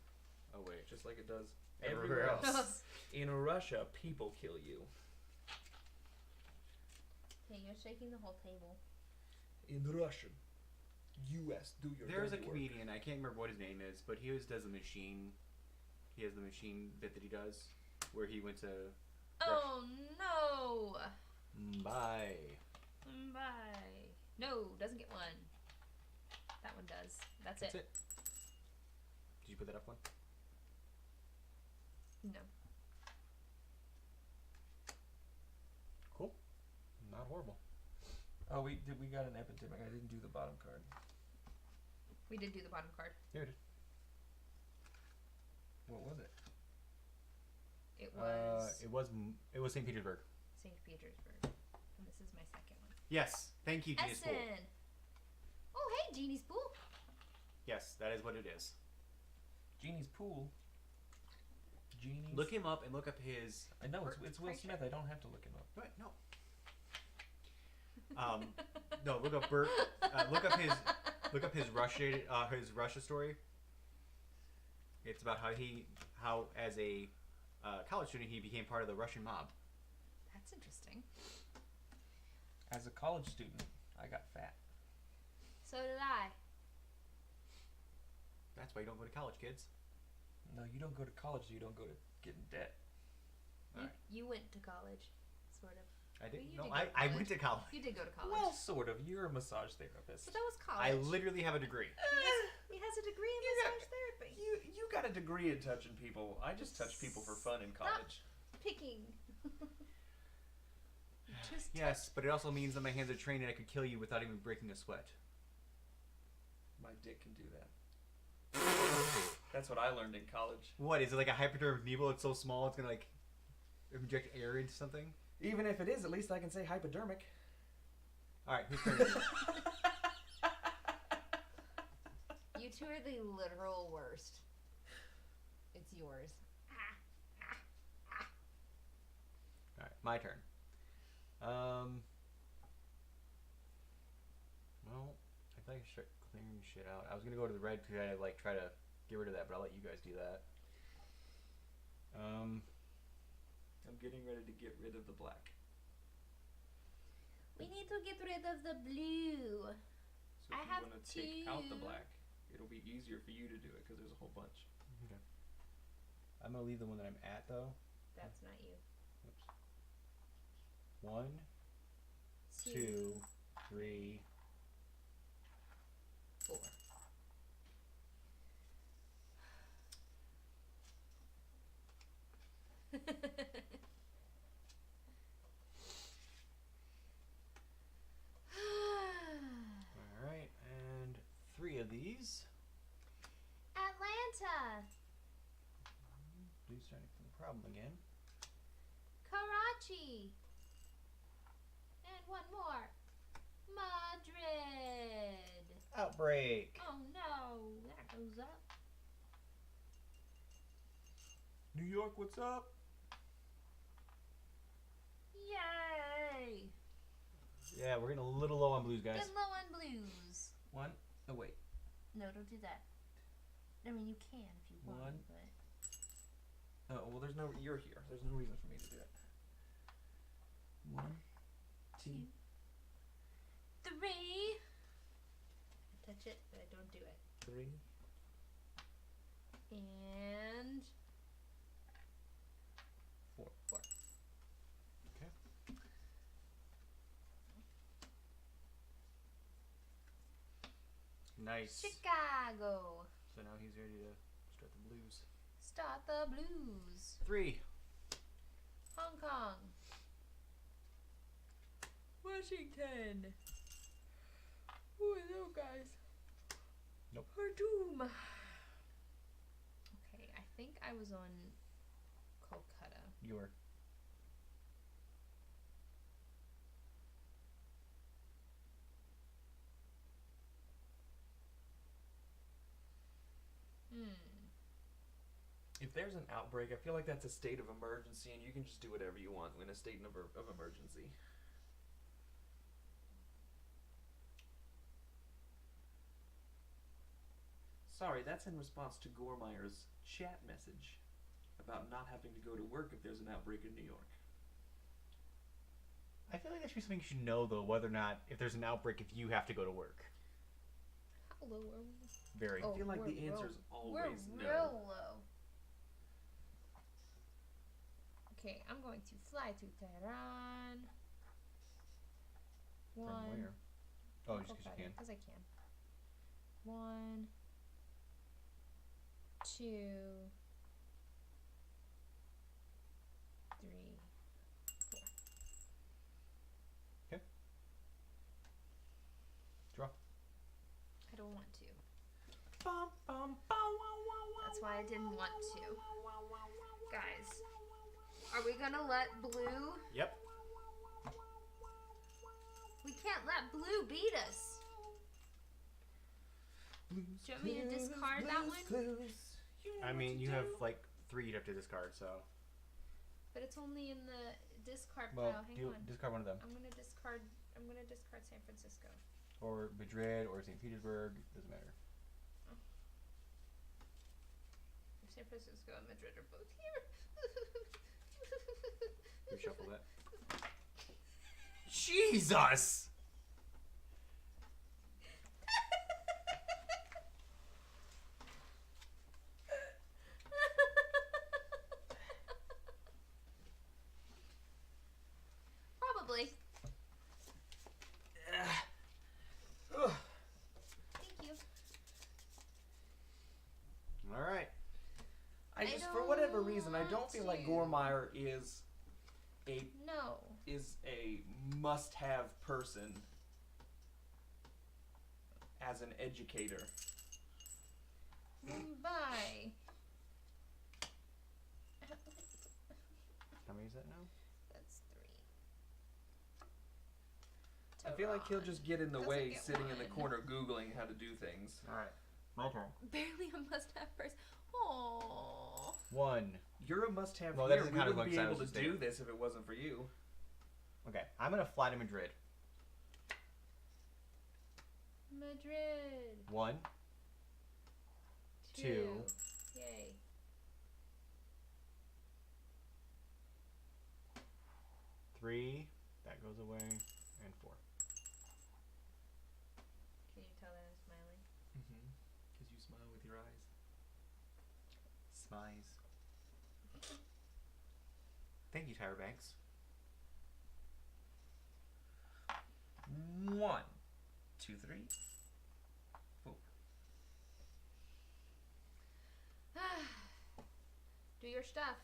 Oh wait, just like it does Everywhere else. In Russia, people kill you. Okay, you're shaking the whole table. In Russian, U.S. do your There's a dirty work. comedian. I can't remember what his name is, but he always does the machine. He has the machine bit that he does, where he went to. Oh no! Bye. Bye. No, doesn't get 1. That one does. That's it. Did you put that up one? No. Cool. Not horrible. Oh, we got an epidemic. I didn't do the bottom card. We did do the bottom card. Here it is. What was it? It was It was St. Petersburg. St. Petersburg. And this is my second one. Yes. Thank you, Genius Pool. Essen. Oh, hey, Genie's Pool. Yes, that is what it is. Genie's Pool. Genie's. Look him up and look up his. I know it's Will Smith. I don't have to look him up. What? No. No. Look up Bert. Look up his Russia story. It's about how as a college student he became part of the Russian mob. That's interesting. As a college student, I got fat. So did I. That's why you don't go to college, kids. No, you don't go to college. You don't go to get in debt. You went to college, sort of. I didn't. Well, you No, did go to I college. went to college. You did go to college. Well, sort of. You're a massage therapist. but that was college. I literally have a degree. He has a degree in You got- massage therapy. You got a degree in touching people. I just touch people for fun in college. Picking. Just Yes, but it also means that my hands are trained and I could kill you without even breaking a sweat. My dick can do that. That's what I learned in college. What is it, like a hypodermic needle? It's so small it's gonna like inject air into something. Even if it is, at least I can say hypodermic. All right, whose turn is it? You two are the literal worst. It's yours. All right, my turn. Well, I think I should start clearing shit out. I was gonna go to the red to like try to get rid of that, but I'll let you guys do that. I'm getting ready to get rid of the black. We need to get rid of the blue. So if I you have want to take out the two. black, it'll be easier for you to do it because there's a whole bunch. Okay. I'm gonna leave the one that I'm at though. That's not you. Oops. 1, 2, 3. 4. Blues. Atlanta. Blue's starting to be a problem again. Karachi. And one more. Madrid. Outbreak. Oh no, that goes up. New York, what's up? Yay! Yeah, we're getting a little low on blues, guys. Get low on blues. One. Oh wait. No, don't do that. I mean, you can if you want, One. but Oh well, there's no. You're here. There's no reason for me to do it. 1, 2. 3. I touch it, but I don't do it. 3. And 4. 4. Okay. Nice. Chicago. So now he's ready to start the blues. Start the blues. 3. Hong Kong. Washington. Oh, no, guys. Nope. Khartoum. Okay, I think I was on Kolkata. You were. If there's an outbreak, I feel like that's a state of emergency, and you can just do whatever you want in a state of emergency. Sorry, that's in response to Gormeyer's chat message about not having to go to work if there's an outbreak in New York. I feel like that should be something you should know, though, whether or not, if there's an outbreak, if you have to go to work. How low are we? Very. Oh, I feel like we're the answer's We're always no. real low. Okay, I'm going to fly to Tehran. From One. where? Oh, just because you can. Because I can. 1, 2, 3, 4. Okay. Draw. I don't want to. That's why I didn't want to. Guys, are we gonna let blue? Yep. We can't let blue beat us. Blues, Do you want me to discard that one? I mean, you have like 3 you'd have to discard, so. But it's only in the discard Well, pile. Hang on. discard one of them. I'm gonna discard San Francisco. Or Madrid, or St. Petersburg, doesn't matter. San Francisco and Madrid are both here. Reshuffle that. Jesus! Probably. Thank you. Alright. I just, for whatever reason, I don't feel like Gormeyer is a must-have person as an educator. Bye. How many is that now? That's 3. I feel like he'll just get in the Doesn't way, get sitting in the one. corner Googling how to do things. Alright. My turn. Barely a must-have person. Aww. 1. You're a must-have Well, that here. doesn't We count as wouldn't one be 'cause I able was to just do there. this if it wasn't for you. Okay, I'm gonna fly to Madrid. Madrid. 1. 2. Yay. 3. That goes away. And 4. Can you tell that I'm smiling? Mm-hmm. Because you smile with your eyes. Smize. Thank you, Tyra Banks. 1, 2, 3, 4. Do your stuff.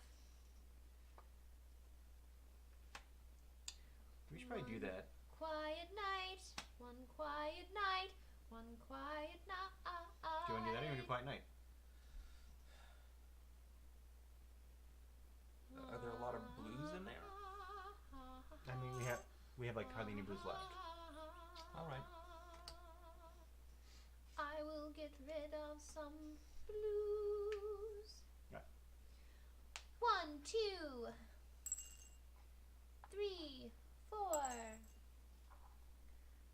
We should probably do that. Quiet night. One quiet night. One quiet night. Do you want to do that or you want to do Quiet Night? Are there a lot of blues in there? I mean, we have like hardly any blues left. All right. I will get rid of some blues. Yeah. 1, 2, 3, 4.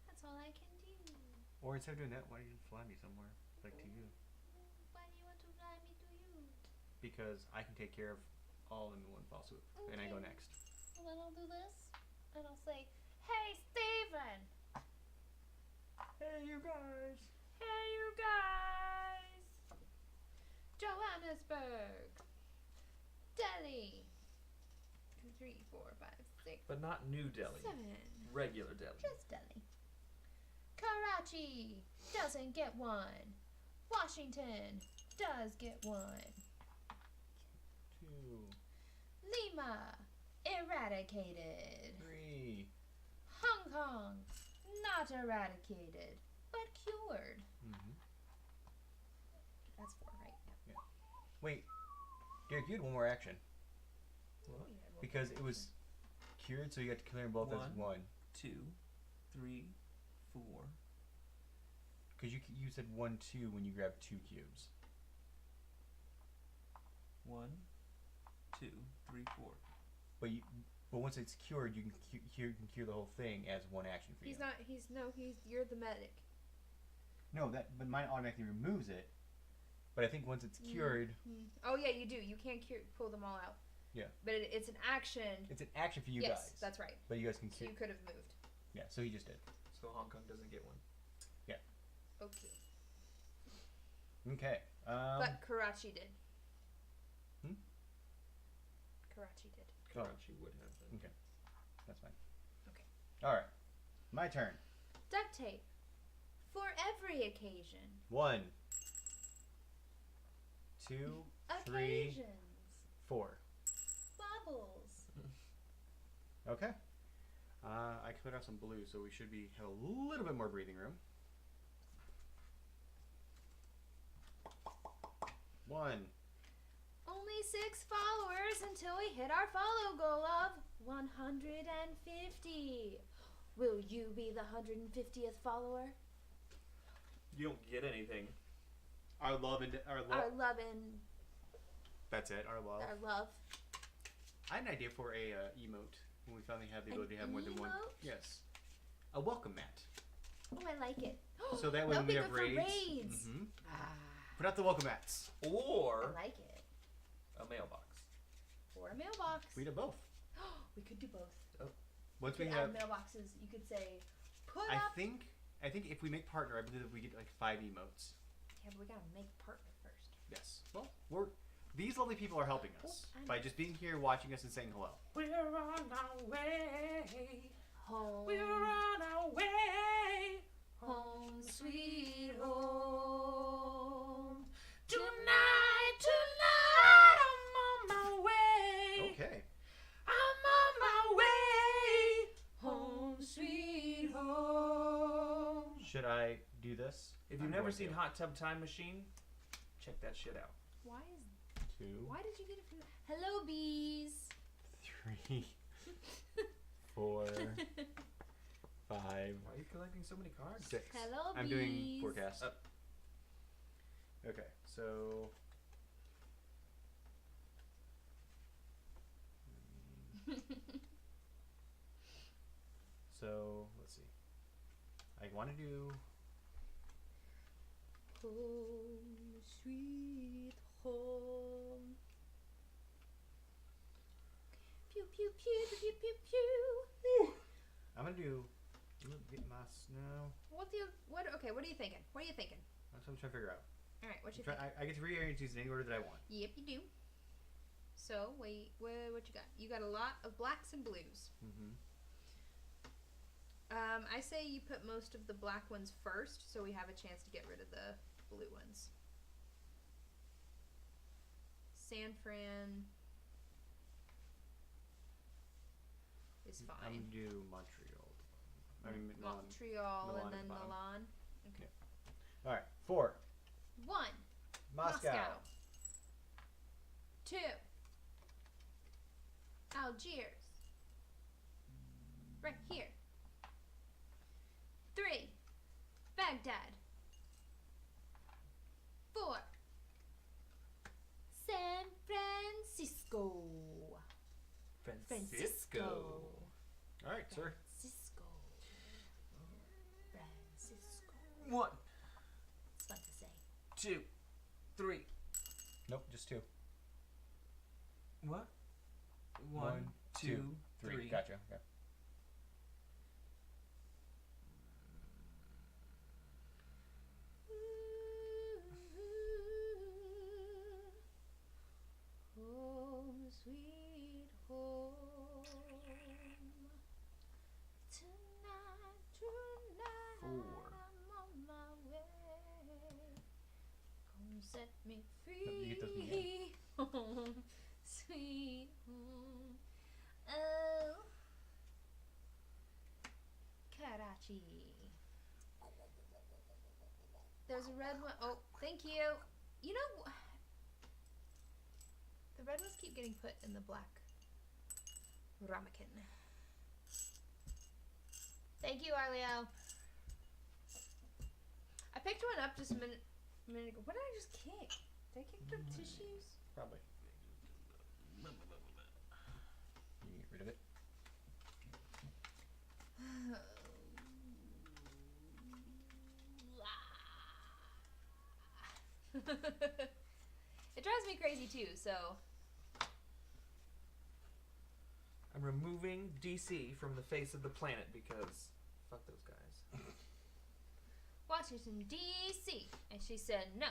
That's all I can do. Or instead of doing that, why don't you fly me somewhere, like to you? Why do you want to fly me to you? Because I can take care of all of them in one fell swoop, and I go next. Well, then I'll do this, and I'll say, "Hey, Steven! Hey, you guys! Hey, you guys! Johannesburg! Delhi! 2, 3, 4, 5, 6, But not New Delhi. 7. Regular Delhi. Just Delhi. Karachi doesn't get one. Washington does get one. 2, Lima eradicated. 3. Hong Kong not eradicated, but cured. Mm-hmm. That's 4, right? Yeah. Wait, Derek, you had one more action. What? We had one Because more it was cured, so you had to clear them both as one. 2, 3, 4. Because you said 1, 2 when you grabbed 2 cubes. 1, 2, 3, 4. But once it's cured, you can cure the whole thing as one action for you. You're the medic. No, but mine automatically removes it. But I think once it's cured, Oh yeah, you do. You can't pull them all out. Yeah. But it's an action. it's an action for you yes, guys. that's right. But you guys can So cure. you could have moved. Yeah, so he just did. So Hong Kong doesn't get one. Okay. Okay. But Karachi did. Hmm? Karachi did. Karachi would have been. Okay. That's fine. Okay. Alright. My turn. Duct tape. For every occasion. 1, 2, 3, Occasions. 4. Bubbles. Okay. I cleared out some blue, so we should have a little bit more breathing room. 1. Only 6 followers until we hit our follow goal of 150. Will you be the 150th follower? You don't get anything. Our love and Our love and That's it. Our love. our love. I had an idea for a emote when we finally have the ability to have more than one. emote? Yes. A welcome mat. Oh, I like it. So that way That'll when we be have good for raids. raids. Mhm. Ah, Put out the welcome mats. Or I like it. a mailbox. Or a mailbox. We did both. We could do both. Once We we could have, add mailboxes. You could say, put I up. think if we make partner, I believe that we get like 5 emotes. Yeah, but we gotta make partner first. Yes. Well, these lovely people are helping us Oh, I by know. just being here, watching us, and saying hello. We're on our way. Home. We're on our way. Home, sweet home. Tonight, I'm on my way. Okay. I'm on my way. Home, sweet home. Should I do this? If you've I'm never going seen to. Hot Tub Time Machine, check that shit out. Why is? 2, Why did you get it from? Hello, bees. 3, 4, 5, Why are you collecting so many cards? 6. Hello, I'm doing bees. forecast. Okay, so let's see. I want to do Home, sweet home. Pew pew pew pew pew pew. I'm gonna do get my snow. What are you thinking? What are you thinking? That's what I'm trying to figure out. All right, what you Try, thinking? I get to rearrange these in any order that I want. Yep, you do. So wait, what you got? You got a lot of blacks and blues. Mm-hmm. I say you put most of the black ones first, so we have a chance to get rid of the blue ones. San Fran is I'm fine. gonna do Montreal. I mean Montreal Milan and then at the bottom. Milan. Okay. Yeah. All right. 4. 1. Moscow. 2. Algiers. Right here. 3. Baghdad. 4. San Francisco. Francisco. All right, sir. Francisco. Francisco. 1, It's fun to say. 2, 3. Nope, just 2. What? 1, 2, 3. Gotcha. Okay. Home, sweet home. Tonight, 4. I'm on my way. Come set me free. You get those again. Home, sweet home. Oh, Karachi. There's a red one. Oh, thank you. You know, the red ones keep getting put in the black ramekin. Thank you, Arleo. I picked one up just a minute ago. What did I just kick? Did I kick the tissues? Probably. You can get rid of it. It drives me crazy too, so. I'm removing DC from the face of the planet because fuck those guys. Washington, D.C. And she said, no,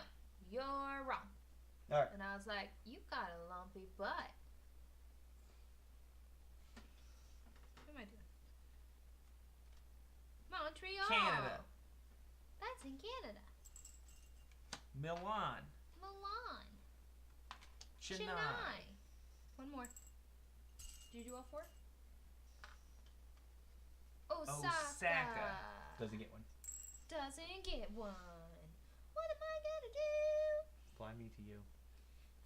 you're wrong. All right. And I was like, you got a lumpy butt. What am I doing? Montreal. Canada. That's in Canada. Milan. Milan. Chennai. One more. Did you do all 4? Osaka. Osaka. Doesn't get one. Doesn't get one. What am I gonna do? Fly me to you.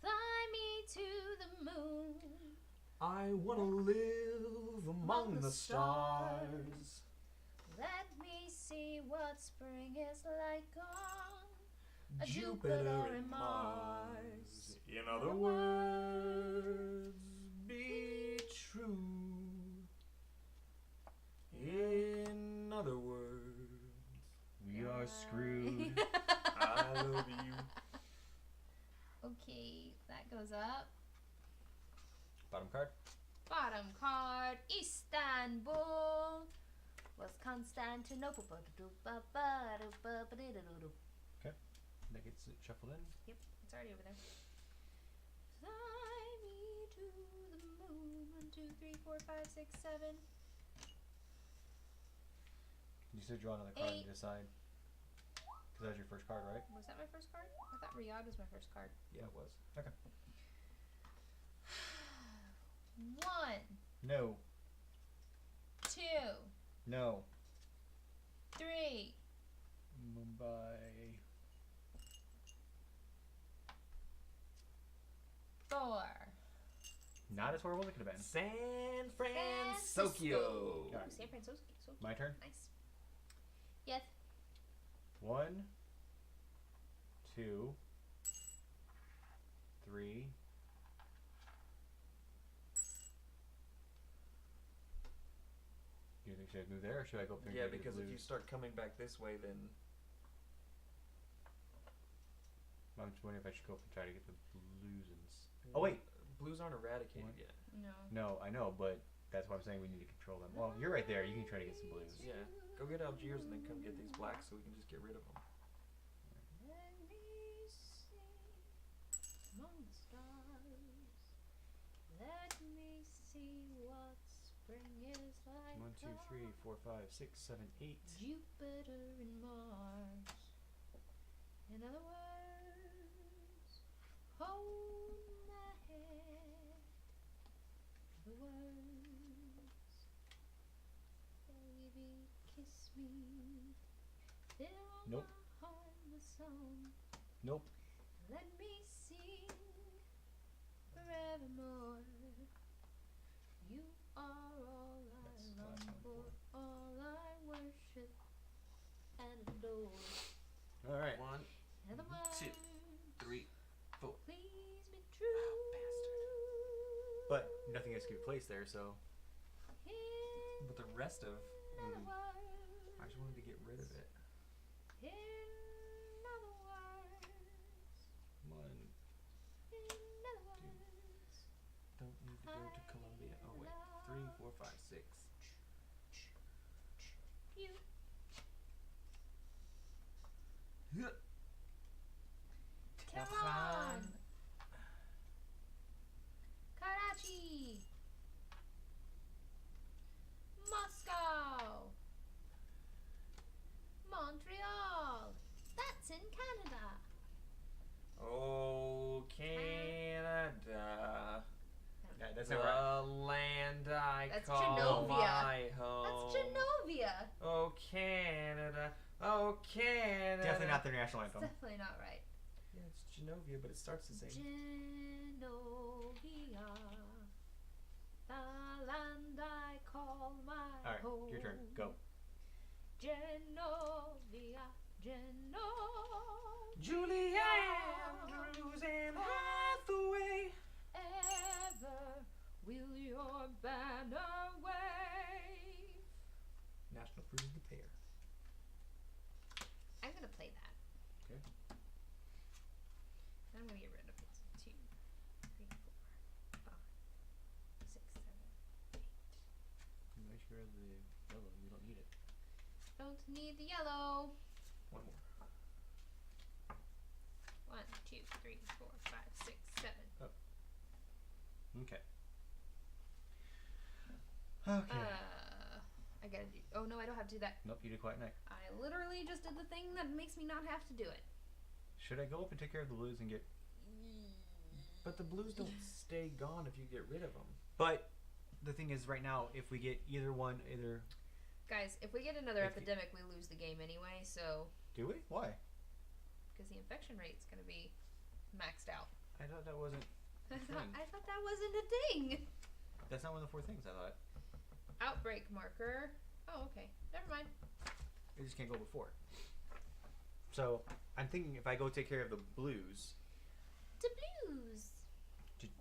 Fly me to the moon. I wanna live among the stars. Let me see what spring is like on Jupiter and Mars. In other words, be true. In other words, We are screwed. I love you. Okay, that goes up. Bottom card. Bottom card, Istanbul was Constantinople. That gets it shuffled in. Yep, it's already over there. Fly me to the moon. 1, 2, 3, 4, 5, 6, 7. You still draw another card 8. and decide. Because that was your first card, right? Was that my first card? I thought Riyadh was my first card. Yeah, it was. Okay. 1, No. 2, No. 3, Mumbai. 4. Not as horrible as it could have been. San Francisco. Francisco. Alright. San Francisco. My turn. Nice. Yes. 1, 2, 3. You think should I move there or should I go up there? Yeah, and get because the if you blues? start coming back this way, then I'm just wondering if I should go up and try to get the blues and. Oh wait. Blues aren't eradicated What? yet. No. No, I know, but that's why I'm saying we need to control them. Well, you're right there. You can try to get some blues. Yeah, go get Algiers and then come get these blacks so we can just get rid of them. Let me see among the stars. Let me see what spring is like. 1, 2, 3, 4, 5, 6, 7, 8. Jupiter and Mars. In other words, hold my hand. The words, baby, kiss me. Fill Nope. my heart with Nope. Let me sing forevermore. You are all I That's the long last one for, all I worship and adore. All right. 1, And the 2, words 3, 4. please be true. But nothing else can be placed there, so. In But the rest of, other words, I just wanted to get rid of it. in other words, One. in other words, Don't need to go to Columbia. Oh wait, 3, 4, 5, 6. you. Tehran, Karachi, Moscow, Montreal. That's in Canada. Oh, Canada. Yeah, that's The not right. land I That's call Genovia. my home. That's Genovia. Oh, Canada. Oh, Canada. Definitely not their national It's anthem. definitely not right. Yeah, it's Genovia, but it starts the same. Genovia, the land I call my All right, home. your turn. Go. Genovia, Genovia. Julie Andrews and Hathaway. Ever will your banner wave. National Fruit of the Pear. I'm gonna play that. Okay. I'm gonna get rid of it. 2, 3, 4, 5, 6, 7, 8. Make sure the yellow. You don't need it. Don't need the yellow. One more. 1, 2, 3, 4, 5, 6, 7. Okay. Okay. I gotta do. Oh no, I don't have to do that. Nope, you did quiet night. I literally just did the thing that makes me not have to do it. Should I go up and take care of the blues and get? But the blues don't stay gone if you get rid of them. But the thing is, right now, if we get either, Guys, if we get another If you- epidemic, we lose the game anyway. So, do we? Why? because the infection rate's gonna be maxed out. I thought that wasn't. I thing. thought that wasn't a thing. That's not one of the 4 things. I thought. Outbreak marker. Oh, okay. Never mind. It just can't go before. So I'm thinking if I go take care of the blues, The blues.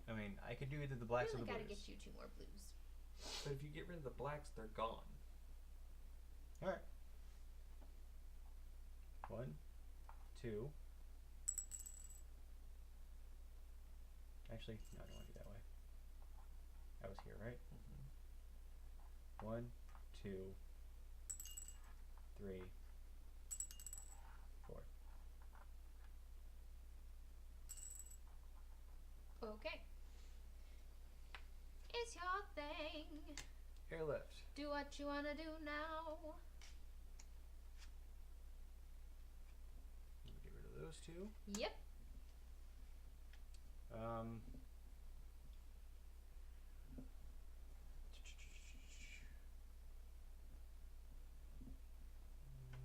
I mean, I could do either the blacks Really or the gotta blues. get you 2 more blues. But if you get rid of the blacks, they're gone. All right. 1, 2. Actually, no, I don't want to do that way. I was here, right? 1, 2, 3, 4. Okay. It's your thing. Airlift. Do what you wanna do now. Let me get rid of those 2. Yep.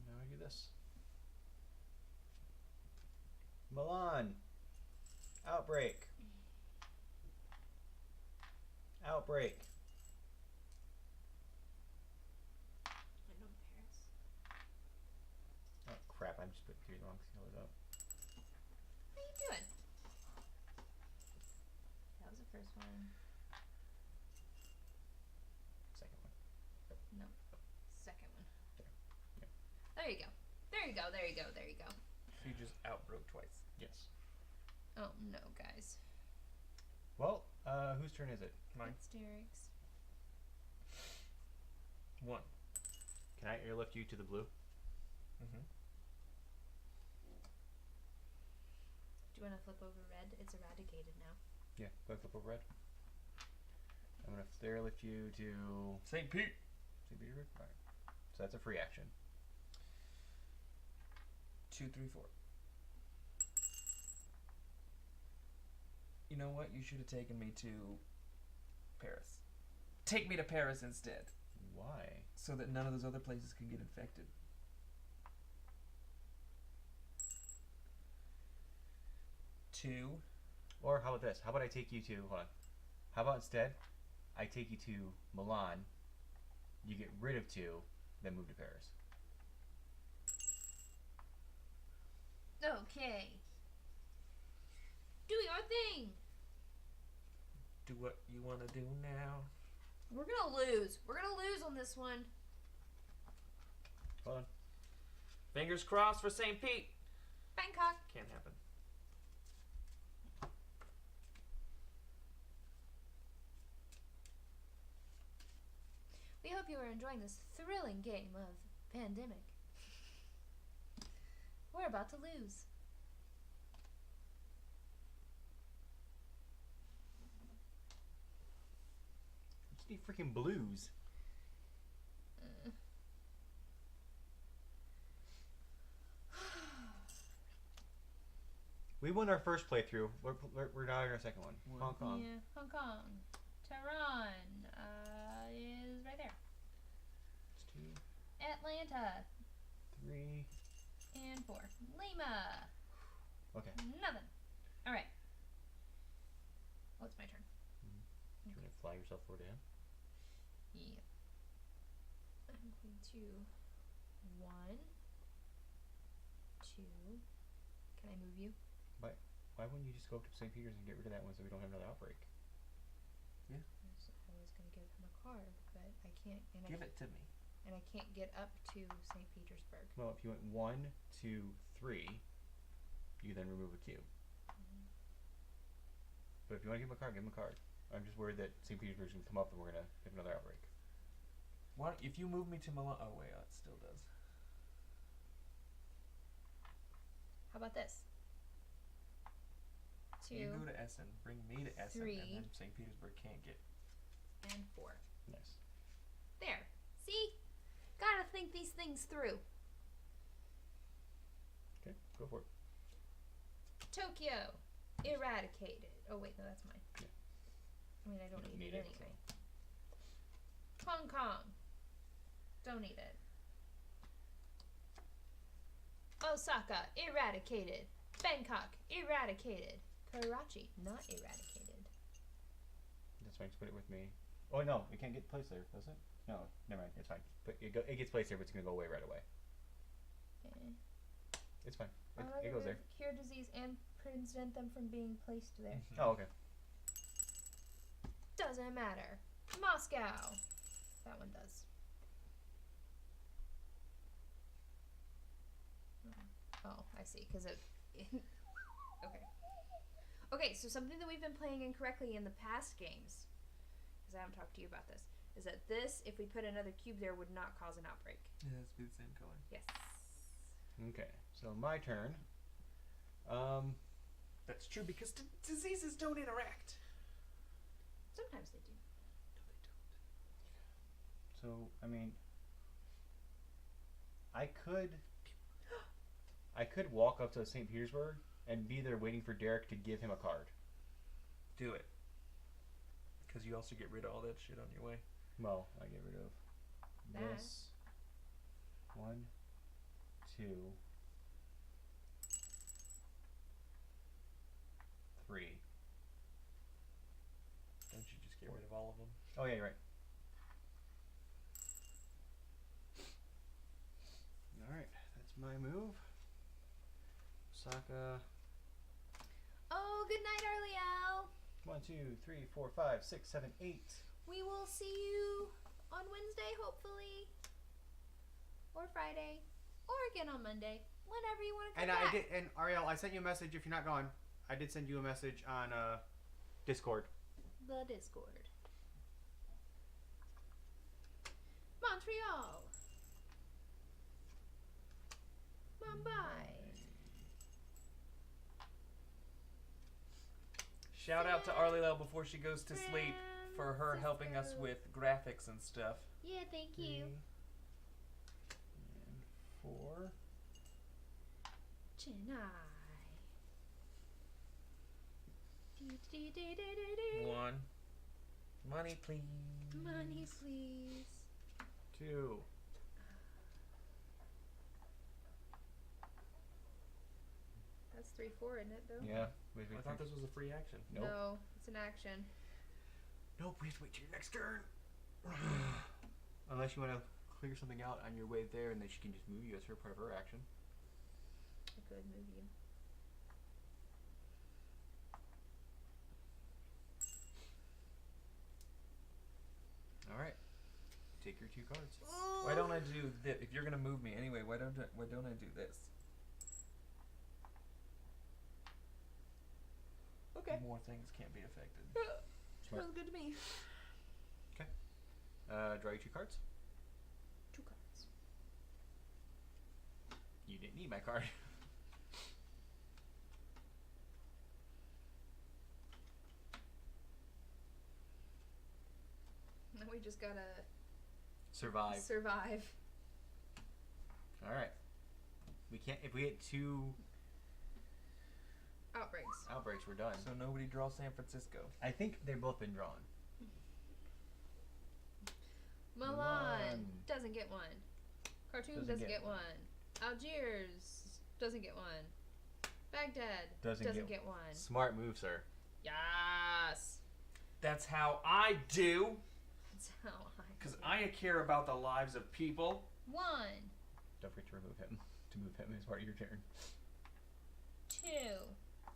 Now I do this. Milan. Outbreak. Outbreak. I know Paris. Oh crap! I'm just putting 3 wrong colors up. What are you doing? That was the first one. Second one. No. Second one. There. Yeah. There you go. There you go. There you go. There you go. So you just outbroke twice. Yes. Oh no, guys. Well, whose turn is it? Mine. It's Derek's. 1. Can I airlift you to the blue? Mm-hmm. Do you want to flip over red? It's eradicated now. Yeah. Go flip over red. I'm gonna airlift you to St. Pete. St. Petersburg. All right. So that's a free action. 2, 3, 4. You know what? You should have taken me to Paris. Take me to Paris instead, Why? so that none of those other places can get infected. 2. Or how about this? How about I take you to, hold on. How about instead, I take you to Milan, you get rid of 2, then move to Paris. Okay. Do your thing. Do what you want to do now. We're gonna lose. We're gonna lose on this one. Hold on. Fingers crossed for St. Pete. Bangkok. Can't happen. We hope you are enjoying this thrilling game of Pandemic. We're about to lose. You need freaking blues. We won our first playthrough. We're now in our second one. Hong Kong. Yeah, Hong Kong. Tehran is right there. It's 2, Atlanta 3. and 4. Lima. Okay. Nothing. All right. Oh, it's my turn. You want to fly yourself forward to him? Yeah. I'm going to 1, 2. Can I move you? Why wouldn't you just go up to St. Peter's and get rid of that one so we don't have another outbreak? I was going to give him a card, but I can't. And Give it to me. And I can't get up to St. Petersburg. Well, if you went 1, 2, 3, you then remove a cube. But if you want to give him a card, give him a card. I'm just worried that St. Petersburg's going to come up and we're going to have another outbreak. Why, if you move me to Milan... Oh, wait, it still does. How about this? 2 You go to Essen, bring me to Essen, 3, and then St. Petersburg can't get... and 4. Nice. There. See? Gotta think these things through. Okay, go for it. Tokyo. Eradicated. Oh, wait, no, that's mine. Yeah. I mean, I don't You need don't it need it, anyway. Hong Kong. Don't need it. Osaka. Eradicated. Bangkok. Eradicated. Karachi. Not eradicated. That's fine, just put it with me. Oh, no, it can't get placed there, does it? No, never mind, it's fine. But it gets placed there, but it's going to go away right away. Okay. It's fine. I'm It goes there. Cure disease and prevent them from being placed there. Oh, okay. Doesn't matter. Moscow. That one does. Oh, I see. Because it. Okay. Okay, so something that we've been playing incorrectly in the past games, because I haven't talked to you about this, is that this, if we put another cube there, would not cause an outbreak. It has to be the same color. Yes. Okay, so my turn. That's true, because diseases don't interact. Sometimes they do. So, I mean, I could walk up to St. Petersburg and be there waiting for Derek to give him a card. Do it. Because you also get rid of all that shit on your way. Well, I get rid of That. this. 1, 2, 3. Don't you just get rid of all of them? Oh, yeah, you're right. Alright, that's my move. Osaka. Oh, good night, Arliel. 1, 2, 3, 4, 5, 6, 7, 8. We will see you on Wednesday, hopefully, or Friday, or again on Monday, whenever you want to come And back. I did, and Ariel, I sent you a message. If you're not gone, I did send you a message on Discord. The Discord. Montreal. Mumbai. Shout out to Arliel before she goes to sleep for her helping us with graphics and stuff. Yeah, thank you. 3 and 4. Chennai. 1. Money, please. Money, please. 2. That's 3/4, isn't it, though? Yeah. I thought this was a free action. Nope. No, it's an action. Nope, we have to wait till your next turn. Unless you want to clear something out on your way there, and then she can just move you as her part of her action. I could move you. All right. Take your 2 cards. Why don't I do this? If you're gonna move me anyway, why don't I do this? Okay. More things can't be affected. Smart. Sounds good to me. Draw your 2 cards. 2 cards. You didn't need my card. Now we just gotta Survive. survive. All right. We can't. If we get 2 Outbreaks. outbreaks, we're done. So nobody draw San Francisco. I think they've both been drawn. Milan Milan. doesn't get one. Khartoum doesn't get one. Algiers doesn't get one. Baghdad Doesn't get one. Smart move, sir. Yes. That's how I do. That's how Because I care about the lives of people. 1, Don't forget to remove him. To move him is part of your turn. 2,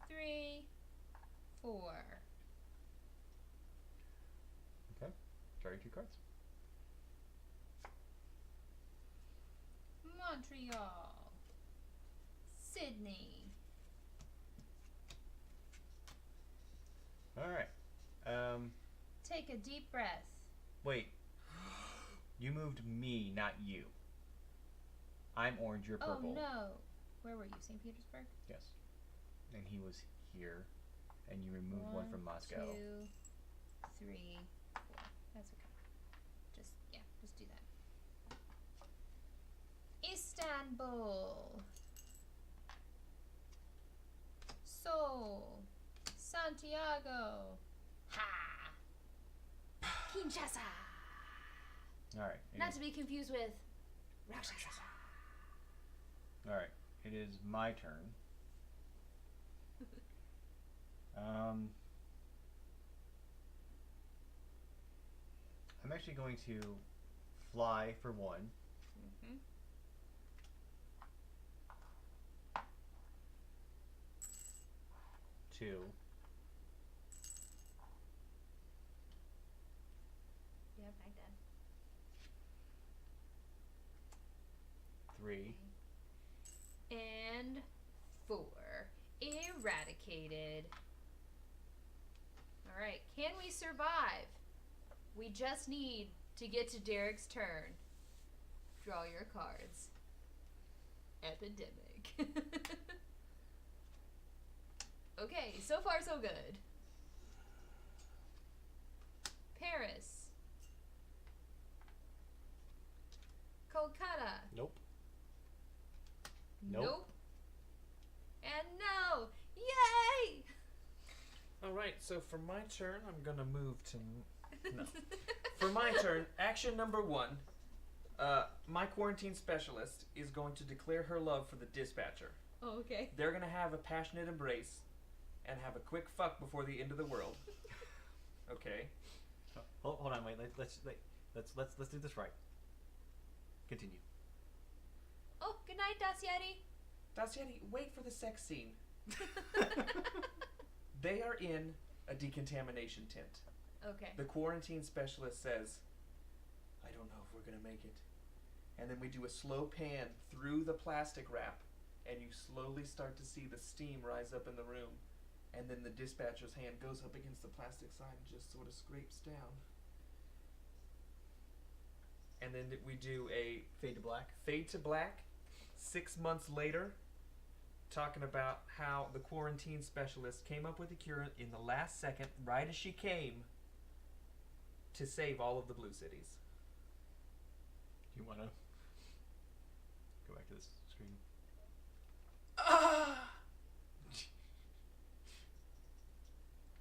3, 4. Okay. Draw your 2 cards. Montreal. Sydney. All right. Take a deep breath. Wait. You moved me, not you. I'm orange, you're purple. Oh no. Where were you? St. Petersburg? Yes. And he was here, and you removed one from Moscow. 2, 3, 4. That's okay. Just do that. Istanbul. Seoul. Santiago. Ha. Kinshasa. All right. Not to be confused with Rakshasa. All right. It is my turn. I'm actually going to fly for 1. Mm-hmm. 2. Yeah, Baghdad. 3. And 4. Eradicated. Alright, can we survive? We just need to get to Derek's turn. Draw your cards. Epidemic. Okay, so far so good. Paris. Kolkata. Nope. Nope. And no! Yay! Alright, so for my turn, I'm gonna move to... No. For my turn, action number 1. My quarantine specialist is going to declare her love for the dispatcher. Oh, okay. They're gonna have a passionate embrace and have a quick fuck before the end of the world. Okay. Hold on, wait. Let's do this right. Continue. Oh, good night, Dacieri. Dacieri, wait for the sex scene. They are in a decontamination tent. Okay. The quarantine specialist says, I don't know if we're gonna make it. And then we do a slow pan through the plastic wrap, and you slowly start to see the steam rise up in the room. And then the dispatcher's hand goes up against the plastic side and just sort of scrapes down. And then we do a Fade to black. fade to black 6 months later, talking about how the quarantine specialist came up with a cure in the last second, right as she came, to save all of the blue cities. You want to go back to this screen? Ah!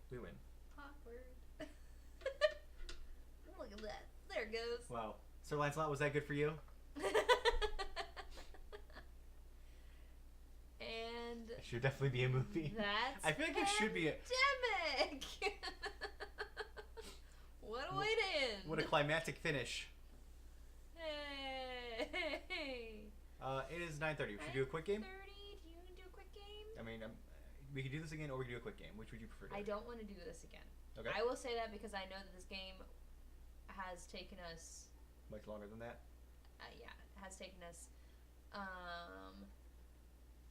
We win. Awkward. Look at that. There it goes. Wow. Sir Lancelot, was that good for you? And Should definitely be a movie. That's I feel like it should be a. Pandemic. What a way to end. What a climactic finish. Hey. It is 9:30. Should we do a quick game? 30. Do you want to do a quick game? I mean, we could do this again, or we could do a quick game. Which would you prefer? I don't want to do this again. Okay. I will say that because I know that this game has taken us. Much longer than that. Yeah, it has taken us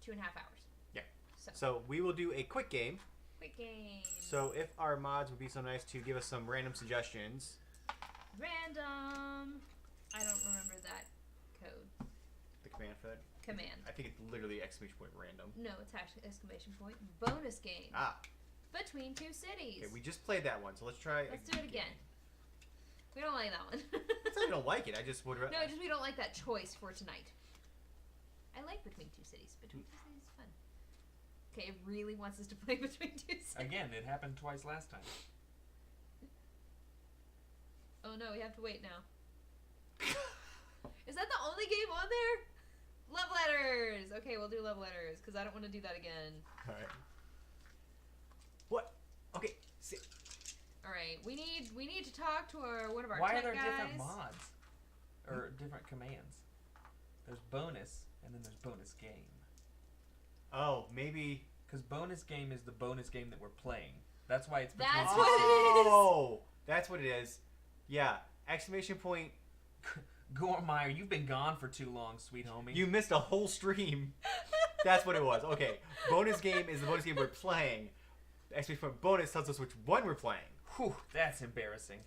2.5 hours. Yeah. So So we will do a quick game. quick game. So if our mods would be so nice to give us some random suggestions. Random. I don't remember that code. The command for that. Command. I think it's literally exclamation point random. No, it's actually exclamation point. Bonus game. Ah. Between two cities. Okay, we just played that one, so let's try. Let's do it again. We don't like that one. It's not I don't like it. I just would. No, just we don't like that choice for tonight. I like Between Two Cities. Between Two Cities is fun. Okay, it really wants us to play Between Two Cities. Again, it happened twice last time. Oh no, we have to wait now. Is that the only game on there? Love letters. Okay, we'll do love letters because I don't want to do that again. All right. What? Okay. See. All right, we need to talk to one of our Why are tech there guys. different mods? Or different commands? There's bonus, and then there's bonus game. Oh, maybe. Because bonus game is the bonus game that we're playing. That's why it's between That's two what it is. Oh, that's what it is. Yeah. Exclamation point. Gormeyer, you've been gone for too long, sweet homie. You missed a whole stream. That's what it was. Okay. Bonus game is the bonus game we're playing. Exclamation point bonus tells us which one we're playing. Whew, that's embarrassing.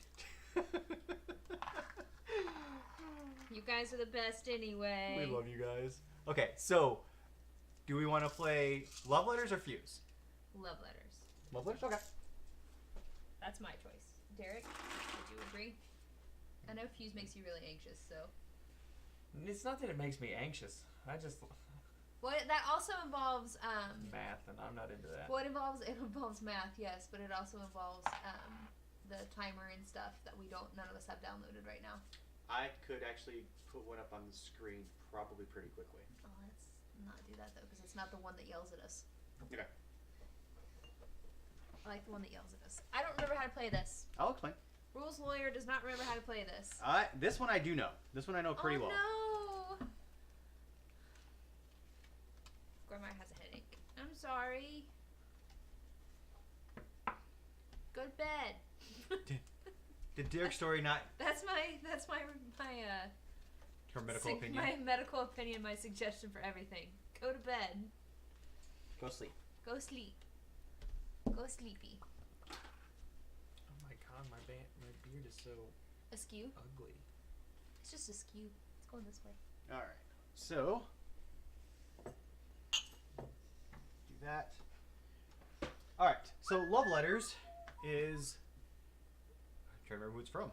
You guys are the best anyway. We love you guys. Okay, so do we want to play love letters or fuse? Love letters. Love letters? Okay. That's my choice. Derek, would you agree? I know Fuse makes you really anxious, so. It's not that it makes me anxious. I just Well, that also involves math, and I'm not into that. Well, it involves math, yes, but it also involves the timer and stuff that none of us have downloaded right now. I could actually put one up on the screen probably pretty quickly. Oh, let's not do that though, because it's not the one that yells at us. Okay. I like the one that yells at us. I don't remember how to play this. I'll explain. Rules lawyer does not remember how to play this. This one I do know. This one I know pretty well. Oh no! Grandma has a headache. I'm sorry. Go to bed. Did Derek's story not That's my her medical opinion? My medical opinion, my suggestion for everything. Go to bed. Go sleep. Go sleep. Go sleepy. Oh my god, my beard is so Askew? ugly. It's just askew. It's going this way. All right. So do that. All right. So love letters is. I'm trying to remember who it's from.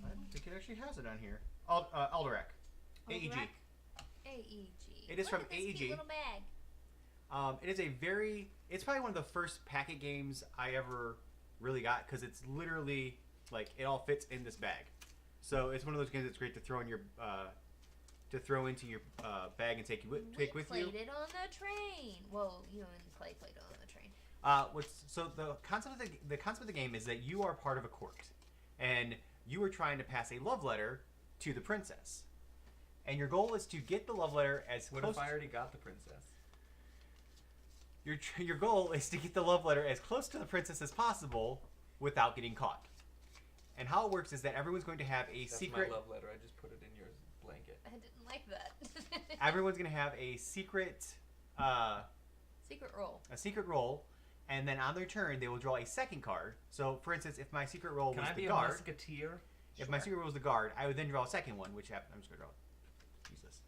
I don't think it actually has it on here. Alderac. AEG. Alderac? AEG. It is Look from at this AEG. cute little bag. It is it's probably one of the first packet games I ever really got because it's literally like it all fits in this bag. So it's one of those games that's great to throw in your into your bag and take with you. We played it on the train. Well, you and Clay played it on the train. The concept of the game is that you are part of a court, and you are trying to pass a love letter to the princess, and your goal is to get the love letter as What close. if I already got the princess? Your goal is to get the love letter as close to the princess as possible without getting caught. And how it works is that everyone's going to have a That's secret. my love letter. I just put it in your blanket. I didn't like that. Everyone's going to have a secret. Secret roll. A secret roll, and then on their turn they will draw a second card. So, for instance, if my secret roll Can was I the be a guard, musketeer? if my secret roll was the guard, I would then draw a second one, which happened. I'm just going to draw. Use this.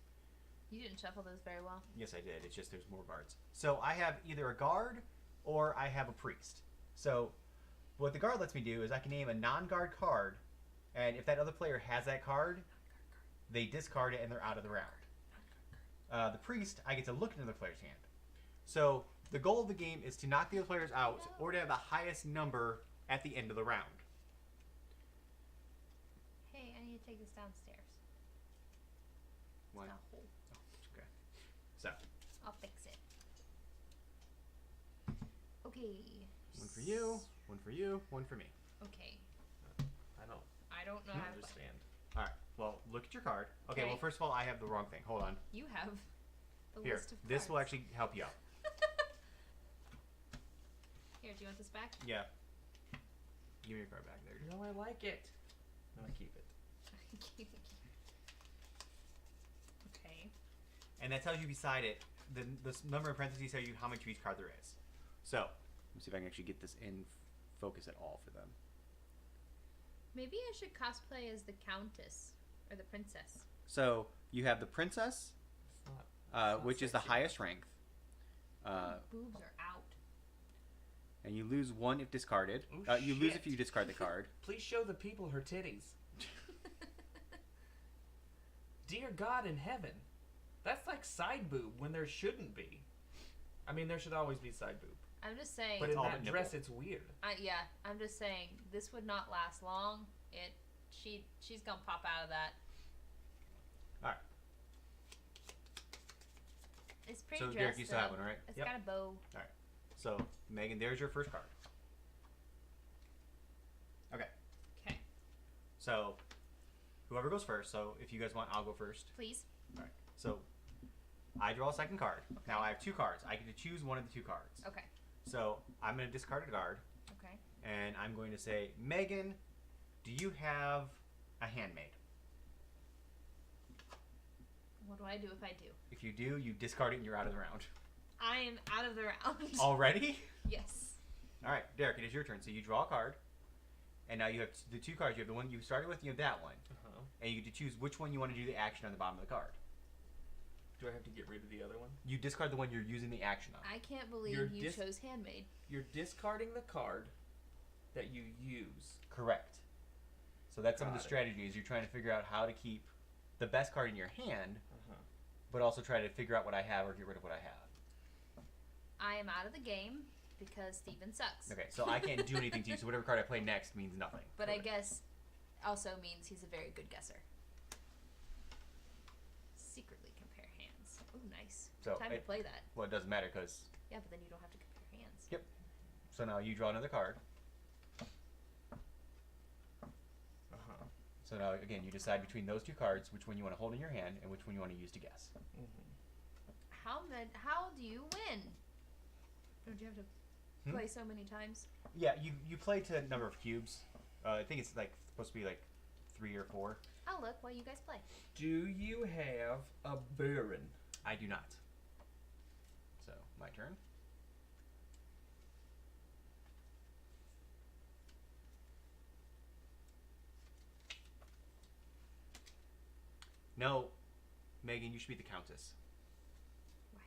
You didn't shuffle those very well. Yes, I did. It's just there's more guards. So I have either a guard or I have a priest. So what the guard lets me do is I can name a non-guard card, and if that other player has that card, they discard it and they're out of the round. The priest, I get to look into the player's hand. So the goal of the game is to knock the other players out or to have the highest number at the end of the round. Hey, I need to take this downstairs. One. It's not whole. Oh, okay. So I'll fix it. Okay. one for you, one for you, one for me. Okay. I don't know how to play. understand. All right. Well, look at your card. Okay. Okay. Well, first of all, I have the wrong thing. Hold on. You have the Here. list of This will cards. actually help you out. Here, do you want this back? Yeah. Give me your card back. There you go. No, I like it. No, I keep it. Okay. And that tells you beside it, the number of parentheses tell you how much of each card there is. So, let me see if I can actually get this in focus at all for them. Maybe I should cosplay as the countess or the princess. So, you have the princess, It's not which is the sexy. highest rank. Boobs are out. And you lose one if discarded. Oh, You lose shit. if you discard the card. Please show the people her titties. Dear God in heaven. That's like side boob when there shouldn't be. I mean, there should always be side boob. I'm just saying. But in all that but dress, nipple. it's weird. Yeah, I'm just saying this would not last long. She's gonna pop out of that. All right. It's pretty So, dress. Derek, you still have one, right? It's Yep. got a bow. All right. So, Megan, there's your first card. Okay. Okay, So, whoever goes first. So, if you guys want, I'll go first. please. All right. So, I draw a second card. Now I have two cards. I get to choose one of the two cards. Okay. So, I'm going to discard a card, Okay. and I'm going to say, Megan, do you have a handmaid? What do I do if I do? If you do, you discard it and you're out of the round. I am out of the round. Already? Yes. All right, Derek, it is your turn. So, you draw a card, and now you have the two cards. You have the one you started with, and you have that one. Uh-huh. And you get to choose which one you want to do the action on the bottom of the card. Do I have to get rid of the other one? You discard the one you're using the action on. I can't believe You're you chose handmaid. You're discarding the card that you use. Correct. So that's some of the Got it. strategies. You're trying to figure out how to keep the best card in your hand, Uh-huh. but also try to figure out what I have or get rid of what I have. I am out of the game because Steven sucks. Okay, so I can't do anything to you, so whatever card I play next means nothing. But I Correct. guess also means he's a very good guesser. Secretly compare hands. Oh, nice. So Time to play that. Well, it doesn't matter because. Yeah, but then you don't have to compare hands. Yep. So now you draw another card. Uh-huh. So now again, you decide between those two cards which one you want to hold in your hand and which one you want to use to guess. Mm-hmm. How do you win? Don't you have to play so many times? Yeah, you play to a number of cubes. I think it's like supposed to be like 3 or 4. I'll look while you guys play. Do you have a Baron? I do not. So my turn. No, Megan, you should be the Countess. Why?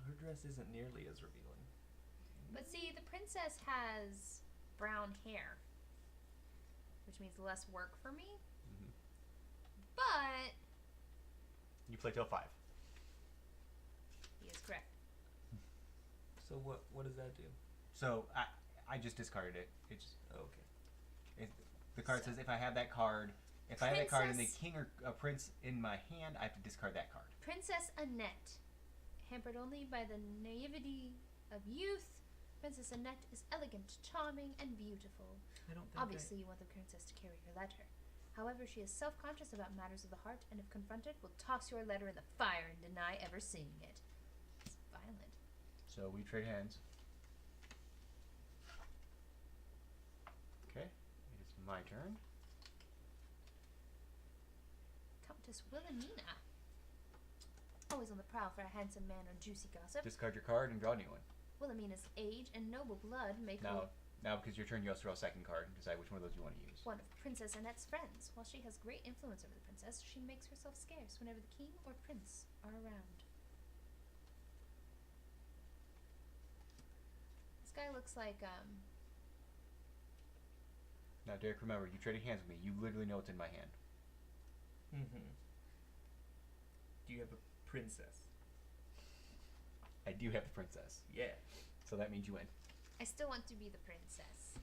Her dress isn't nearly as revealing. But see, the princess has brown hair, which means less work for me. Mhm. But You play till 5. he is correct. So what does that do? So I just discarded it. It just Oh, okay. the card says if I have that card, if I have that card and the Princess- king or a prince in my hand, I have to discard that card. Princess Annette, hampered only by the naivety of youth, Princess Annette is elegant, charming, and beautiful. I don't think Obviously, you want the princess to carry your letter. However, she is self-conscious about matters of the heart, and if confronted, will toss your letter in the fire and deny ever seeing it. It's violent. So we trade hands. Okay, it is my turn. Countess Wilhelmina, always on the prowl for a handsome man or juicy gossip. Discard your card and draw a new one. Wilhelmina's age and noble blood make her Now because your turn, you also draw a second card and decide which one of those you want to use. one of Princess Annette's friends. While she has great influence over the princess, she makes herself scarce whenever the king or prince are around. This guy looks like, Now, Derek, remember, you traded hands with me. You literally know what's in my hand. Mm-hmm. Do you have a princess? I do have the princess, Yeah. so that means you win. I still want to be the princess.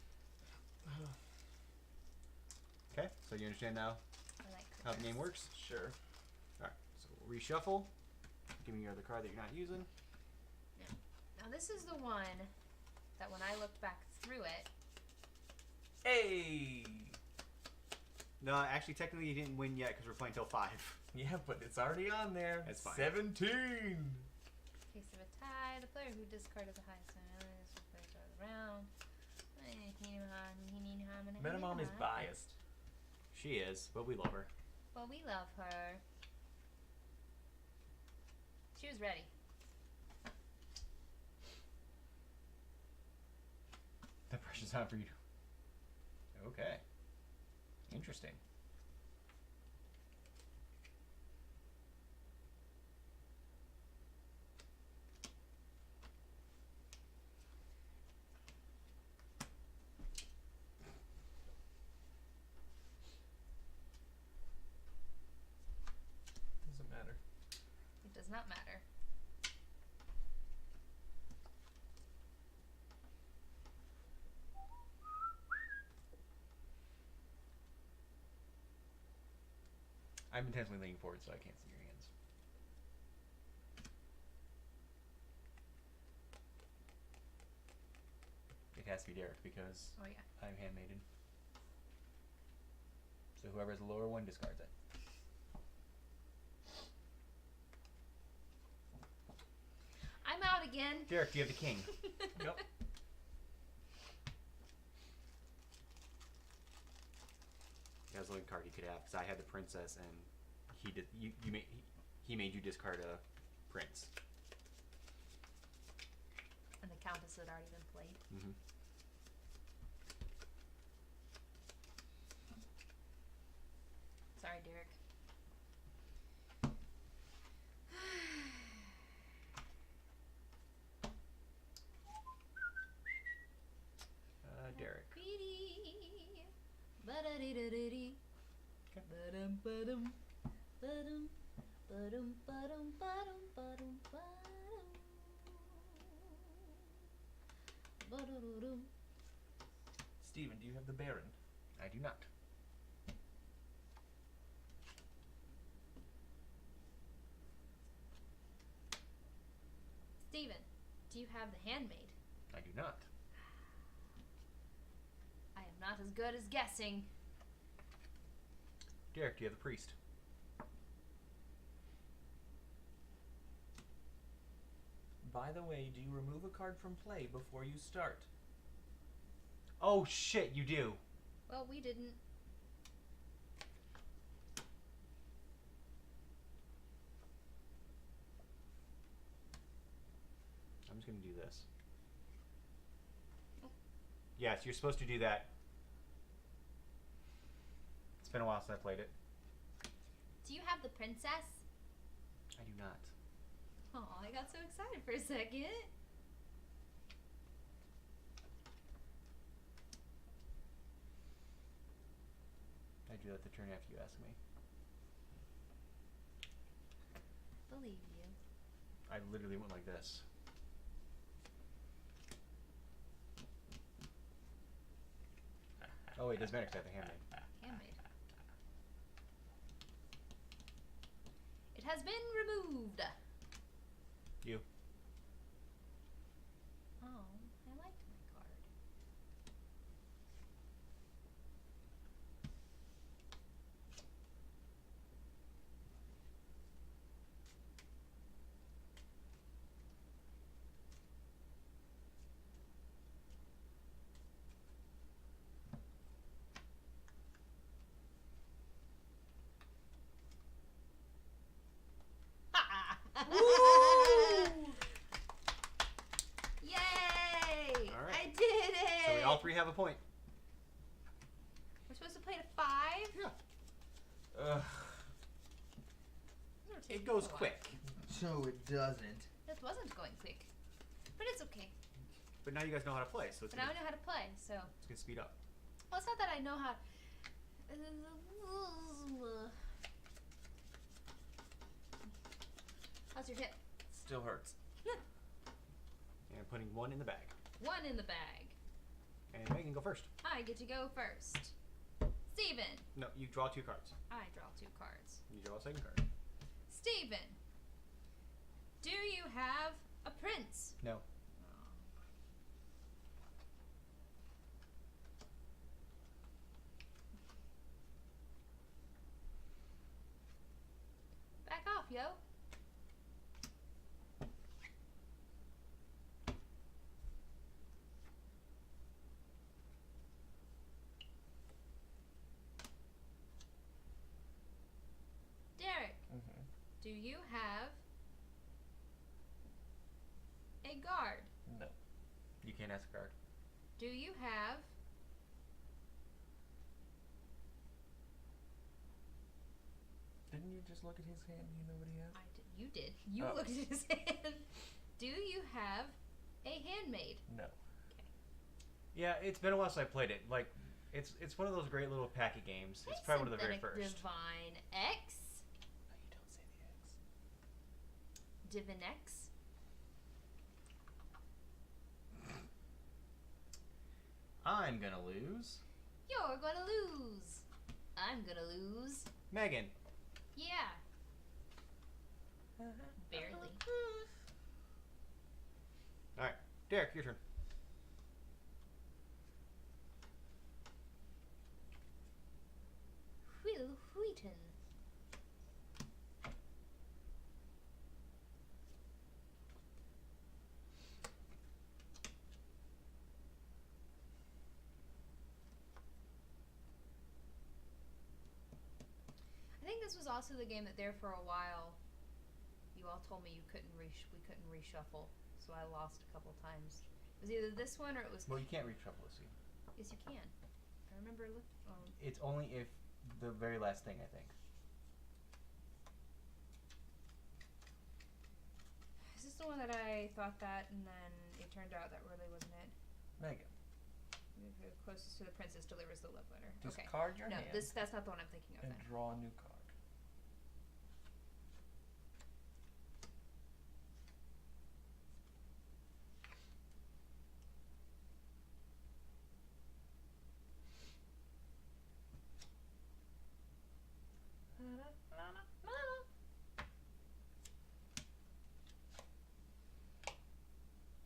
Okay, so you understand now I like how the game works? Sure. Alright, so we'll reshuffle. Give me your other card that you're not using. Now this is the one that when I looked back through it, Hey! No, actually, technically you didn't win yet because we're playing till 5. Yeah, but it's already on there. That's fine. 17! case of a tie, the player who discarded the highest amount is the player of the round. Metamom is biased. She is, but we love her. Well, we love her. She was ready. The pressure's on for you. Okay. Interesting. Doesn't matter. It does not matter. I'm intentionally leaning forward so I can't see your hands. It has to be Derek because Oh yeah. I'm handmaiden. So whoever has the lower one discards it. I'm out again. Derek, do you have the king? Yep. That was the only card he could have because I had the princess and he did. He made you discard a prince. And the countess had already been played. Mm-hmm. Sorry, Derek. Derek. Ba-da-dee-da-dee-dee. Okay. Ba-dum, ba-dum, ba-dum, ba-dum, ba-dum, ba-dum, ba-dum, ba-dum. Ba-da-da-dum. Steven, do you have the Baron? I do not. Steven, do you have the handmaid? I do not. I am not as good as guessing. Derek, do you have the priest? By the way, do you remove a card from play before you start? Oh shit, you do. Well, we didn't. I'm just gonna do this. Yes, you're supposed to do that. It's been a while since I played it. Do you have the princess? I do not. Oh, I got so excited for a second. I do that the turn after you ask me. Believe you. I literally went like this. Oh wait, it doesn't matter because I have the handmaid. Handmaid. It has been removed. You. Oh, I liked my card. Yay! All right. I did it! So we all three have a point. We're supposed to play to 5? Yeah. Ugh. It goes quick. So it doesn't. It wasn't going quick. But it's okay. But now you guys know how to play, so it's But now I gonna, know how to play, so. it's gonna speed up. Well, it's not that I know how. How's your hip? Still hurts. And I'm putting one in the bag. 1 in the bag. And Megan, go first. I get to go first. Steven. No, you draw 2 cards. I draw 2 cards. You draw a second card. Steven. Do you have a prince? No. Back off, yo. Derek, do you have a guard? No. You can't ask a card. Do you have Didn't you just look at his hand? You know what he has? I did. You did. You Oh. looked at his hand. Do you have a handmaid? No. Yeah, it's been a while since I played it. Like, it's one of those great little packet games. It's probably one of the very Synthetic first. Divine X. No, you don't say the X. Divinex. I'm gonna lose. You're gonna lose. I'm gonna lose. Megan. Yeah. Barely. All right, Derek, your turn. Will Wheaton. I think this was also the game that there for a while you all told me we couldn't reshuffle, so I lost a couple times. It was either this one or it was Well, you can't reshuffle this. See. yes you can. I remember It's only if the very last thing, I think. is this the one that I thought that and then it turned out that really wasn't it? Megan, The closest to the princess delivers the love letter. Okay. discard your No, hand that's not the one I'm thinking of and then. draw a new card.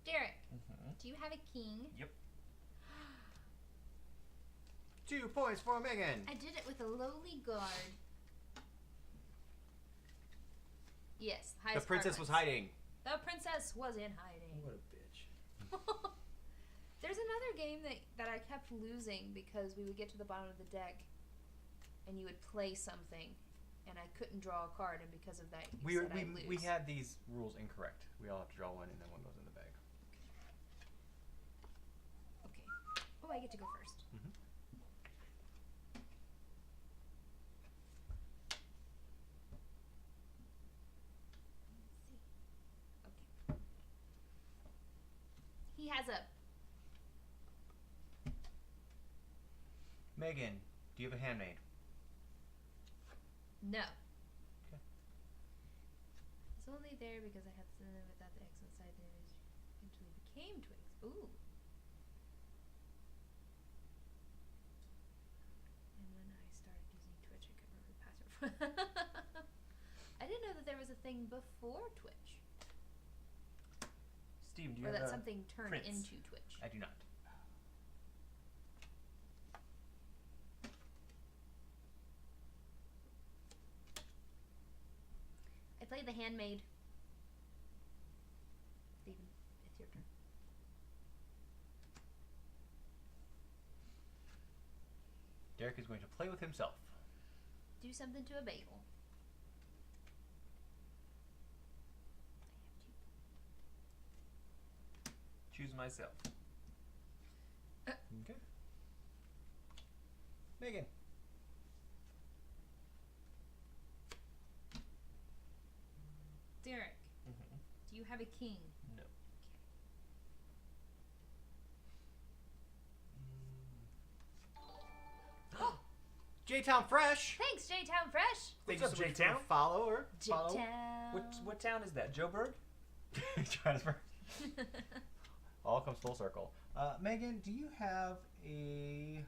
Derek, Mm-hmm. do you have a king? Yep. 2 points for Megan. I did it with a lowly guard. Yes, The highest princess card was wins. hiding. The princess was in hiding. What a bitch. There's another game that I kept losing because we would get to the bottom of the deck and you would play something and I couldn't draw a card and because of that you said I'd lose. We had these rules incorrect. We all have to draw one and then one goes in the bag. Okay. Oh, I get to go first. Mhm. Okay. He has a Megan, do you have a handmaid? no. Okay. It's only there because I had to without the X inside there eventually became twigs. Ooh. And when I started using Twitch, I couldn't remember the password. I didn't know that there was a thing before Twitch, Steve, do you or have that a something turned prince? into Twitch. I do not. I played the handmaid. Steven, it's your turn. Derek is going to play with himself. Do something to a bagel. Choose myself. Okay. Megan. Derek, Mm-hmm. do you have a king? No. J-Town Fresh. Thanks, J-Town Fresh. Thank What's you up, so much for J-Town? follow or follow. J-Town. What town is that? Joburg? Transfer. All comes full circle. Megan, do you have a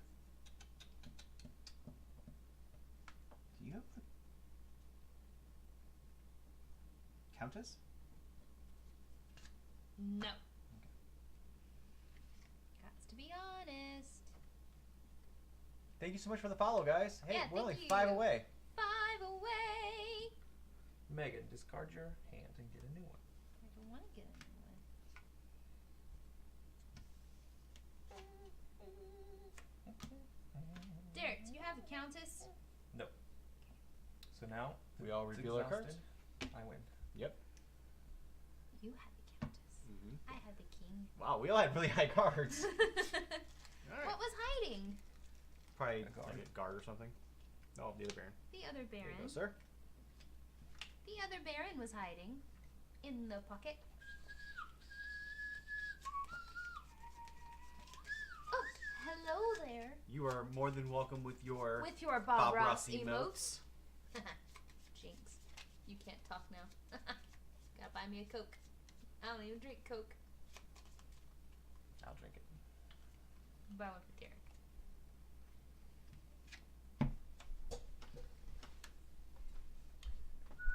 Countess? No. Has to be honest. Thank you so much for the follow, guys. Hey, Yeah, we're only thank 5 you. away. 5 away. Megan, discard your hand and get a new one. I don't want to get a new one. Derek, do you have a countess? No. So now We all it's reveal our cards. exhausted. I win. Yep. You had the countess. Mm-hmm. I had the king. Wow, we all had really high cards. What was hiding? Probably A guard. like a guard or something. Oh, the other Baron. The other There you baron. go, sir. The other baron was hiding in the pocket. Oh, hello there. You are more than welcome with your With your Bob, Ross emotes. emotes. Jinx. You can't talk now. Gotta buy me a Coke. I don't even drink Coke. I'll drink it. Buy one for Derek.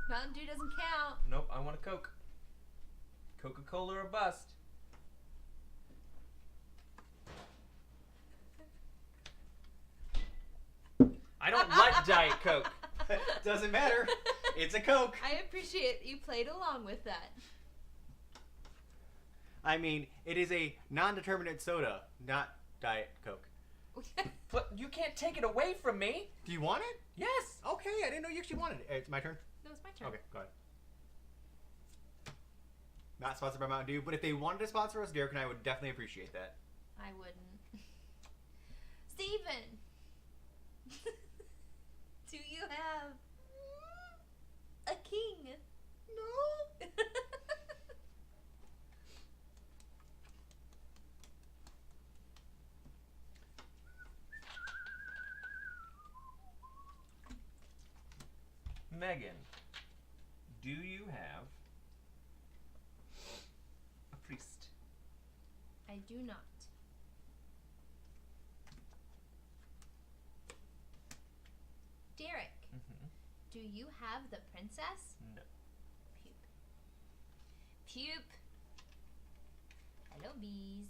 Mountain Dew doesn't count. Nope, I want a Coke. Coca-Cola or bust. I don't like Diet Coke. Doesn't matter. It's a Coke. I appreciate you played along with that. I mean, it is a non-determinate soda, not Diet Coke. But you can't take it away from me. Do you want it? Yes. Okay, I didn't know you actually wanted it. It's my turn. No, it's my turn. Okay, go ahead. Not sponsored by Mountain Dew, but if they wanted to sponsor us, Derek and I would definitely appreciate that. I wouldn't. Steven! Do you have a king? No. Megan, do you have a priest? I do not. Derek, Mm-hmm. do you have the princess? No. Pupe. Pupe. Hello, bees.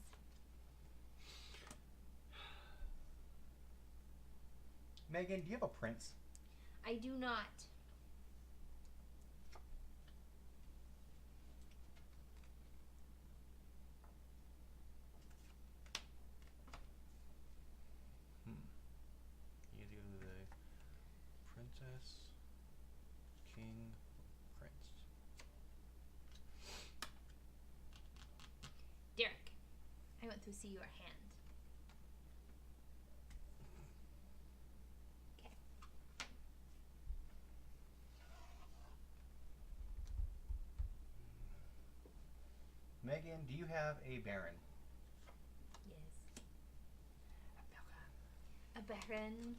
Megan, do you have a prince? I do not. Either the princess, king, prince. Derek, I went to see your hand. Megan, do you have a baron? Yes. A baron.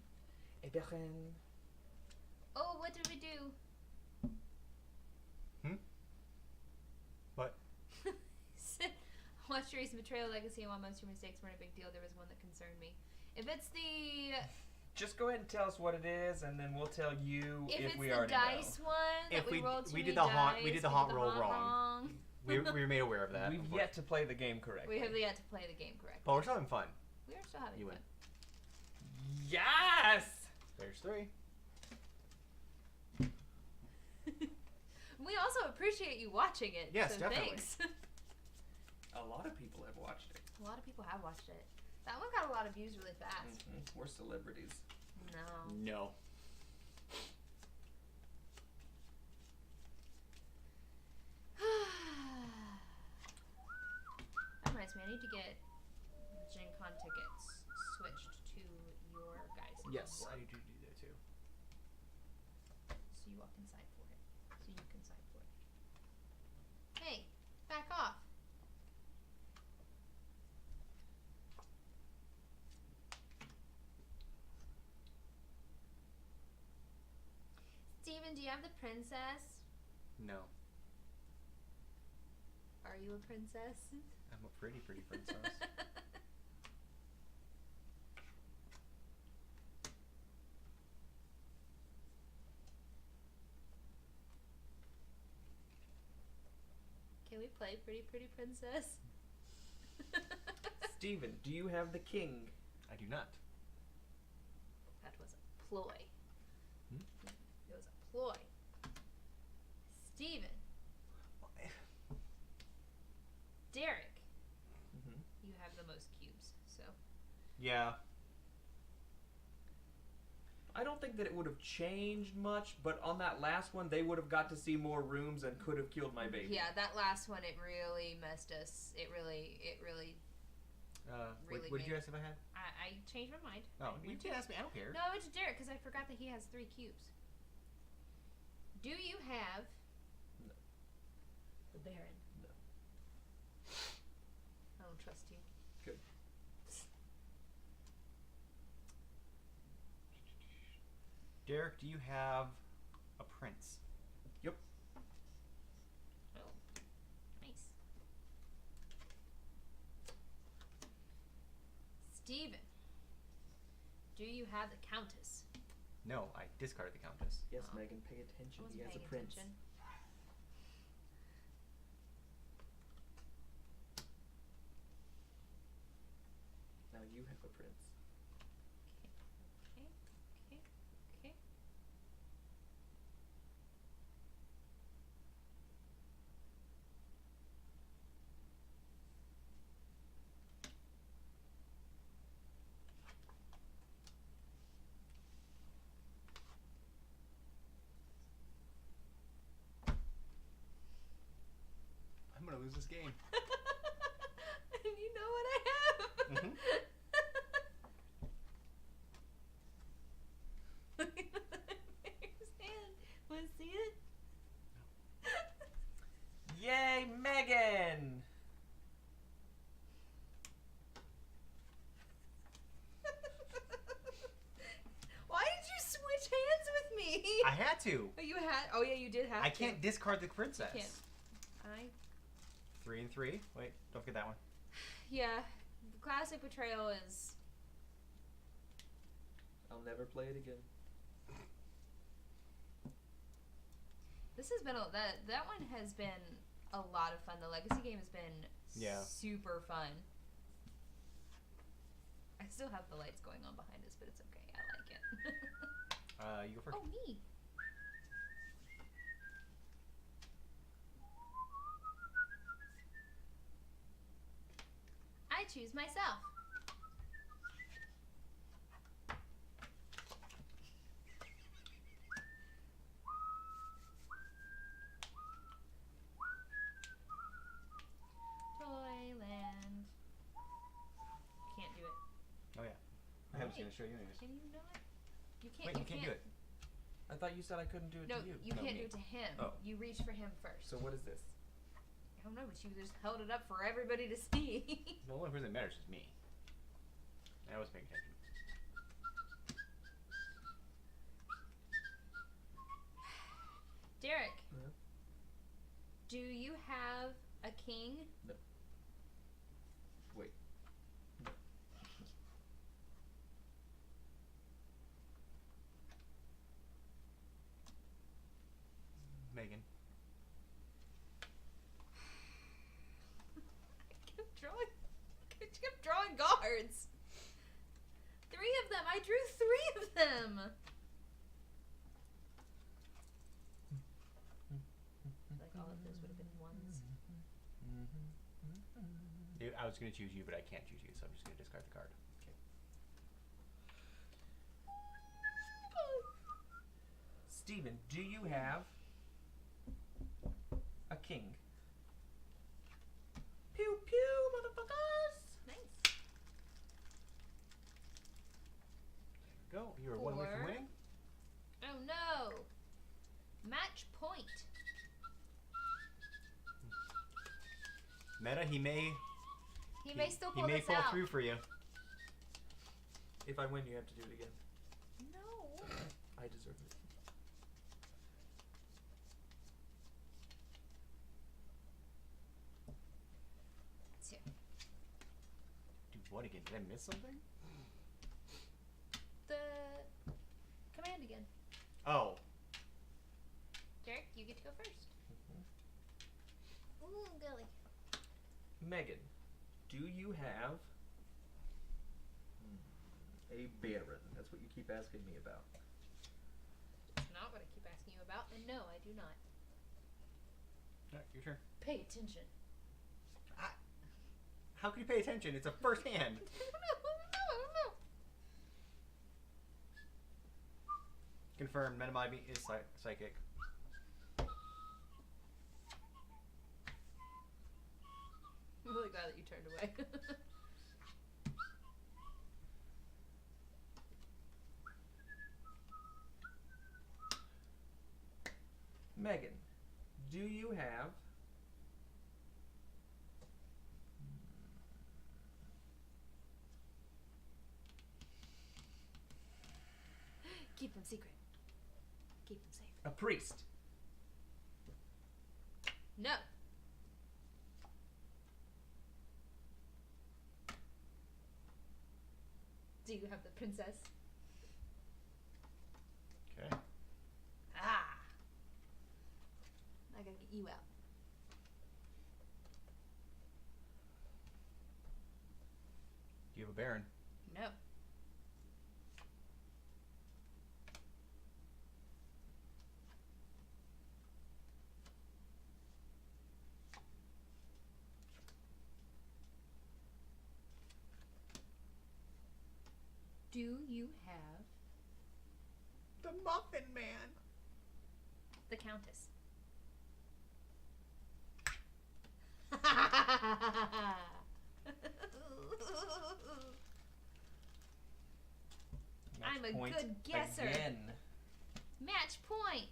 A baron. Oh, what did we do? What? Watch your recent betrayal legacy and while most of your mistakes weren't a big deal, there was one that concerned me. If it's the Just go ahead and tell us what it is, and then we'll tell you if if it's we the already dice know. one that If we we- rolled too we many did the haunt- dice, we did the haunt roll wrong. wrong. We were made aware of that. We've yet to play the game correctly. We have yet to play the game correctly. But we're still having fun. We are still having You fun. win. Yes! There's 3. We also appreciate you watching it. Yes, so definitely. Thanks. A lot of people have watched it. A lot of people have watched it. That one got a lot of views really fast. Mm-hmm. We're celebrities. No. No. That reminds me, I need to get Gen Con tickets switched to your guys' Yes, board. I do that too. So you all can sign for it. So you can sign for it. Hey, back off. Steven, do you have the princess? No. Are you a princess? I'm a pretty princess. Can we play Pretty Pretty Princess? Steven, do you have the king? I do not. That was a ploy. Hmm? It was a ploy. Steven. Derek. Mm-hmm. You have the most cubes, so. Yeah. I don't think that it would have changed much, but on that last one, they would have got to see more rooms and could have killed my baby. Yeah, that last one, it really messed us. It really What did you ask if I had? I changed my mind. Oh, I you went did to- ask me. I don't care. No, I went to Derek because I forgot that he has 3 cubes. Do you have No. the Baron? No. I don't trust you. Good. Derek, do you have a prince? Oh, nice. Steven, do you have the Countess? No, I discarded the countess. Yes, Oh. Megan, pay attention. I He wasn't has a paying prince. attention. Now you have a prince. Okay, okay. I'm gonna lose this game. And you know what I have? Mhm. Look at the bear's hand. Want to see it? Yay, Megan! Why did you switch hands with me? I had to. Oh, you had. Oh yeah, you did have. I to. can't discard the princess. You can't. I. 3 and 3. Wait, don't forget that one. Yeah, classic betrayal is. I'll never play it again. This has been that one has been a lot of fun. The legacy game has been super fun. I still have the lights going on behind us, but it's okay. I like it. You go first. Oh, me. I choose myself. Toyland. Can't do it. Oh yeah. I was gonna show you anyways. Can you not? You can't. Wait, you can't do it. I thought you said I couldn't do it No, to you. you No, can't me. do it to him. Oh. You reach for him first. So what is this? I don't know, but you just held it up for everybody to see. The only person that matters is me. I was paying attention. Derek, Huh? do you have a king? Wait. Megan. I kept drawing guards. 3 of them. I drew 3 of them. Like all of those would have been ones. I was gonna choose you, but I can't choose you, so I'm just gonna discard the card. Steven, do you have a king? Pew pew, motherfuckers! Nice. There we go. You are 1 away from 4. winning. Oh no. Match point. Meta, he may He may still he pull may this pull out. through for you. If I win, you have to do it again. No. I deserve it. Two. Do what again? Did I miss something? The command again. Oh. Derek, you get to go first. Ooh. golly. Megan, do you have a baron? That's what you keep asking me about. It's not what I keep asking you about, and no, I do not. Alright, your turn. Pay attention. How can you pay attention? It's a first hand. I don't know. Confirmed. Metamind is psychic. I'm really glad that you turned away. Megan, do you have Keep them secret. Keep them safe. a priest? No. Do you have the princess? Okay. Ah. I gotta get you out. Do you have a baron? No. Do you have The Muffin Man. the Countess? I'm a Point good guesser. Again. Match point.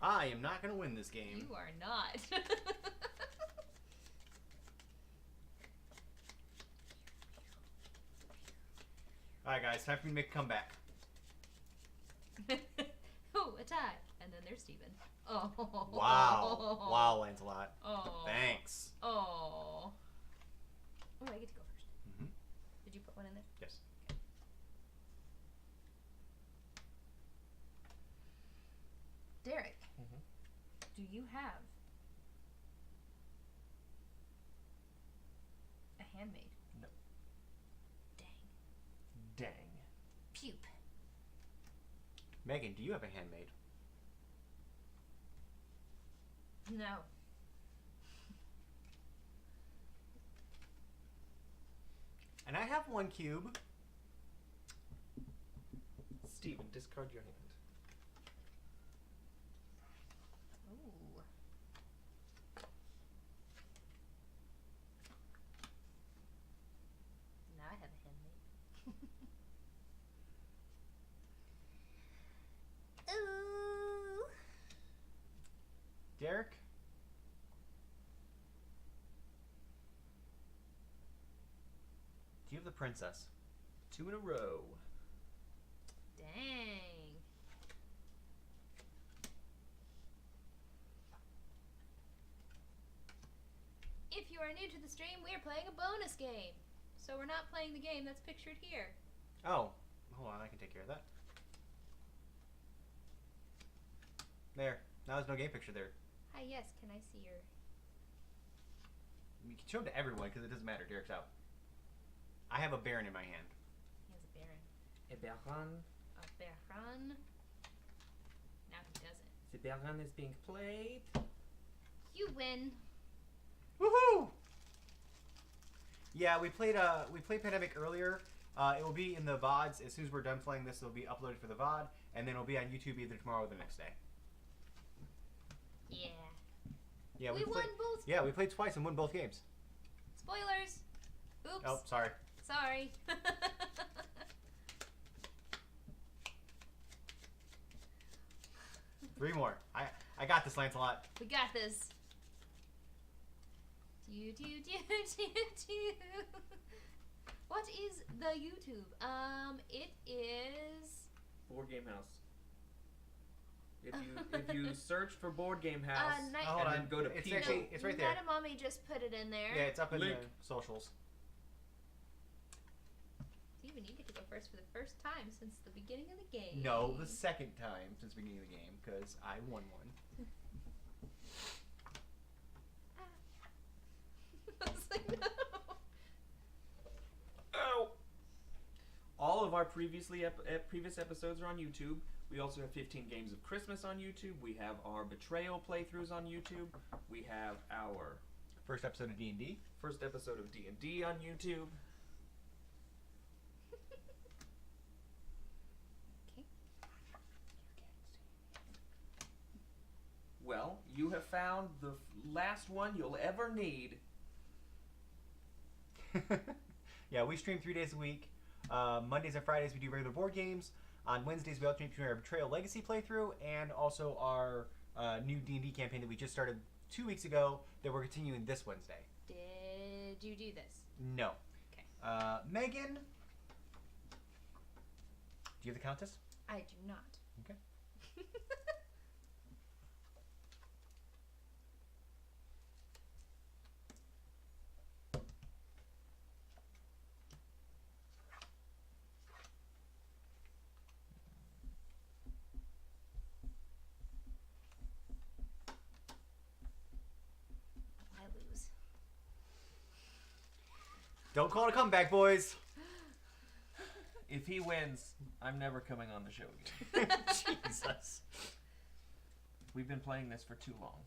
I am not going to win this game. You are not. Alright, guys, time for me to make a comeback. Oh, a tie. And then there's Steven. Oh. Wow. Wow, Lancelot. Oh. Thanks. Oh. Oh, I get to go first. Mhm. Did you put one in there? Yes. Derek, Mhm. do you have a handmaid? No. Dang. Dang. Pupe. Megan, do you have a handmaid? No. And I have one cube. Steven, discard your hand. Ooh. Now I have a handmaid. Ooh. Derek? Do you have the princess? 2 in a row. Dang. If you are new to the stream, we are playing a bonus game. So we're not playing the game that's pictured here. Oh, hold on, I can take care of that. There. Now there's no game picture there. Hi, yes, can I see your... You can show them to everyone because it doesn't matter. Derek's out. I have a baron in my hand. He has a baron. A baron. A baron. Now he doesn't. The baron is being played. You win. Woohoo! Yeah, we played Pandemic earlier. It will be in the VODs as soon as we're done playing this. It'll be uploaded for the VOD, and then it'll be on YouTube either tomorrow or the next day. Yeah. Yeah, we won played, both. Yeah, we played twice and won both games. Spoilers. Oops. Oh, sorry. Sorry. 3 more. I got this, Lancelot. We got this. What is the YouTube? It is. Board Game House. If you search for Board Game House Night- Oh, hold and on. then go to It's people. actually- it's right there. Mommy just put it in there. Yeah, it's up in Link. the socials. Steven, you get to go first for the first time since the beginning of the game. No, the second time since the beginning of the game because I won one. our previous episodes are on YouTube. We also have 15 Games of Christmas on YouTube. We have our Betrayal playthroughs on YouTube. We have our First episode of D&D. first episode of D&D on YouTube. Okay. Well, you have found the last one you'll ever need. Yeah, we stream 3 days a week. Mondays and Fridays we do regular board games. On Wednesdays we alternate between our Betrayal Legacy playthrough and also our new D&D campaign that we just started 2 weeks ago that we're continuing this Wednesday. Did you do this? No. Okay. Megan, do you have the Countess? I do not. Okay. I lose. Don't call it a comeback, boys. If he wins, I'm never coming on the show again. Jesus. We've been playing this for too long.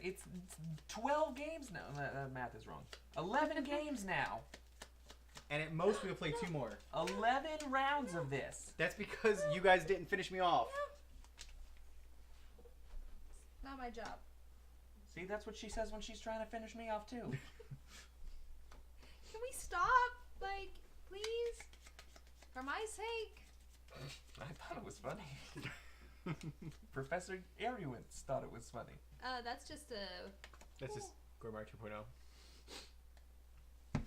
It's 12 games now. That math is wrong. 11 games now. And at most we'll play 2 more. 11 rounds of this. That's because you guys didn't finish me off. Not my job. See, that's what she says when she's trying to finish me off too. Can we stop? Like, please? For my sake. I thought it was funny. Professor Ariowitz thought it was funny. That's just a... That's just Gormar 2.0.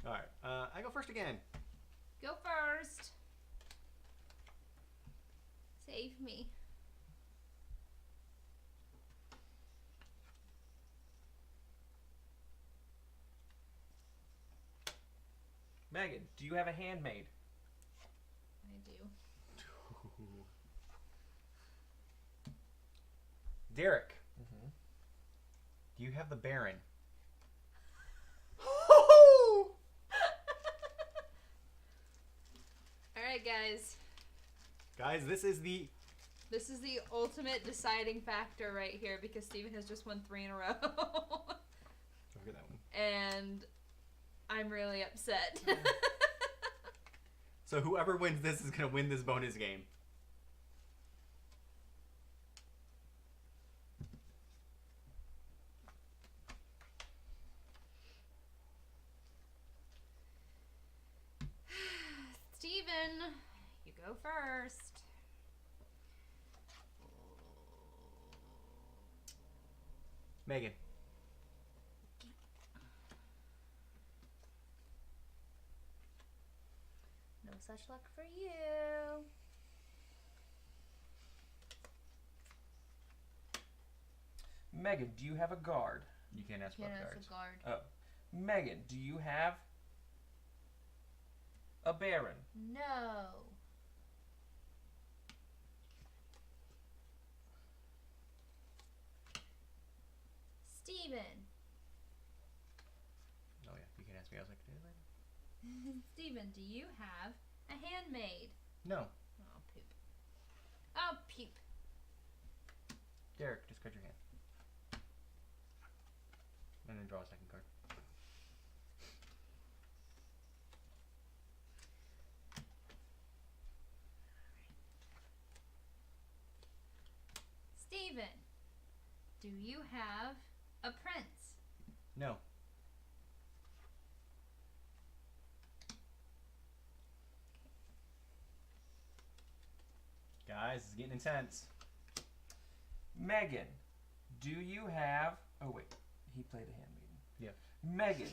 Alright, I go first again. Go first. Save me. Megan, do you have a handmaid? I do. Derek, Mm-hmm. do you have the Baron? Alright, guys. Guys, this is the... This is the ultimate deciding factor right here because Steven has just won 3 in a row. Look at that one. And I'm really upset. So whoever wins this is going to win this bonus game. Steven, you go first. Megan. No such luck for you. Megan, do you have a guard? You can't ask Can't about ask cards. a guard. Oh. Megan, do you have a baron? No. Steven. Oh yeah, you can ask me. I was like, "Did I later?" Steven, do you have a handmaid? No. Oh, poop. Oh, poop. Derek, discard your hand. And then draw a second card. Steven, do you have a prince? No. Guys, it's getting intense. Megan, do you have... Oh, wait. He played a handmaiden. Yeah. Megan,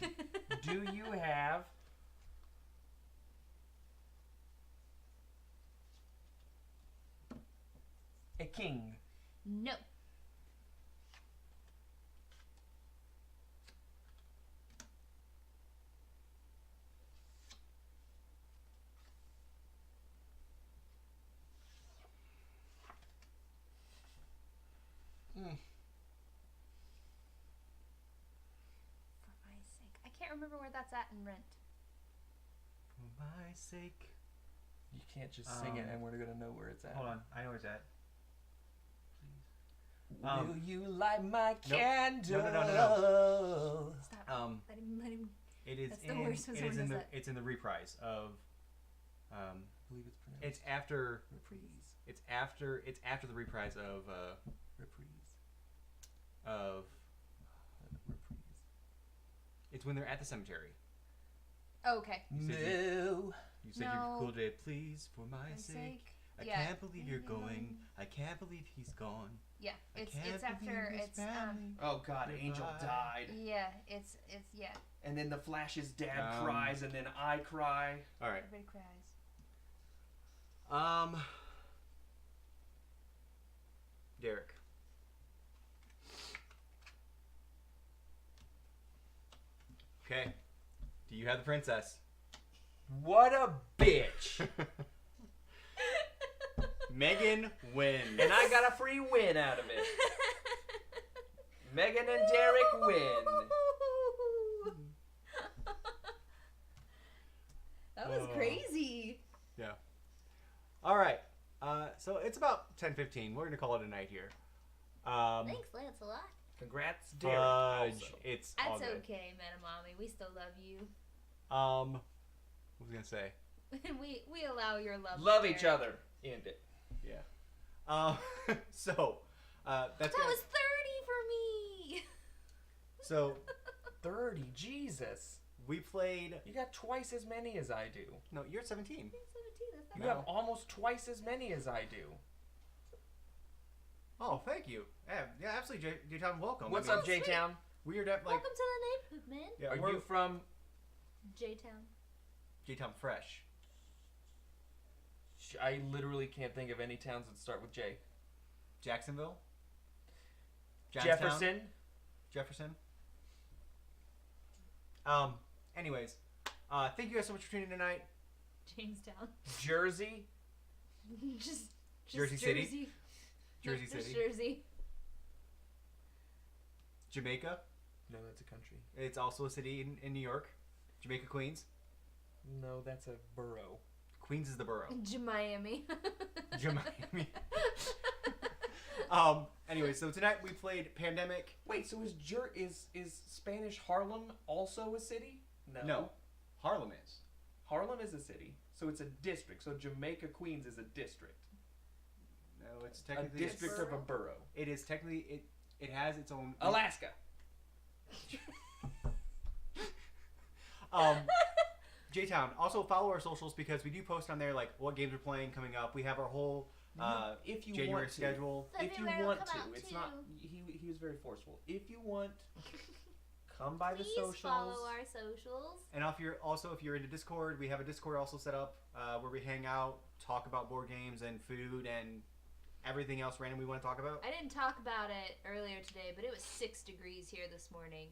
do you have... a king? No. For my sake. I can't remember where that's at in Rent. For my sake. You can't just sing it and we're gonna know where it's at. Hold on, I know where it's at. Will you light my nope. candle? No. Stop. Let him. It is That's the worst when someone does that. It's in the reprise of. I believe it's pronounced. It's after. Reprise. It's after the reprise of. Reprise. Of. Reprise. It's when they're at the cemetery. Oh, okay. No. You said No. you could it, please, for my sake. I Yeah. can't believe you're going. I can't believe he's gone. Yeah, I it's can't after believe his it's family. Oh God, Angel Goodbye. died. yeah, it's yeah. And then the Flash's dad Um, cries, and then I cry. All right. Everybody cries. Derek. Okay. Do you have the princess? What a bitch! Megan wins. And I got a free win out of it. Megan and Derek win. That was Oh. crazy. Yeah. All right. So it's about 10:15. We're gonna call it a night here. Thanks, Lancelot. Congrats, Derek. Fudge. Also. It's all That's good. okay, Metamami. We still love you. What was I gonna say? we allow your love. Love to each Derek. other. End it. Yeah. So that's That gonna, was 30 for me. so 30. Jesus. we played. You got twice as many as I do. No, you're at 17. 17, that's not You No. have almost twice as many as I do. Oh, thank you. Yeah, absolutely, J-Town. Welcome. What's I mean, up, J-Town? Weird, like Welcome to the neighborhood, man. yeah, Are we're you from... J-Town. J-Town Fresh. I literally can't think of any towns that start with J. Jacksonville. Johnstown? Jefferson. Jefferson. Anyways, thank you guys so much for tuning in tonight. Jamestown. Jersey. just Jersey City? Jersey. Jersey Just City. Jersey. Jamaica. No, that's a country. It's also a city in New York. Jamaica, Queens. No, that's a borough. Queens is the borough. Miami. Jamaica. Anyway, so tonight we played Pandemic. Wait, so is Spanish Harlem also a city? No, Harlem is. Harlem is a city, so it's a district. So Jamaica, Queens is a district. No, it's A technically district of a borough. It is technically it has its own. Alaska. J-Town. Also follow our socials because we do post on there like what games we're playing coming up. We have our whole If you January want to. schedule. If you February will want come to, out it's too. not. He was very forceful. If you want, come by the Please socials. follow our socials. And if you're into Discord, we have a Discord also set up where we hang out, talk about board games and food and everything else random we want to talk about. I didn't talk about it earlier today, but it was 6 degrees here this morning,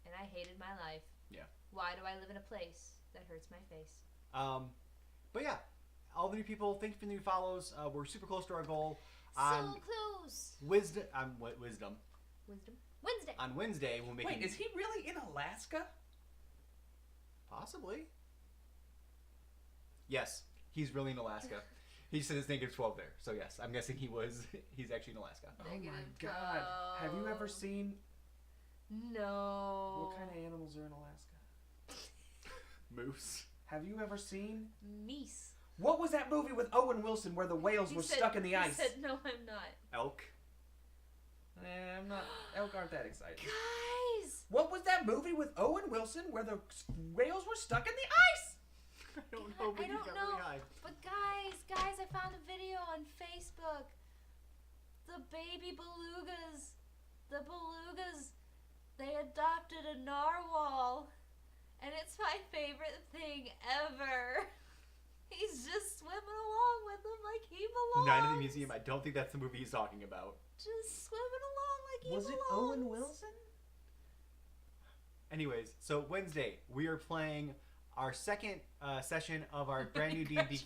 and I hated my life. Yeah. Why do I live in a place that hurts my face? But yeah, all the new people, thank you for the new follows. We're super close to our goal. So close. Wisdom. Wisdom. Wednesday. On Wednesday, we'll make. Wait, is he really in Alaska? Possibly. Yes, he's really in Alaska. He said his negative 12 there, so yes, I'm guessing he's actually in Alaska. Oh my Negative God! Have you ever 12. seen No. what kind of animals are in Alaska? Moose. Have you ever seen Meese. what was that movie with Owen Wilson where the whales He were said- stuck in the he ice? said, no, I'm not. Elk. I'm not. Elk aren't that exciting. Guys! What was that movie with Owen Wilson where the whales were stuck in the ice? I don't know, but I you don't got know. really high. But guys, I found a video on Facebook. The baby belugas. The belugas. They adopted a narwhal. And it's my favorite thing ever. He's just swimming along with them like he belongs. Night at the Museum. I don't think that's the movie he's talking about. Just swimming along like he Was it belongs. Owen Wilson? Anyways, so Wednesday we are playing our second session of our brand new D&D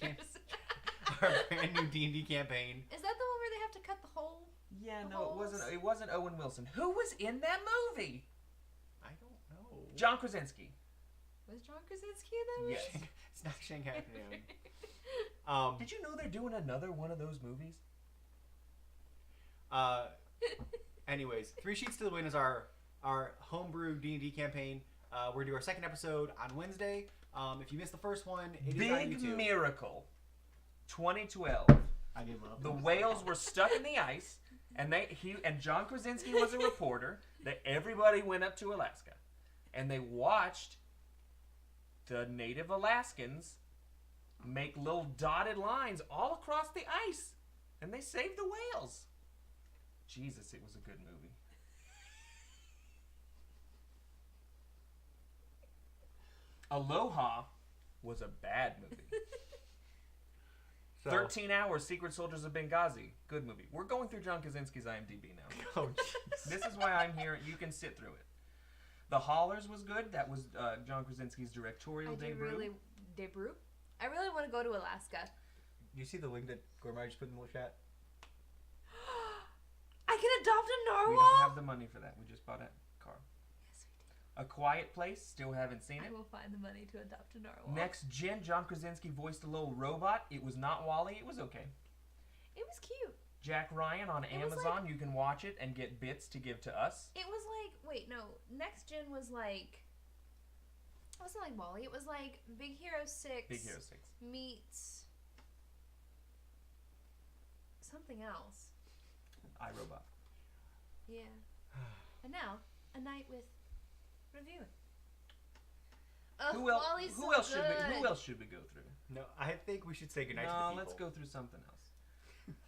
our brand new D&D campaign. Is that the one where they have to cut the hole? Yeah, The no, it holes? wasn't. It wasn't Owen Wilson. Who was in that movie? I don't know. John Krasinski. Was John Krasinski in that movie? Yes. It's not Shanghai Noon. Did you know they're doing another one of those movies? Anyways, 3 Sheets to the Wind is our homebrew D&D campaign. We're going to do our second episode on Wednesday. If you missed the first one, it is on Big YouTube. miracle. 2012. I give up. The whales were stuck in the ice, and John Krasinski was a reporter. That everybody went up to Alaska, and they watched the native Alaskans make little dotted lines all across the ice, and they saved the whales. Jesus, it was a good movie. Aloha was a bad movie. So- 13 Hours, Secret Soldiers of Benghazi. Good movie. We're going through John Krasinski's IMDb now. Oh, jeez. This is why I'm here. You can sit through it. The Haulers was good. That was John Krasinski's directorial debut. Debut? I really want to go to Alaska. You see the link that Gourmet just put in the chat? I can adopt a narwhal? We don't have the money for that. We just bought a car. Yes, we A Quiet Place. Still haven't seen do. it. I will find the money to adopt a narwhal. Next Gen, John Krasinski voiced a little robot. It was not Wall-E. It was okay. It was cute. Jack Ryan on It was Amazon. You can watch it and get bits to give to us. It was like, wait, no. Next Gen was like, it wasn't like Wall-E. It was like Big Hero 6 Big Hero 6. meets something else. iRobot. Yeah. And now, a night with reviewing. Who else? Wall-E's Who so else should we? good. Who else should we go through? No, I think we should say goodnight to the No, people. let's go through something else.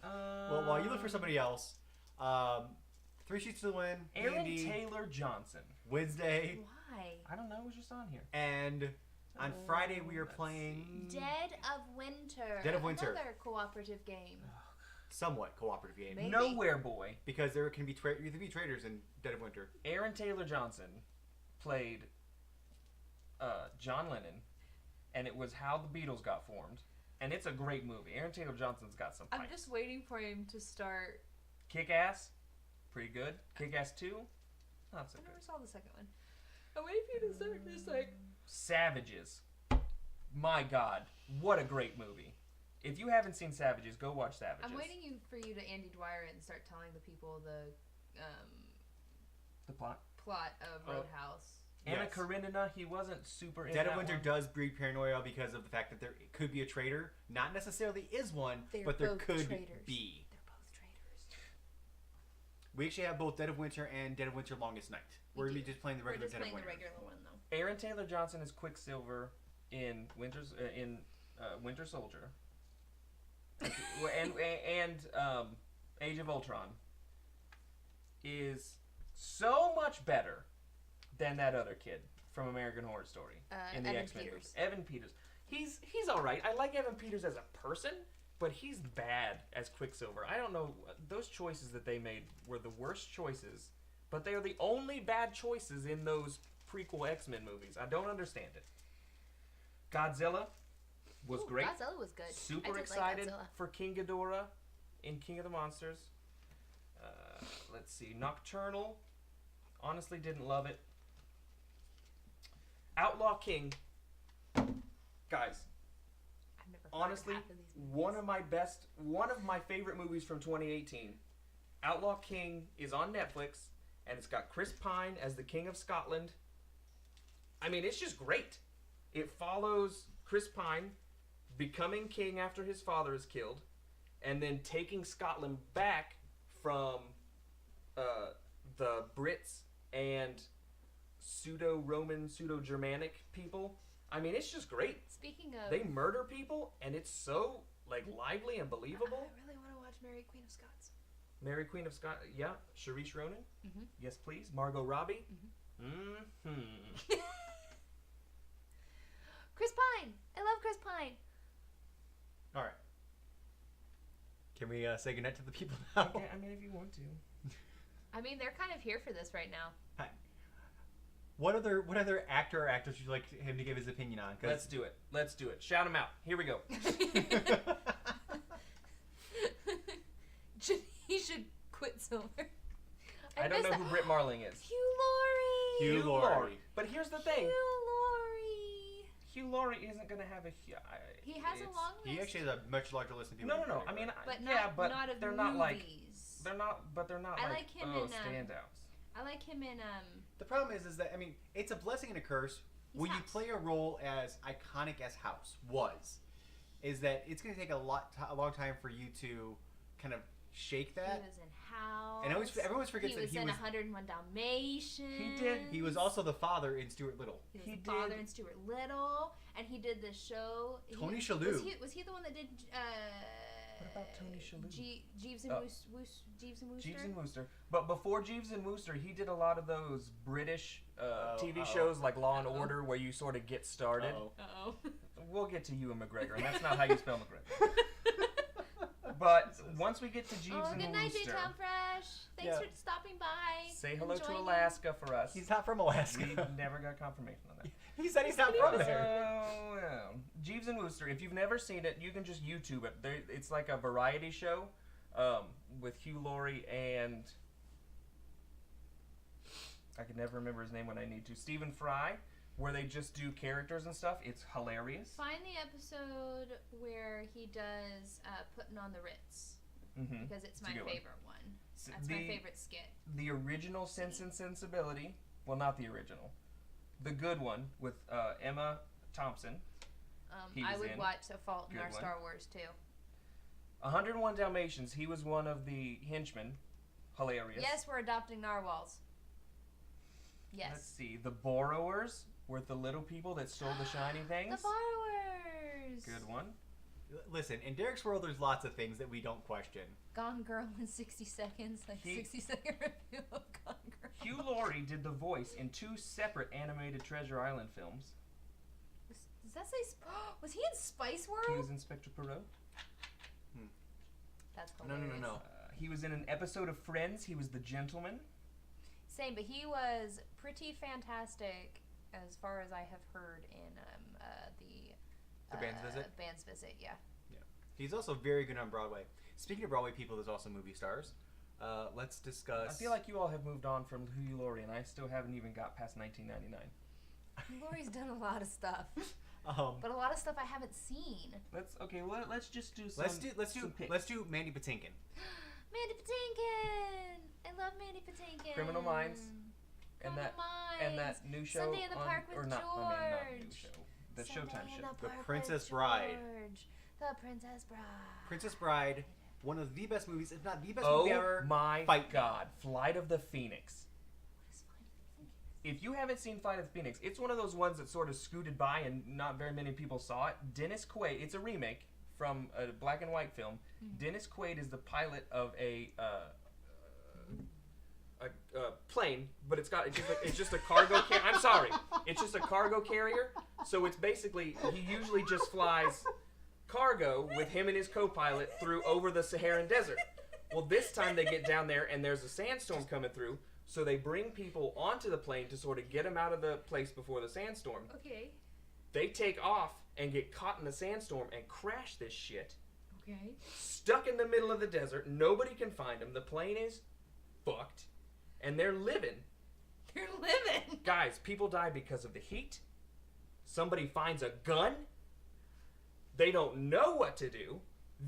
Well, while you look for somebody else, 3 Sheets to the Wind, Aaron D&D, Taylor Johnson. Wednesday, Why? I don't know. It was just on here. and on Friday we are let's playing Dead of Winter. Dead of Winter. Another cooperative game. somewhat cooperative game Maybe. Nowhere Boy. because there can be you can be traders in Dead of Winter. Aaron Taylor Johnson played John Lennon, and it was how the Beatles got formed. And it's a great movie. Aaron Taylor Johnson's got some I'm pipes. just waiting for him to start. Kick-Ass, pretty good. Kick-Ass 2, not so I good. never saw the second one. I'm waiting for you to start just like. Savages. My God, what a great movie. If you haven't seen Savages, go watch Savages. I'm waiting for you to Andy Dwyer it and start telling the people the The plot. plot of Oh. Roadhouse. Anna Yes. Karenina, he wasn't super in Dead that of Winter one. does breed paranoia because of the fact that there could be a traitor. Not necessarily is one, They're but there both could traitors. be. They're both traitors. We actually have both Dead of Winter and Dead of Winter Longest Night. We're going to be just playing the We're regular just Dead of playing the Winter. regular one though. Aaron Taylor Johnson is Quicksilver in Winter Soldier, and Age of Ultron is so much better than that other kid from American Horror Story in the Evan X-Men Peters. movies. Evan Peters. He's all right. I like Evan Peters as a person, but he's bad as Quicksilver. I don't know. Those choices that they made were the worst choices, but they are the only bad choices in those prequel X-Men movies. I don't understand it. Godzilla was Ooh, great. Godzilla was good. I Super did like excited Godzilla. for King Ghidorah in King of the Monsters. Let's see. Nocturnal. Honestly, didn't love it. Outlaw King. Guys, I've never heard of honestly, half of these movies. one of my favorite movies from 2018. Outlaw King is on Netflix, and it's got Chris Pine as the King of Scotland. I mean, it's just great. It follows Chris Pine becoming king after his father is killed, and then taking Scotland back from the Brits and pseudo-Roman, pseudo-Germanic people. I mean, it's just great. Speaking of, They murder people, and it's so like lively and believable. I really want to watch Mary Queen of Scots. Mary Queen of Scots, yeah. Charisse Ronan, Mhm. yes please. Margot Robbie, Chris Pine. I love Chris Pine. All right. Can we say goodnight to the people now? Okay, I mean, if you want to. I mean, they're kind of here for this right now. What other actor or actress would you like him to give his opinion on? 'Cause- Let's do it. Let's do it. Shout him out. Here we go. He should quit Silver. I don't know who Britt Marling is. Hugh Laurie. Hugh Laurie. But here's the thing. Hugh Laurie. Hugh Laurie isn't gonna have a. He has a long list. He actually has a much larger list than people. No. I mean, but yeah, not, but not of they're movies. not like they're not. But they're not I like like him standouts. I like him in The problem is that I mean, it's a blessing and a curse when you play a role as iconic as House was. Is that it's going to take a long time for you to kind of shake that. He was in House. And everyone forgets that he was in 101 Dalmatians. He did. He was also the father in Stuart Little. He was the father in Stuart Little, and he did the show. Tony Shalhoub. Was he the one that did? What about Tony Shalhoub? Jeeves and Jeeves and Wooster. Jeeves and Wooster. But before Jeeves and Wooster, he did a lot of those British TV shows like Law and Order, where you sort of get started. Uh-oh. We'll get to Ewan McGregor, and that's not how you spell McGregor. But once we get to Jeeves and good night, Wooster, Tom Fresh. Thanks for stopping by. Say hello to Enjoying Alaska for us. He's not from Alaska. We never got confirmation on that. He said he's not from there. Oh, yeah. Jeeves and Wooster. If you've never seen it, you can just YouTube it. It's like a variety show with Hugh Laurie and I can never remember his name when I need to. Stephen Fry, where they just do characters and stuff. It's hilarious. Find the episode where he does Putting on the Ritz. Mm-hmm. Because it's my favorite one. That's my favorite skit. The original Sense and Sensibility. Well, not the original. The good one with Emma Thompson. I would watch A Fault in Our Star Wars too. 101 Dalmatians. He was one of the henchmen. Hilarious. Yes, we're adopting narwhals. Yes. Let's see. The Borrowers were the little people that stole the shiny things. The Borrowers. Good one. Listen, in Derek's world, there's lots of things that we don't question. Gone Girl in 60 seconds, 60-second review of Gone Girl. Hugh Laurie did the voice in 2 separate animated Treasure Island films. Does that say? Was he in Spice World? He was Inspector Perot. That's hilarious. No. He was in an episode of Friends. He was the gentleman. Same, but he was pretty fantastic, as far as I have heard in The Band's Visit? Band's Visit, yeah. He's also very good on Broadway. Speaking of Broadway people, there's also movie stars. Let's discuss... I feel like you all have moved on from Hugh Laurie, and I still haven't even got past 1999. Laurie's done a lot of stuff, but a lot of stuff I haven't seen. Let's just do some. Let's do Mandy Patinkin. Mandy Patinkin! I love Mandy Patinkin. Criminal Minds. And that new show Sunday in the Park with George. Not new show. The Showtime show. The Princess Bride. The Princess Bride. Princess Bride, one of the best movies, if not the best movie ever. Oh my God. Flight of the Phoenix. What is Flight of the Phoenix? If you haven't seen Flight of the Phoenix, it's one of those ones that sort of scooted by and not very many people saw it. Dennis Quaid, it's a remake from a black and white film. Mm-hmm. Dennis Quaid is the pilot of a plane, but it's just a cargo carrier. I'm sorry. It's just a cargo carrier. So it's basically, he usually just flies cargo with him and his co-pilot over the Saharan desert. Well, this time they get down there and there's a sandstorm coming through, so they bring people onto the plane to sort of get them out of the place before the sandstorm. Okay. They take off and get caught in the sandstorm and crash this shit. Okay. Stuck in the middle of the desert. Nobody can find them. The plane is fucked. And they're living. They're living. Guys, people die because of the heat. Somebody finds a gun. They don't know what to do.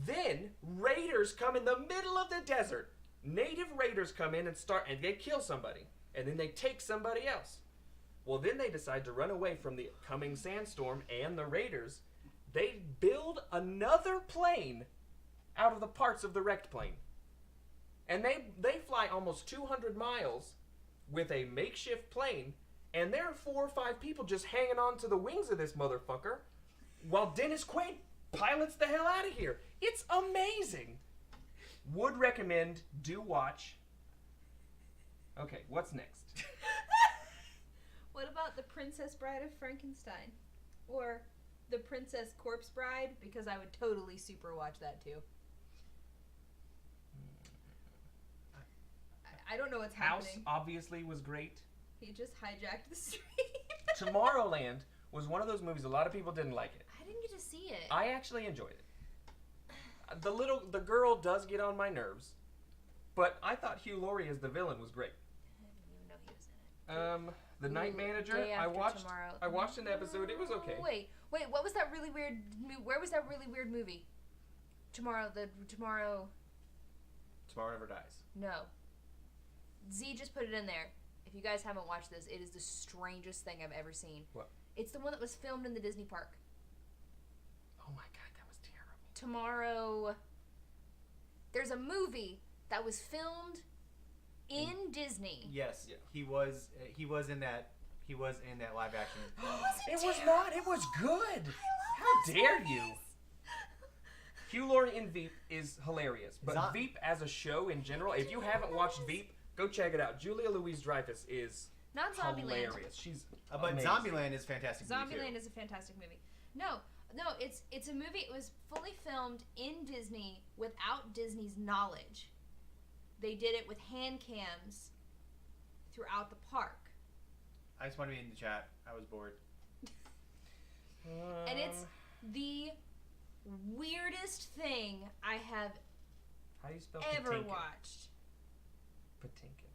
Then raiders come in the middle of the desert. Native raiders come in and they kill somebody. And then they take somebody else. Well, then they decide to run away from the coming sandstorm and the raiders. They build another plane out of the parts of the wrecked plane. And they fly almost 200 miles with a makeshift plane, and there are 4 or 5 people just hanging on to the wings of this motherfucker while Dennis Quaid pilots the hell out of here. It's amazing. Would recommend, do watch. Okay, what's next? What about The Princess Bride of Frankenstein? Or The Princess Corpse Bride? Because I would totally super watch that too. I don't know what's House happening. obviously was great. He just hijacked the stream. Tomorrowland was one of those movies, a lot of people didn't like it. I didn't get to see it. I actually enjoyed it. The girl does get on my nerves, but I thought Hugh Laurie as the villain was great. I didn't even know he was The Night Manager. Day I After watched. Tomorrow. I watched an episode. It was okay. Wait. What was that really weird? Where was that really weird movie? Tomorrow. Tomorrow Never Dies. No. Z just put it in there. If you guys haven't watched this, it is the strangest thing I've ever seen. What? It's the one that was filmed in the Disney park. Oh my god, that was terrible. Tomorrow. There's a movie that was filmed in Disney. Yes, Yeah. he was in that. He was in that live action. It was not. It was good. How dare you? Hugh Laurie in Veep is hilarious, but Zom- Veep as a show in general, if you haven't watched Veep, go check it out. Julia Louis-Dreyfus is Not Zombieland. hilarious. She's But amazing. Zombieland is a fantastic. movie, too. Zombieland is a fantastic movie. No, it's a movie. It was fully filmed in Disney without Disney's knowledge. They did it with hand cams throughout the park, I just want to be in the chat. I was bored. and it's the weirdest thing I have How do you spell ever Patinkin? watched. Patinkin.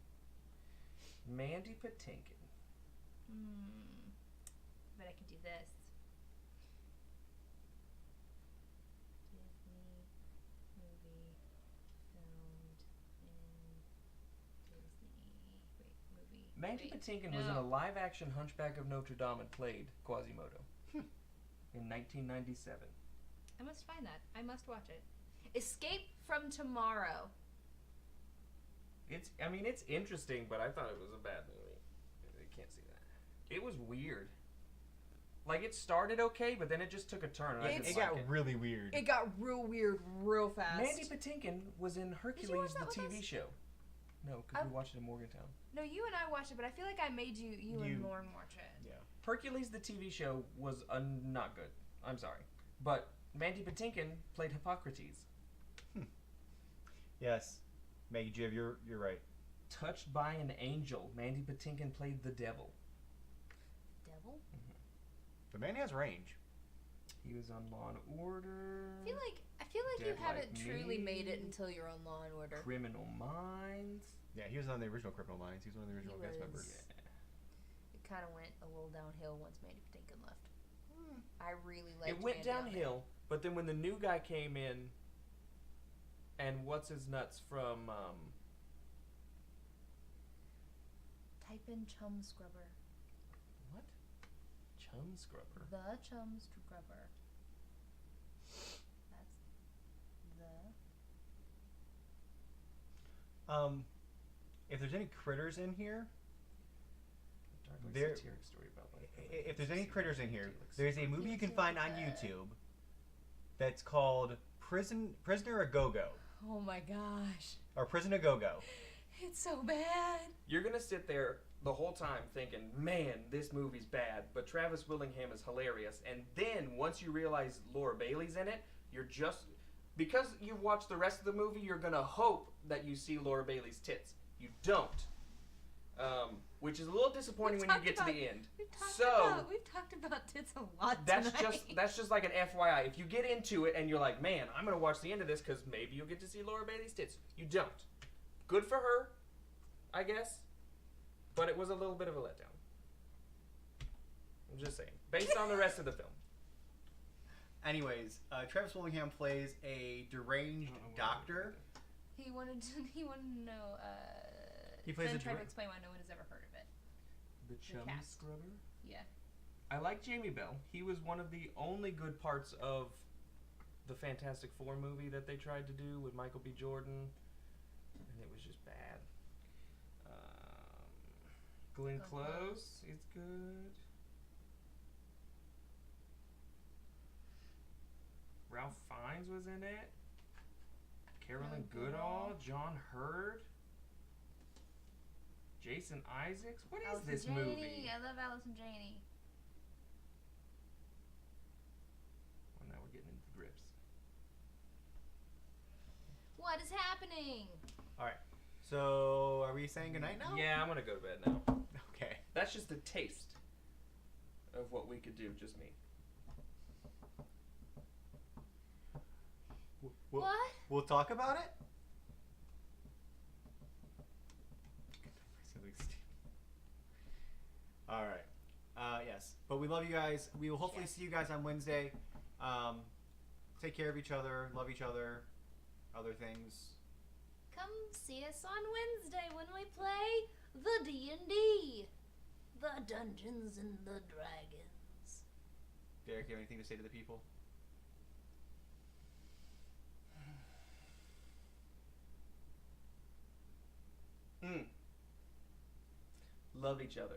Mandy Patinkin. But I can do this. Disney movie filmed in Disney. Wait, movie. Mandy Wait, Patinkin was in a live-action Hunchback of Notre Dame and played Quasimodo in 1997. I must find that. I must watch it. Escape from Tomorrow. It's interesting, but I thought it was a bad movie. I can't see that. It was weird. Like, it started okay, but then it just took a turn. And I It didn't got like it. really weird. It got real weird real fast. Mandy Patinkin was in Hercules, watch the that with TV us? show. No, because we watched it in Morgantown. No, you and I watched it, but I feel like I made you and Lauren watch it. Yeah. Hercules, the TV show, was not good. I'm sorry. But Mandy Patinkin played Hippocrates. Yes. Maggie Jiv, you're right. Touched by an Angel, Mandy Patinkin played the devil. Devil? The man has range. He was on Law and Order. I feel like you Dead haven't Like truly Me. made it until you're on Law and Order. Criminal Minds. Yeah, he was on the original Criminal Minds. He was one of the original cast members. It kind of went a little downhill once Mandy Patinkin left. I really liked It went Mandy on there. downhill, but then when the new guy came in, and what's his nuts from Type in Chum Scrubber. what? Chum Scrubber. The Chum Scrubber. That's the. If there's any critters in here, Dark Lake There- satiric story about life. if there's any critters in here, Felix. there's a movie you can find on YouTube that's called Prisoner a Go-Go Oh my gosh. or Prison a Go-Go. It's so bad. You're gonna sit there the whole time thinking, "Man, this movie's bad," but Travis Willingham is hilarious. And then once you realize Laura Bailey's in it, you're just because you've watched the rest of the movie, you're gonna hope that you see Laura Bailey's tits. You don't, which is a little disappointing when you get to the end. We've talked about tits a lot That's tonight. just like an FYI. If you get into it and you're like, "Man, I'm gonna watch the end of this because maybe you'll get to see Laura Bailey's tits," you don't. Good for her, I guess, but it was a little bit of a letdown. I'm just saying, based on the rest of the film. Anyways, Travis Willingham plays a deranged doctor. He wanted to know. He plays Ben a tried to dra- explain why no one has ever heard of it. The Chum cast. Scrubber? Yeah. I like Jamie Bell. He was one of the only good parts of the Fantastic Four movie that they tried to do with Michael B. Jordan, and it was just bad. Glenn Close is good. Ralph Fiennes was in it. Carolyn Goodall, John Hurd, Jason Isaacs. What is Allison this Janney. movie? I love Allison Janney. Well, now we're getting into the grips. What is happening? All right. So, are we saying goodnight now? Yeah, I'm gonna go to bed now. Okay. That's just a taste of what we could do, just me. We'll, What? We'll talk about it. But we love you guys. We will hopefully Sure. see you guys on Wednesday. Take care of each other. Love each other. Other things. Come see us on Wednesday when we play the D&D, the Dungeons and the Dragons. Derek, you have anything to say to the people? Love each other.